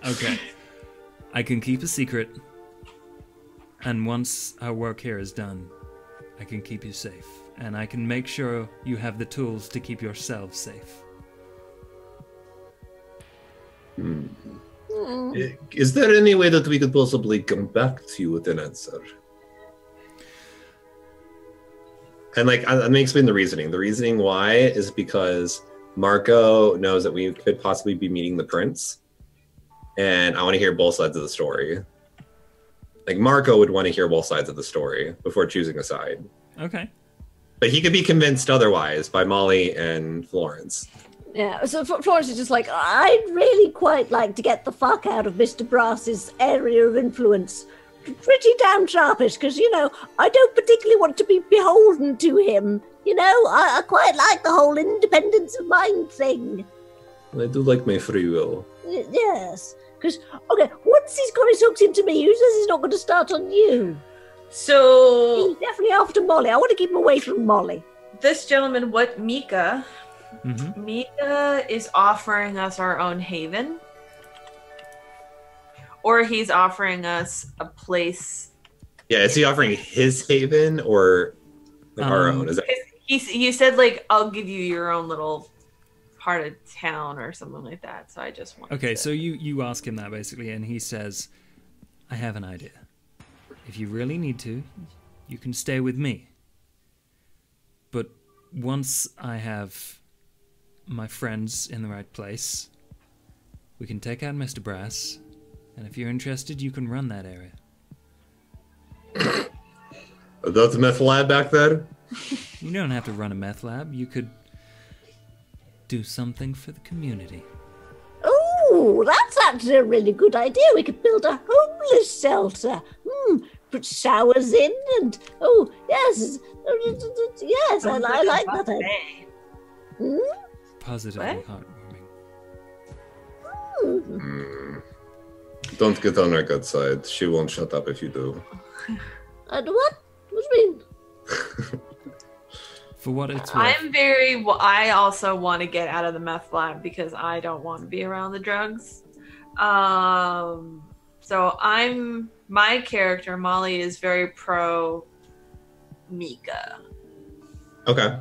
Okay. I can keep a secret. And once our work here is done, I can keep you safe. And I can make sure you have the tools to keep yourselves safe. Is there any way that we could possibly come back to you with an answer? And let me explain the reasoning. The reasoning why is because Marco knows that we could possibly be meeting the prince. And I want to hear both sides of the story. Like, Marco would want to hear both sides of the story before choosing a side. Okay. But he could be convinced otherwise by Molly and Florence. Yeah, so Florence is just like, I'd really quite like to get the fuck out of Mr. Brass's area of influence. Pretty damn sharpish, because, I don't particularly want to be beholden to him. I quite like the whole independence of mind thing. I do like my free will. Yes, because, okay, once he's got his hooks into me, who says he's not going to start on you? So He's definitely after Molly. I want to keep him away from Molly. this gentleman, what Mika Mm-hmm. Mika is offering us our own haven. Or he's offering us a place. Yeah, is he offering his haven or our own? Is that He said, I'll give you your own little part of town or something like that. So I just want Okay, so you ask him that basically, and he says, I have an idea. If you really need to, you can stay with me. But once I have my friends in the right place, we can take out Mr. Brass, and if you're interested, you can run that area. that's a meth lab back there? You don't have to run a meth lab. You could do something for the community. Oh, that's actually a really good idea. We could build a homeless shelter. Put showers in and yes, yes, I like that idea. Positively What? heartwarming. Don't get on her good side. She won't shut up if you do. And what? What do you mean? For what it's worth. I also want to get out of the meth lab because I don't want to be around the drugs. So my character, Molly, is very pro Mika. Okay.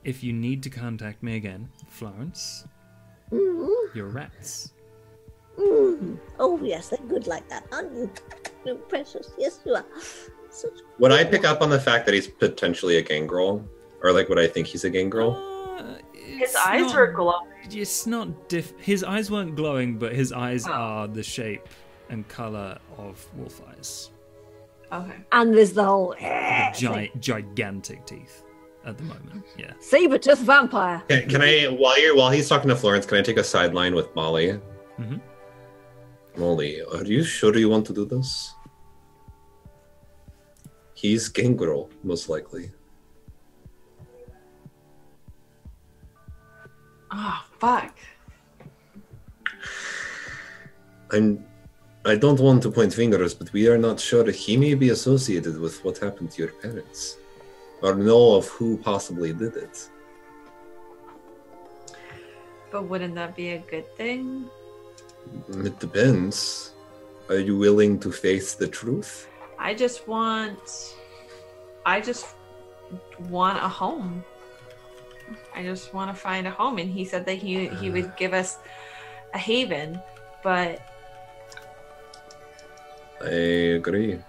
If you need to contact me again, Florence, you're rats. Oh, yes, they're good like that, aren't you? Oh, precious. Yes, you are. Such... Would I pick up on the fact that he's potentially a gangrel? Or like, would I think he's a gangrel? His eyes were glowing. It's not his eyes weren't glowing, but his eyes are the shape and color of wolf eyes. Okay. And there's the whole gigantic teeth at the moment. Yeah. saber-tooth vampire. Can I, while he's talking to Florence, can I take a sideline with Molly? Mm-hmm. Molly, are you sure you want to do this? He's gangrel, most likely. Oh, fuck. I don't want to point fingers, but we are not sure. He may be associated with what happened to your parents, or know of who possibly did it. But wouldn't that be a good thing? It depends. Are you willing to face the truth? I just want a home. I just want to find a home. And he said that he would give us a haven, but I agree.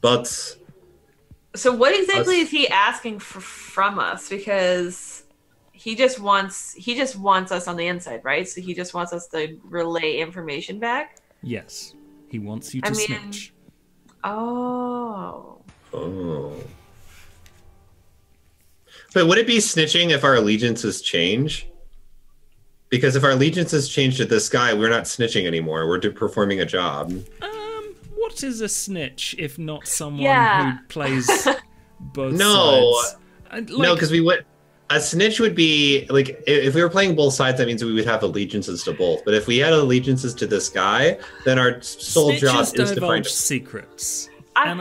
But so what exactly is he asking from us? Because he just wants us on the inside, right? So he just wants us to relay information back. Yes, he wants you to snitch. Oh. But would it be snitching if our allegiances change? Because if our allegiances change to this guy, we're not snitching anymore. We're performing a job. What is a snitch if not someone who plays both sides? No, because a snitch would be like if we were playing both sides. That means we would have allegiances to both. But if we had allegiances to this guy, then our sole job is to find secrets. I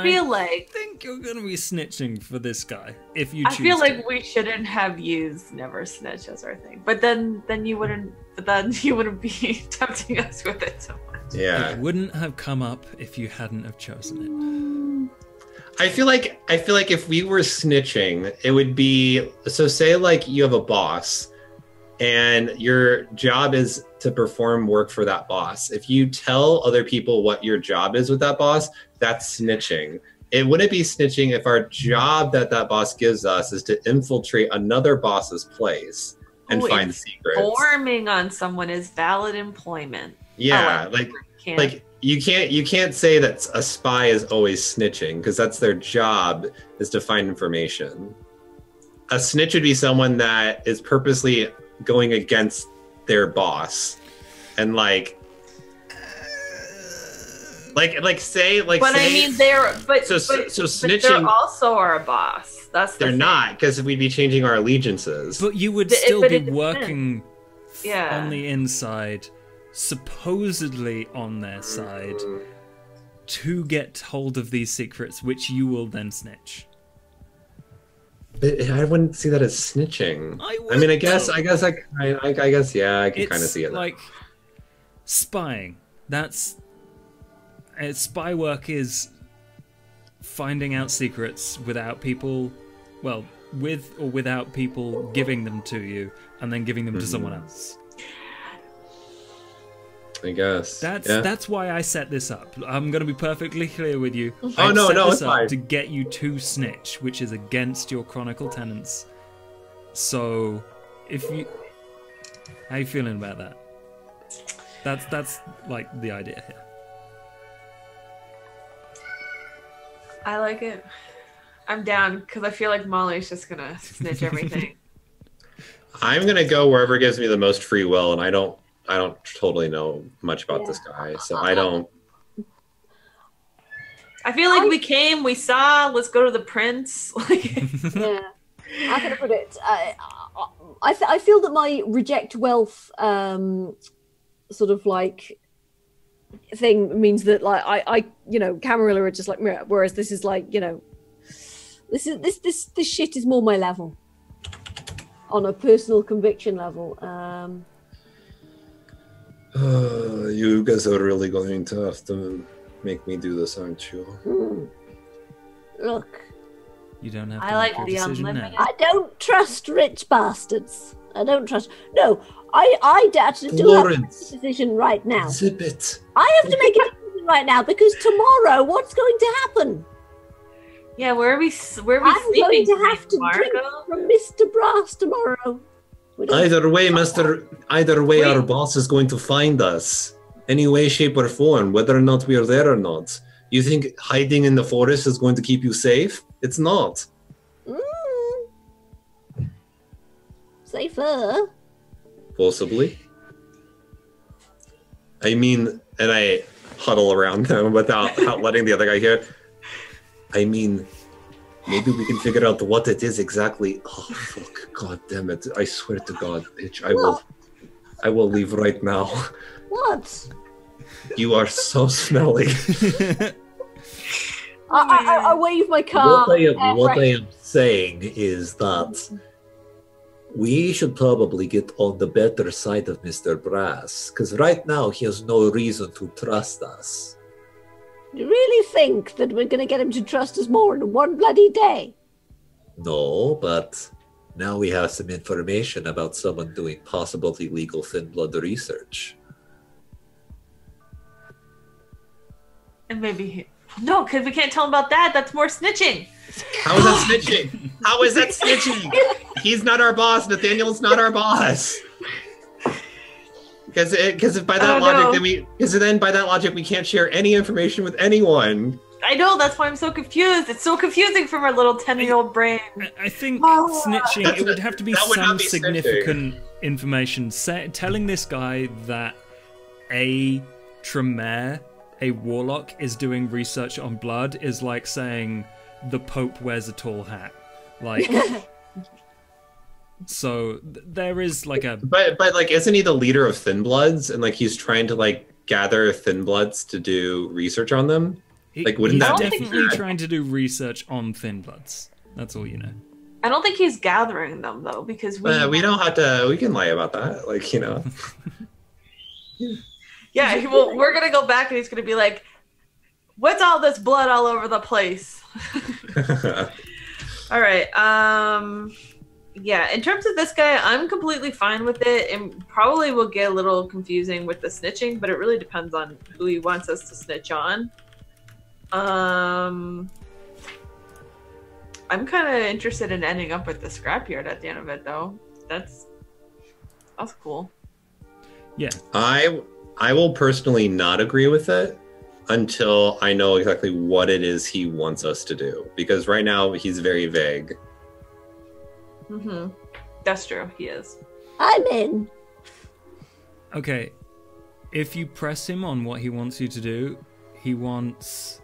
think you're going to be snitching for this guy if you choose I feel to. like we shouldn't have used never snitch as our thing. But then you wouldn't be tempting us with it so much. Yeah. It wouldn't have come up if you hadn't have chosen it. I feel like if we were snitching, it would be so say like you have a boss and your job is to perform work for that boss. If you tell other people what your job is with that boss, that's snitching. It wouldn't be snitching if our job that boss gives us is to infiltrate another boss's place and find secrets. Informing on someone is valid employment. Yeah, like you can't say that a spy is always snitching because that's their job is to find information. A snitch would be someone that is purposely going against their boss and but I mean snitching. But they're also our boss. They're not because we'd be changing our allegiances. But you would still be working on the inside, supposedly on their side, to get hold of these secrets, which you will then snitch. I wouldn't see that as snitching. I mean, I guess, yeah, I can kind of see it. Like spying. Spy work is finding out secrets without people, well, with or without people giving them to you and then giving them to someone else. I guess that's why I set this up. I'm going to be perfectly clear with you. It's fine. To get you to snitch, which is against your chronicle tenets. So, how you feeling about that? That's like the idea here. I like it. I'm down because I feel like Molly's just gonna snitch everything. I'm gonna go wherever gives me the most free will, and I don't totally know much about this guy, so I don't. I feel like we saw, let's go to the prince. Yeah. How can I put it? I feel that my reject wealth sort of like thing means that like I Camarilla are just like, whereas this is like, This shit is more my level. On a personal conviction level. You guys are really going to have to make me do this, aren't you? Look, You don't have to I make like your the decision unlimited. now. I don't trust rich bastards. I don't trust. No, I actually do have to make a Florence, decision right now. zip it. I have to make a decision right now because tomorrow, what's going to happen? Yeah, where are we I'm sleeping going to have to tonight, drink Marco? from Mr. Brass tomorrow. We don't- Either way, Wait. our boss is going to find us. Any way, shape, or form, whether or not we are there or not. You think hiding in the forest is going to keep you safe? It's not. Safer. Possibly. I mean, and I huddle around him without letting the other guy hear. I mean, maybe we can figure out what it is exactly. Oh, fuck. God damn it. I swear to God, bitch. I will leave right now. What? You are so smelly. I wave my car. What I am saying is that we should probably get on the better side of Mr. Brass, because right now he has no reason to trust us. Do you really think that we're going to get him to trust us more in one bloody day? No, but now we have some information about someone doing possible illegal Thin-Blood research. And maybe no, because we can't tell him about that. That's more snitching. How is that snitching? How is that snitching? He's not our boss. Nathaniel's not our boss. Because by that logic, we can't share any information with anyone. I know, that's why I'm so confused. It's so confusing for my little 10-year-old brain. I think Oh. snitching, it would have to be That would some not be significant information. Telling this guy that a Tremere, a warlock, is doing research on blood is like saying the Pope wears a tall hat. Like, so there is like a... But like, isn't he the leader of Thin-Bloods? And like, he's trying to like gather Thin-Bloods to do research on them? Like, wouldn't he's that be definitely bad? trying to do research on Thin-Bloods. That's all you know. I don't think he's gathering them though, because we don't have to. We can lie about that. Like, you know. yeah, well, we're gonna go back and he's gonna be like, "What's all this blood all over the place?" All right. Yeah. In terms of this guy, I'm completely fine with it, and probably will get a little confusing with the snitching, but it really depends on who he wants us to snitch on. I'm kind of interested in ending up with the scrapyard at the end of it, though. That's cool. Yeah. I will personally not agree with it until I know exactly what it is he wants us to do, because right now he's very vague. Mm-hmm. That's true. He is. I'm in. Okay. If you press him on what he wants you to do, he wants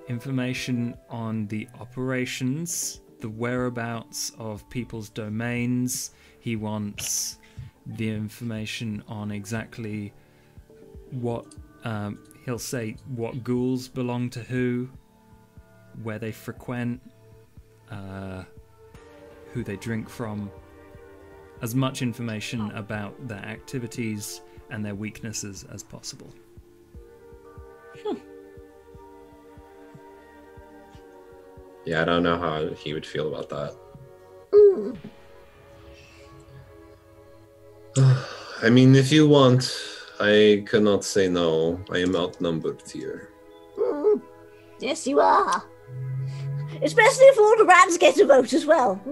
information on the operations, the whereabouts of people's domains. He wants the information on exactly what, he'll say what ghouls belong to who, where they frequent, who they drink from. As much information about their activities and their weaknesses as possible. Yeah, I don't know how he would feel about that. I mean, if you want, I cannot say no. I am outnumbered here. Yes, you are. Especially if all the rats get a vote as well.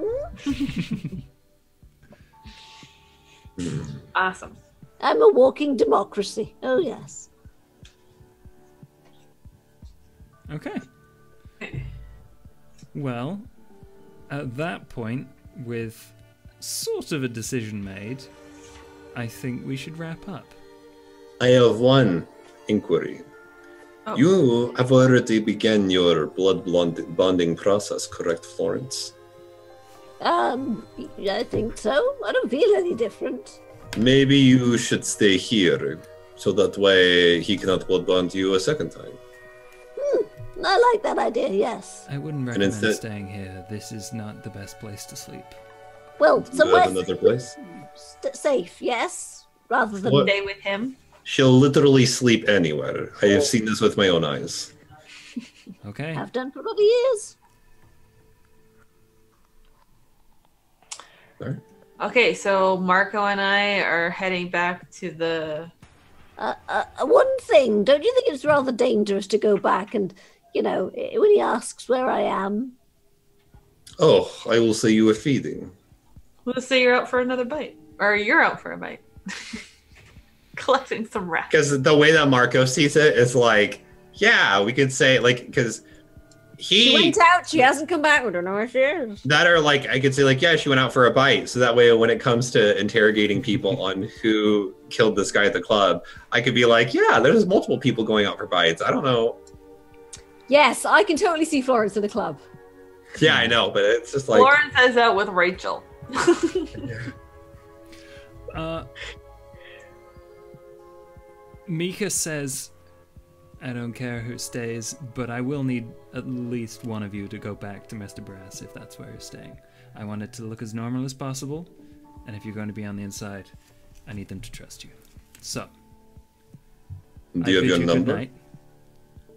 Awesome. I'm a walking democracy. Oh, yes. Okay. Well, at that point, with sort of a decision made, I think we should wrap up. I have one inquiry. Oh. You have already begun your blood bonding process, correct, Florence? I think so. I don't feel any different. Maybe you should stay here, so that way he cannot blood bond you a second time. I like that idea, yes. I wouldn't And recommend instead- staying here. This is not the best place to sleep. Well, Do you somewhere have another place? safe, yes? Rather than... What? Stay with him. She'll literally sleep anywhere. I have seen this with my own eyes. Okay. Have done for other years. All right. Okay, so Marco and I are heading back to the. One thing, don't you think it's rather dangerous to go back and, you know, when he asks where I am? Oh, I will say you were feeding. Let's say you're out for another bite, or you're out for a bite, collecting some rats. Because the way that Marco sees it is like, yeah, we could say, like, because She went out. She hasn't come back. We don't know where she is. that are like, I could say, like, yeah, she went out for a bite. So that way, when it comes to interrogating people on who killed this guy at the club, I could be like, yeah, there's multiple people going out for bites. I don't know. Yes, I can totally see Florence in the club. Yeah, I know, but it's just like, Lauren says that with Rachel. Mika says, I don't care who stays, but I will need at least one of you to go back to Mr. Brass if that's where you're staying. I want it to look as normal as possible, and if you're going to be on the inside, I need them to trust you. So, do you I have bid your good number? night.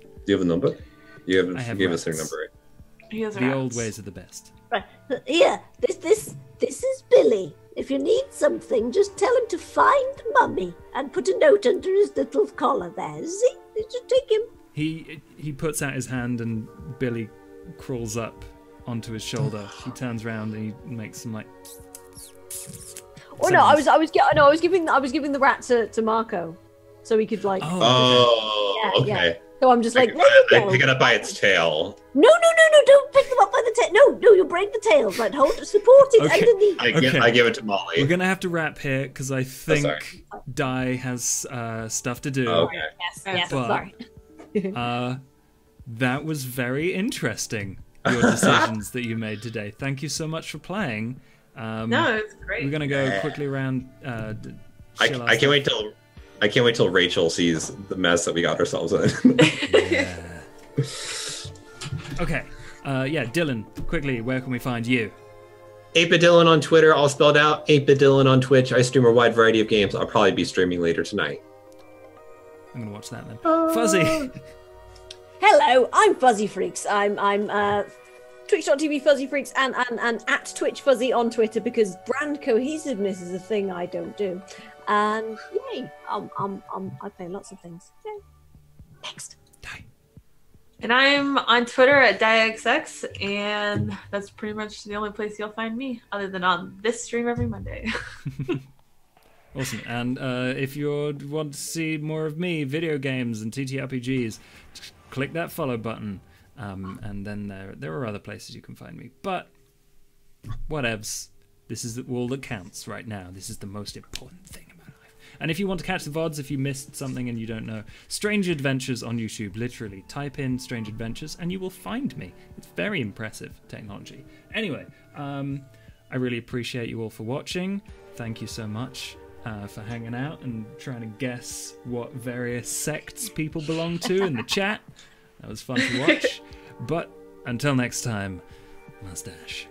Do you have a number? You haven't I have gave us their rats. number, right? He has The rats. old ways are the best. Right. Here, this is Billy. If you need something, just tell him to find Mummy and put a note under his little collar there. See? Just take him. He puts out his hand and Billy crawls up onto his shoulder. He turns around and he makes some like. Oh no, I sounds. was giving the rat to Marco, so he could like. Oh, Yeah, okay. So I'm just like, there I you go. pick it up by its tail. No, don't pick them up by the tail. No, you break the tails. Right, support it Okay. underneath. I give it to Molly. We're gonna have to wrap here because I think sorry. Di has stuff to do. Okay. Yes, But- sorry. That was very interesting. Your decisions that you made today. Thank you so much for playing. No, it's great. We're gonna go quickly around. I can't wait till Rachel sees the mess that we got ourselves in. Yeah. Okay. Yeah, Dylan. Quickly, where can we find you? 8-Bit Dylan on Twitter, all spelled out. 8-Bit Dylan on Twitch. I stream a wide variety of games. I'll probably be streaming later tonight. I'm gonna watch that then. Fuzzy. Hello, I'm Fuzzy Freaks. I'm Twitch.tv Fuzzy Freaks and at Twitch Fuzzy on Twitter because brand cohesiveness is a thing I don't do. And yay, I play lots of things. Yay. Next. Die. And I'm on Twitter at DiaXX, and that's pretty much the only place you'll find me, other than on this stream every Monday. Awesome. And if you want to see more of me, video games and TTRPGs, just click that follow button. And then there are other places you can find me. But whatevs. This is all that counts right now. This is the most important thing about life. And if you want to catch the VODs, if you missed something and you don't know, Strange Adventures on YouTube, literally. Type in Strange Adventures and you will find me. It's very impressive technology. Anyway, I really appreciate you all for watching. Thank you so much for hanging out and trying to guess what various sects people belong to in the chat. That was fun to watch. But until next time, mustache.